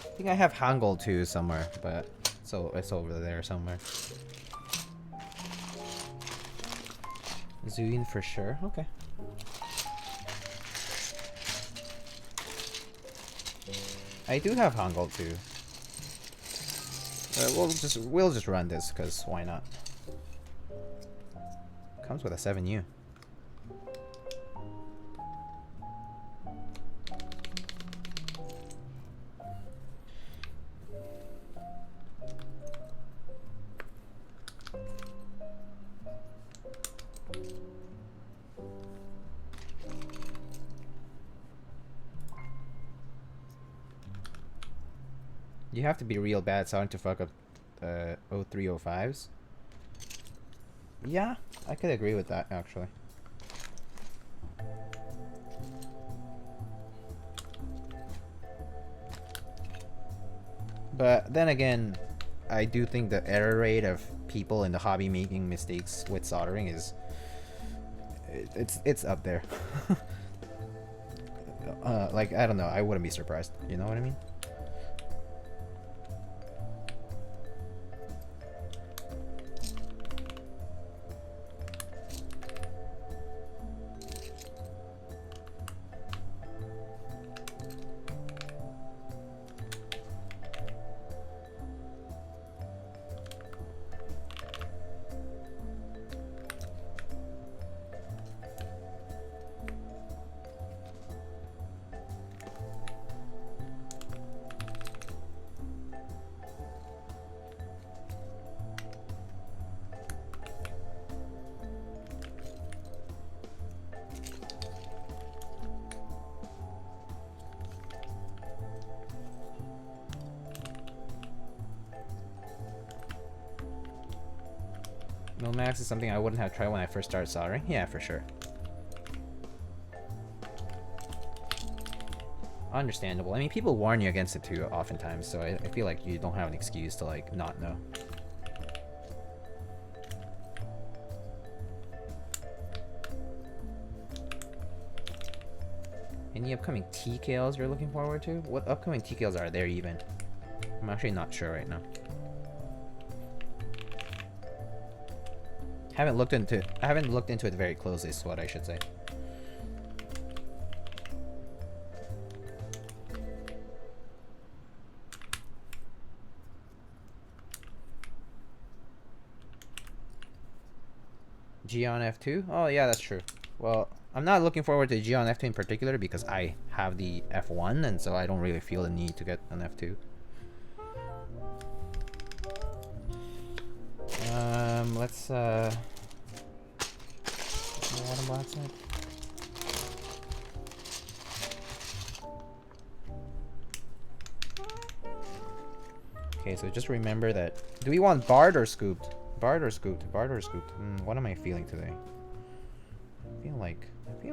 I think I have Hangul too somewhere, but so it's over there somewhere. Zhuyin for sure. Okay. I do have Hangul too. We'll just run this because why not? Comes with a 7U. You have to be real bad starting to fuck up 0305s. Yeah, I could agree with that actually. But then again, I do think the error rate of people in the hobby making mistakes with soldering is it's up there. Like I don't know, I wouldn't be surprised. You know what I mean? Nomax is something I wouldn't have tried when I first started soldering. Yeah, for sure. Understandable. I mean, people warn you against it too, oftentimes, so I feel like you don't have an excuse to, like, not know. Any upcoming TKLs you're looking forward to? What upcoming TKLs are there even? I'm actually not sure right now. I haven't looked into it very closely, is what I should say. G on F2? Oh yeah, that's true. Well, I'm not looking forward to G on F2 in particular because I have the F1, and so I don't really feel the need to get an F2. Let's what am black side? Okay, so just remember that. Do we want barred or scooped? Barred or scooped? Barred or scooped? What am I feeling today? I feel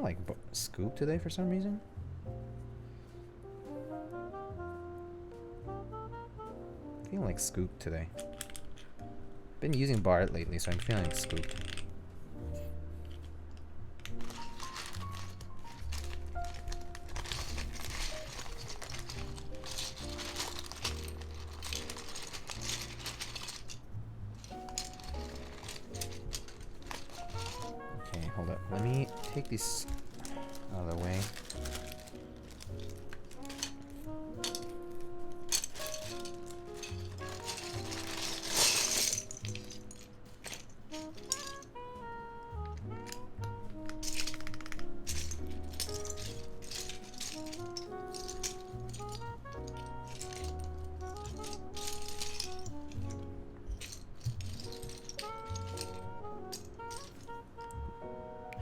like scooped today for some reason. I feel like scooped today. Been using barred lately, so I'm feeling scooped. Okay, hold up. Let me take these out of the way.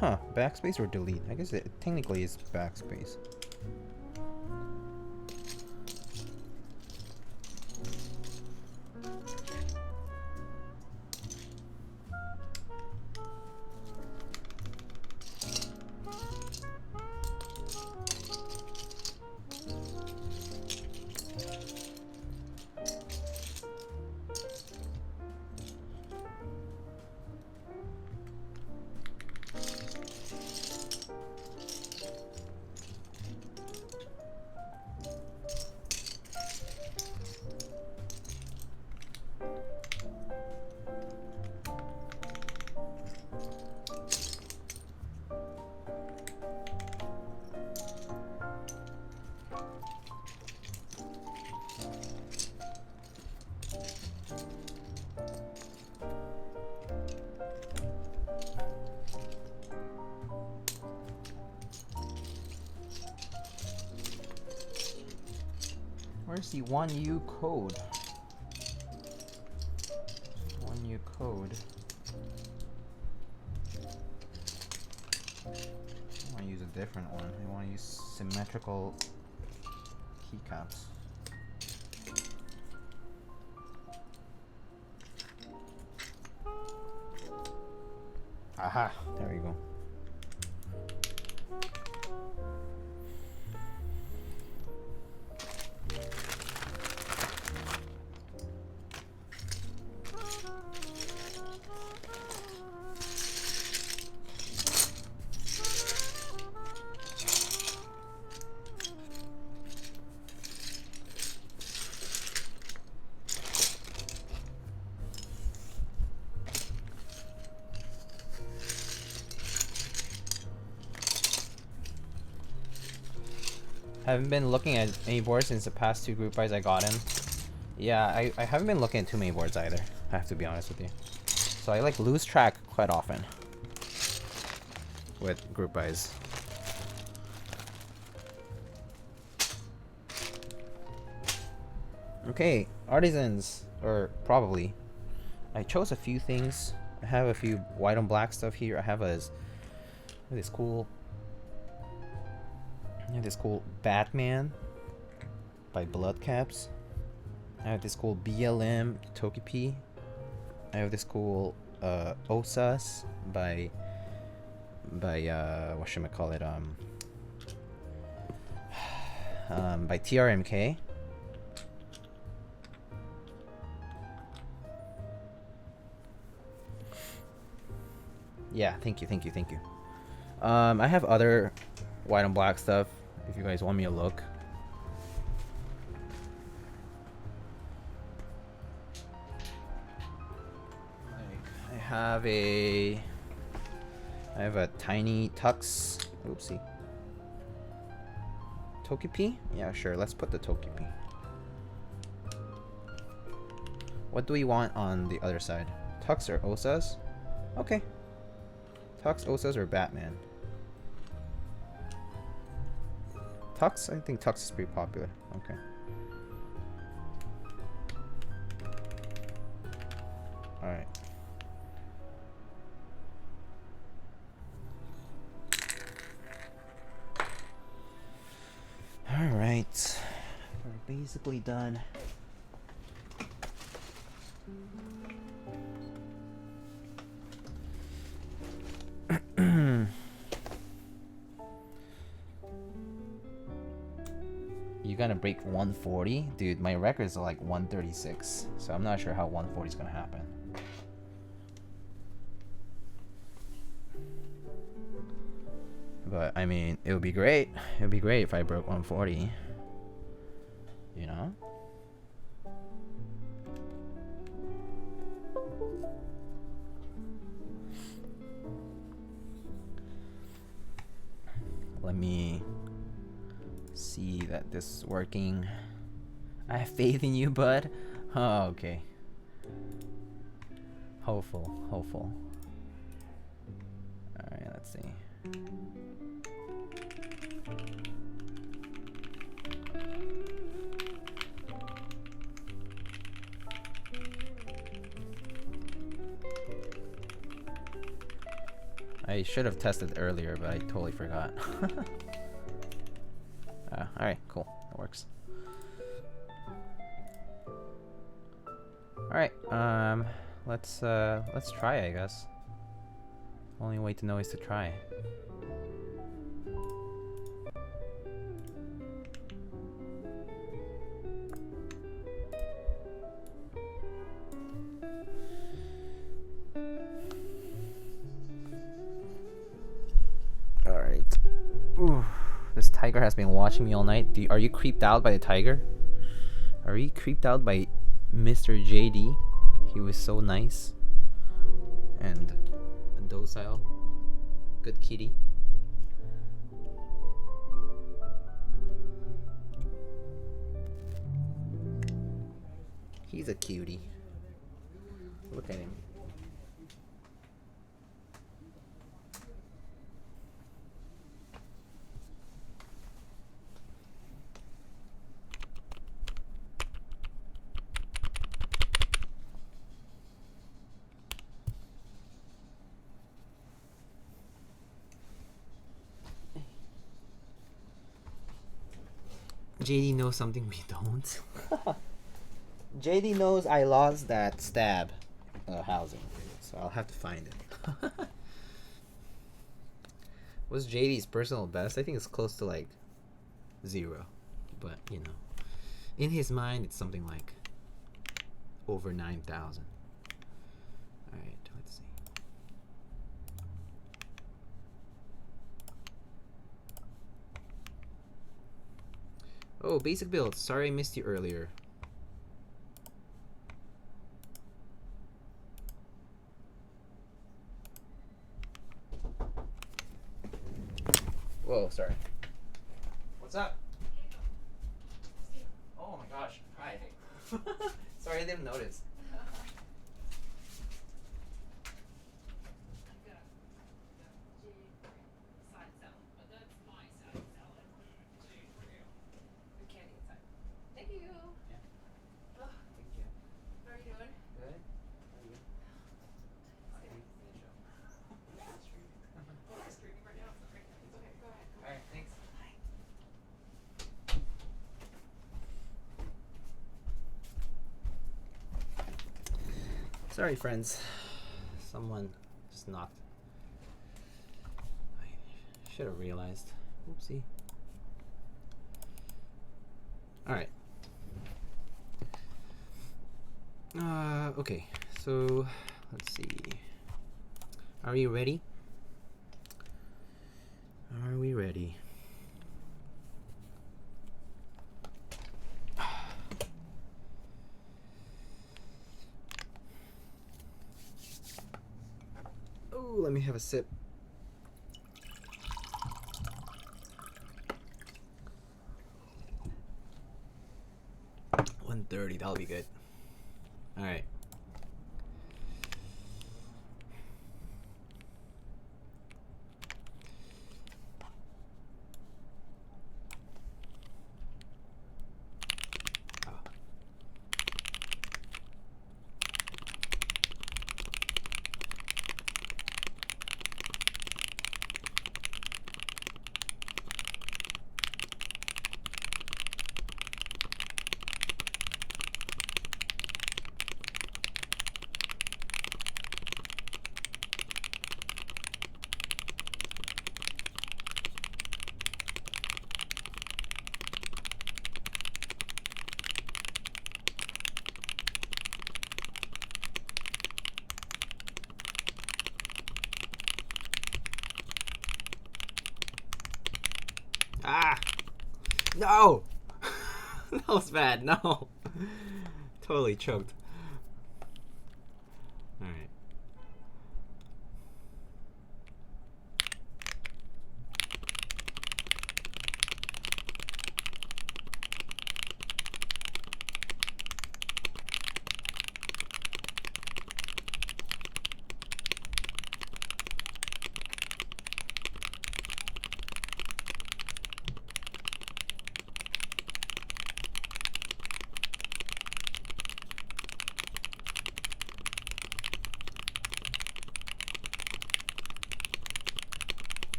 Huh, backspace or delete? I guess it technically is backspace. Where's the 1U code? 1U code. I want to use a different one. I want to use symmetrical keycaps. Aha! There we go. I haven't been looking at any boards since the past two group buys I got in. Yeah, I haven't been looking at too many boards either, I have to be honest with you. So I like lose track quite often with group buys. Okay, artisans, or probably. I chose a few things. I have a few white on black stuff here. I have this cool Batman by Bloodcaps. I have this cool BLM Togepi. I have this cool OSAS by whatchamacallit, by TRMK. Yeah, thank you. I have other white and black stuff if you guys want me to look. Like, I have a tiny tux. Oopsie. Togepi? Yeah, sure. Let's put the Togepi. What do we want on the other side? Tux or Osas? Okay. Tux, Osas, or Batman? Tux? I think Tux is pretty popular. Okay. Alright. Alright. We're basically done. You gotta break 140? Dude, my records are like 136, so I'm not sure how 140 is gonna happen. But I mean, it would be great. It would be great if I broke 140. You know? Let me see that this is working. I have faith in you, bud. Oh, okay. Hopeful. Alright, let's see. I should have tested earlier, but I totally forgot. Alright, cool. That works. Alright, let's try, I guess. Only way to know is to try. Alright. Ooh, this tiger has been watching me all night. Are you creeped out by the tiger? Are you creeped out by Mr. JD? He was so nice and docile. Good kitty. He's a cutie. Look at him. JD knows something we don't. JD knows I lost that stab housing, so I'll have to find it. What's JD's personal best? I think it's close to like 0, but you know, in his mind it's something like over 9,000. All right, let's see. Oh, basic build. Sorry I missed you earlier. Whoa, sorry. What's up? Oh my gosh. Hi. Sorry, I didn't notice. Sorry, friends. someone just knocked. I should have realized. Oopsie. Alright. Okay, so let's see. Are you ready? Are we ready? Oh, let me have a sip. 130, that'll be good. All right. Ah! No! That was bad. No! Totally choked. Alright.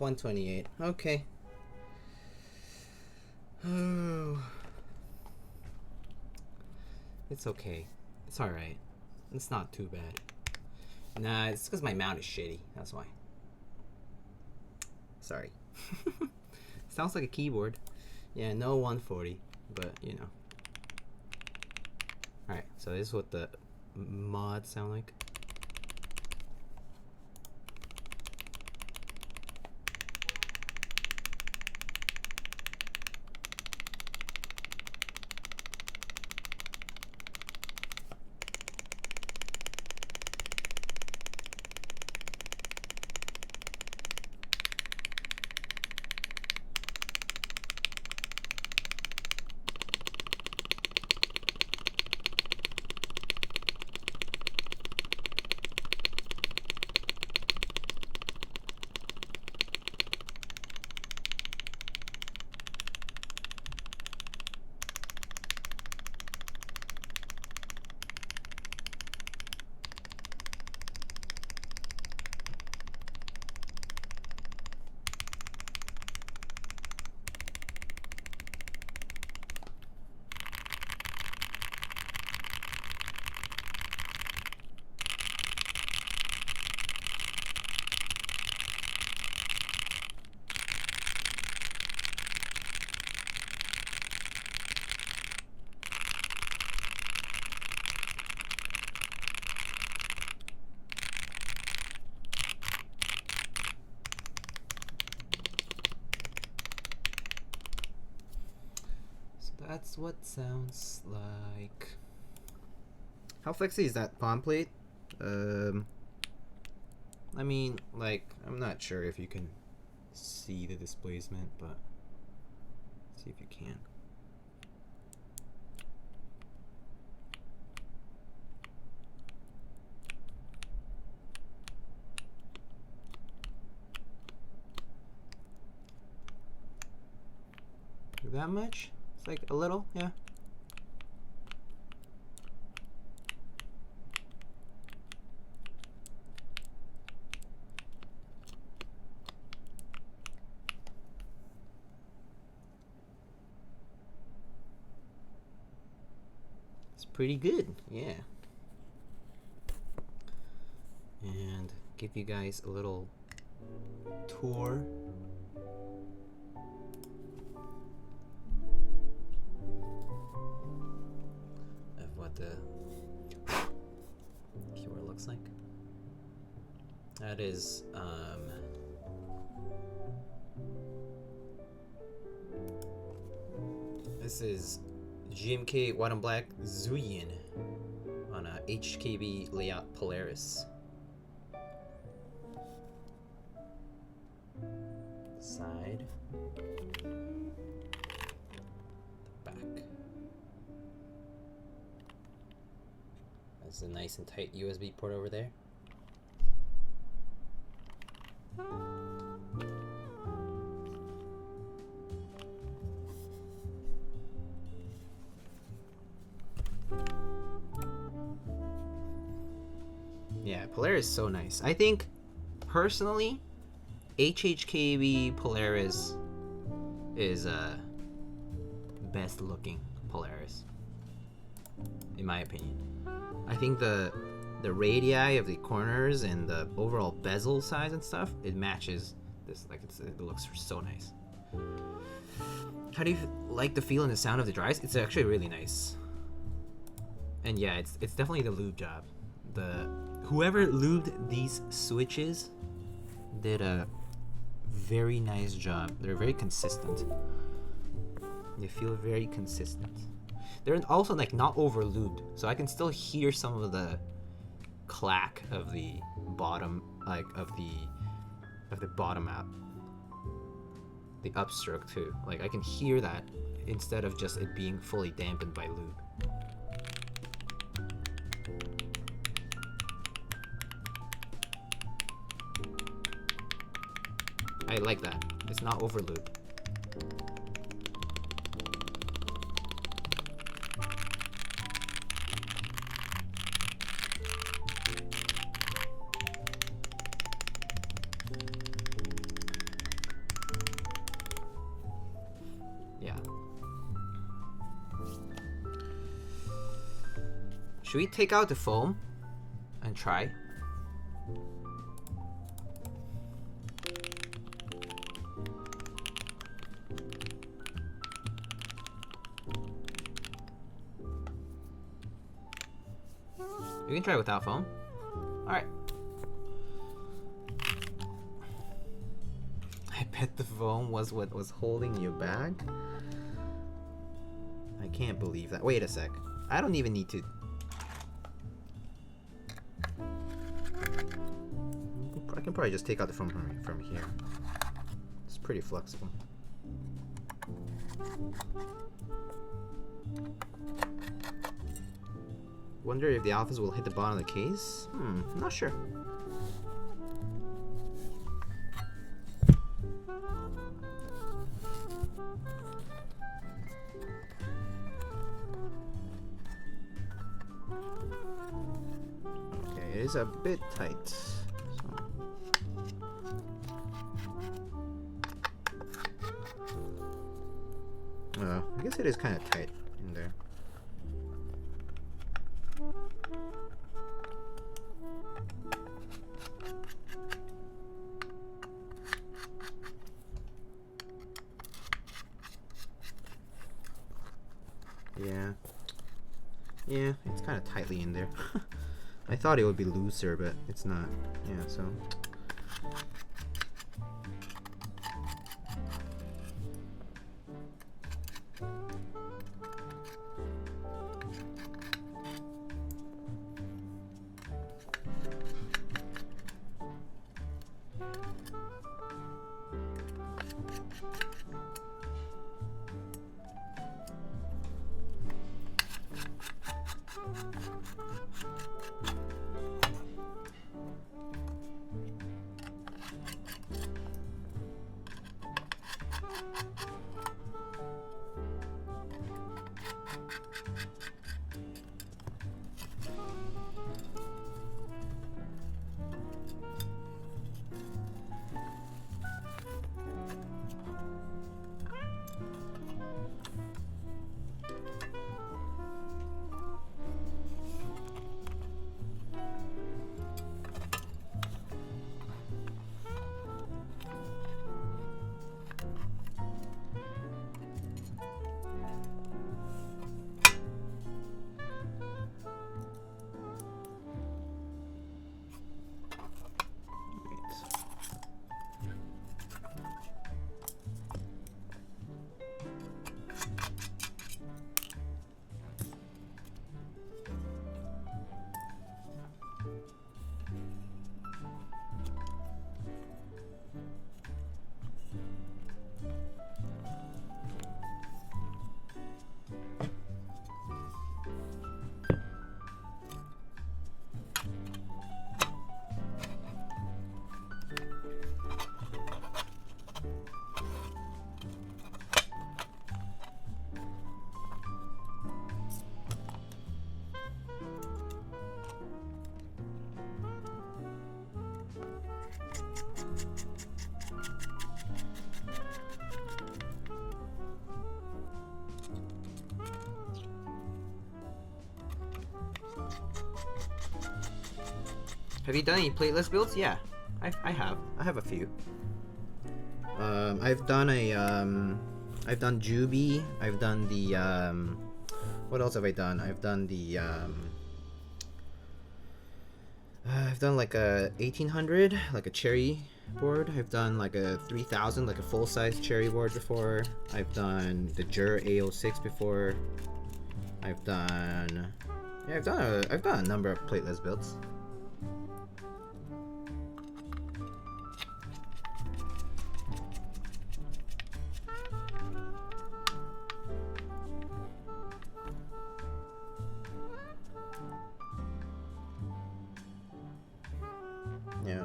$128. Okay. Oh. It's okay. It's alright. It's not too bad. Nah, it's because my mount is shitty. That's why. Sorry. Sounds like a keyboard. Yeah, no 140, but you know. Alright, so this is what the mods sound like. That's what sounds like. How flexy is that palm plate? I mean, like, I'm not sure if you can see the displacement, but see if you can. That much? It's like a little, yeah. It's pretty good, yeah. And give you guys a little tour. Of what the keyword looks like. That is this is GMK white and black Zhuyin on a HKB layout Polaris. Side, the back. That's a nice and tight USB port over there. Yeah, Polaris is so nice. I think personally HHKB Polaris is best looking Polaris, in my opinion. I think the radii of the corners and the overall bezel size and stuff, it matches this. Like it looks so nice. How do you like the feel and the sound of the drives? It's actually really nice. And yeah, it's definitely the lube job. Whoever lubed these switches did a very nice job. They're very consistent. They feel very consistent. They're also like not over lubed, so I can still hear some of the clack of the bottom, like of the bottom app, the upstroke too. Like I can hear that instead of just it being fully dampened by lube. I like that. It's not over lube. Yeah. Should we take out the foam and try? We can try without foam. Alright. I bet the foam was what was holding you back. I can't believe that. Wait a sec. I don't even need to... I can probably just take out the foam from here. It's pretty flexible. Wonder if the alphas will hit the bottom of the case? I'm not sure. Okay, it is a bit tight. I guess it is kind of tight in there. Yeah, it's kind of tightly in there. I thought it would be looser, but it's not. Yeah, so. Have you done any playlist builds? Yeah, I have. I have a few. I've done Juby. I've done the what else have I done? I've done the I've done like a 1800, like a cherry board. I've done like a 3000, like a full-size cherry board before. I've done the Jur A06 before. I've done I've done a number of plateless builds. Yeah.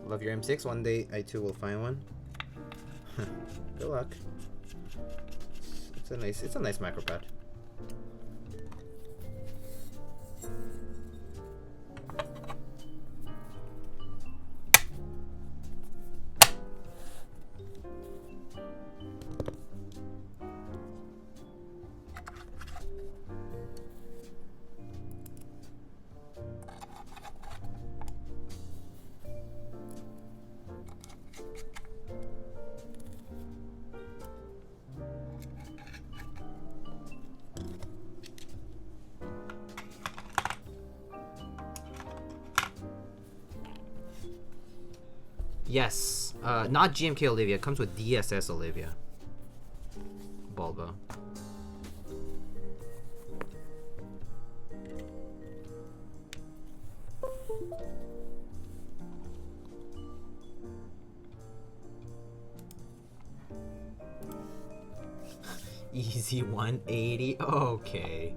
Love your M6. One day I too will find one. Good luck. It's a nice micropad. Yes, not GMK Olivia. It comes with DSS Olivia. Bulba. Easy 180. Okay.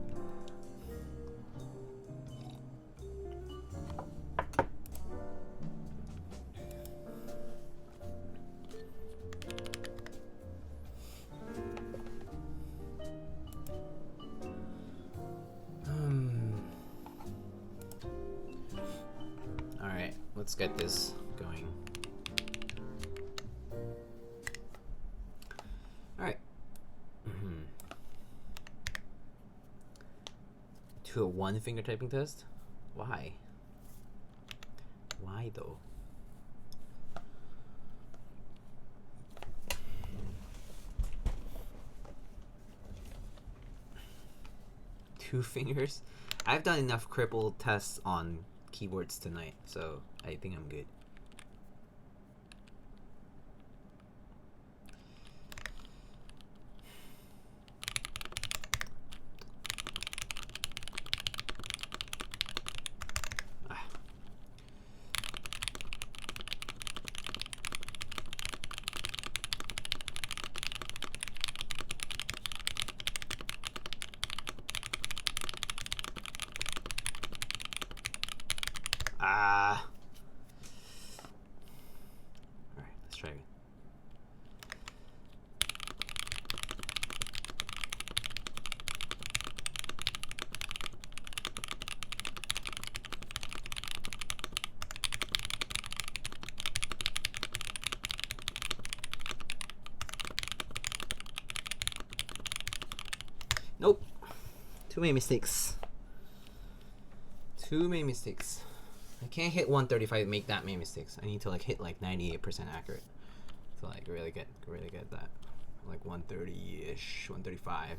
Alright, let's get this going. Alright. To a one finger typing test? Why? Why though? Two fingers? I've done enough cripple tests on keyboards tonight, so I think I'm good. Alright, let's try it. Nope. Too many mistakes. Too many mistakes. I can't hit 135 and make that many mistakes. I need to like hit like 98% accurate to like really get that. Like 130-ish, 135.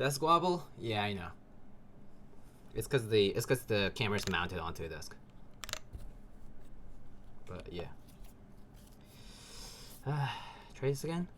Desk wobble? Yeah, I know. It's cause the camera's mounted onto a desk. But yeah. Try this again.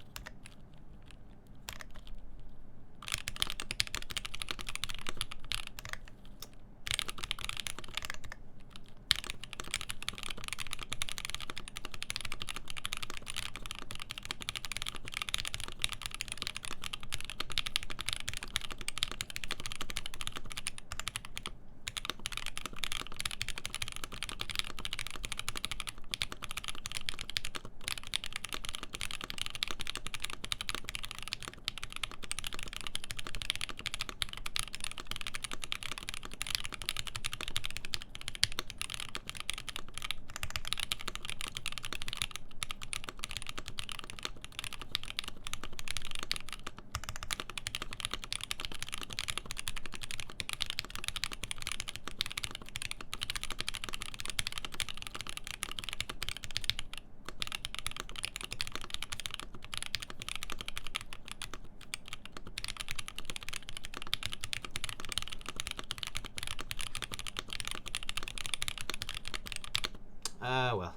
Well.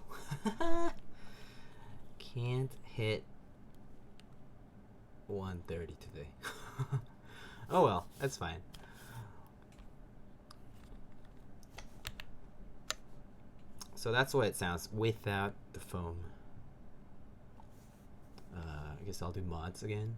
Can't hit 130 today. Oh well, that's fine. So that's what it sounds without the foam. I guess I'll do mods again.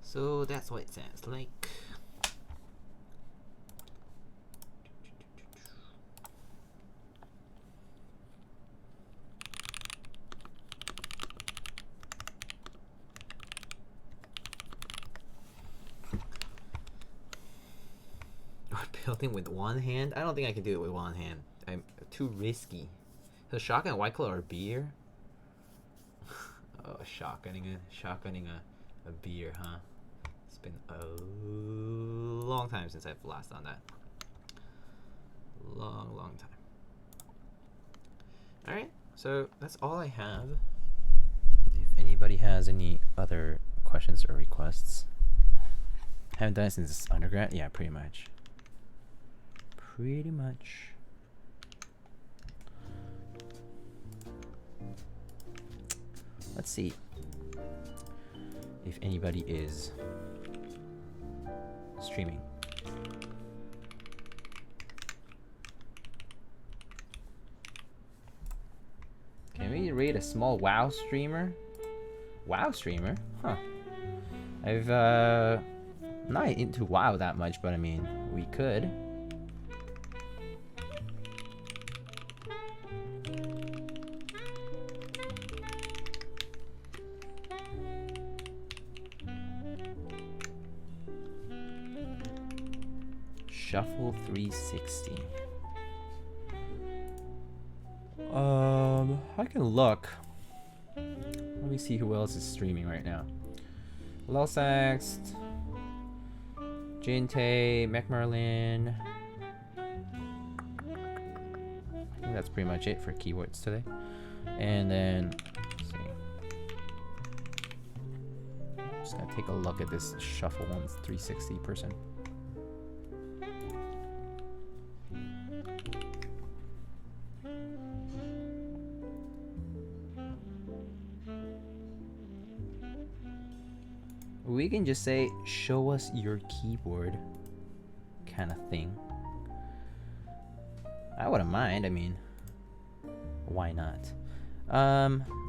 So that's what it sounds like. Building with one hand? I don't think I can do it with one hand. I'm too risky. So shotgun White Claw or beer? Oh, shotgunning a beer, huh? It's been a long time since I've last done that. Long time. Alright, so that's all I have. If anybody has any other questions or requests. Haven't done it since undergrad? Yeah, pretty much. Pretty much. Let's see if anybody is streaming. Can we rate a small WoW streamer? WoW streamer? Huh. I've not into WoW that much, but I mean, we could. Shuffle 360. I can look. Let me see who else is streaming right now. Losax, Jinte, McMerlin. I think that's pretty much it for keywords today. And then, let's see. Just gonna take a look at this Shuffle 360 person. We can just say, show us your keyboard, kind of thing. I wouldn't mind, I mean, why not?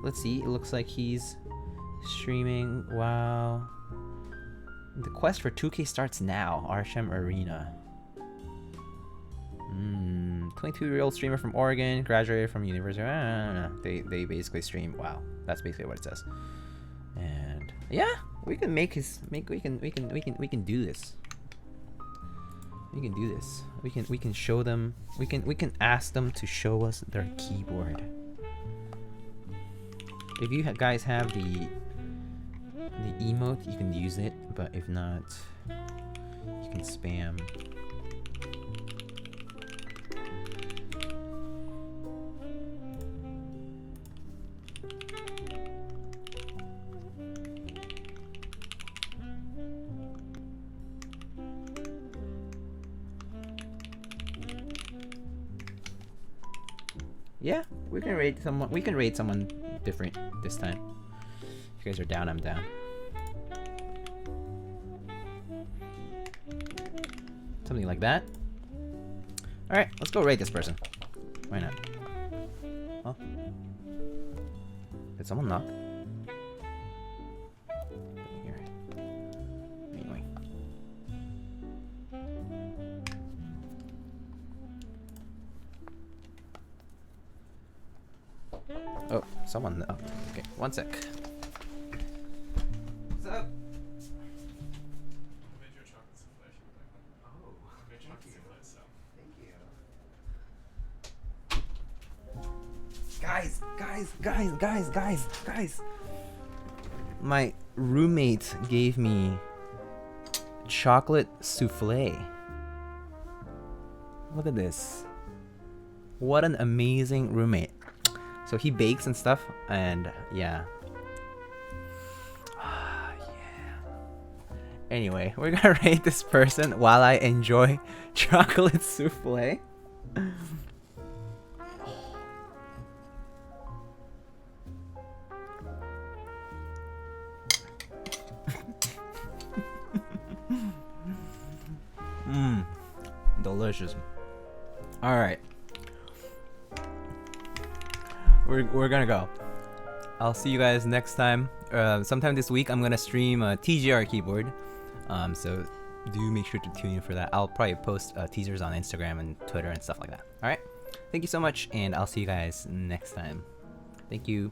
Let's see, it looks like he's streaming. Wow. The quest for 2K starts now, Arsham Arena. 22-year-old streamer from Oregon, graduated from university. They basically stream. Wow, that's basically what it says. And yeah, we can we can do this. We can do this. We can show them. We can ask them to show us their keyboard. If you guys have the emote, you can use it. But if not, you can spam. Yeah, we can raid someone. We can raid someone different this time. If you guys are down, I'm down. Something like that. All right, let's go raid this person. Why not? Oh, did someone knock? Here. Anyway. Oh, someone. Oh, okay, one sec. What's up?
I made you a chocolate souffle if you would like one.
Oh,
I made chocolate souffle, so.
Thank you.
Guys. My roommate gave me chocolate souffle. Look at this. What an amazing roommate. So he bakes and stuff, and yeah. Anyway, we're gonna rate this person while I enjoy chocolate souffle. Delicious. All right. We're gonna go. I'll see you guys next time. Sometime this week, I'm gonna stream a TGR keyboard. So do make sure to tune in for that. I'll probably post teasers on Instagram and Twitter and stuff like that. All right. Thank you so much, and I'll see you guys next time. Thank you.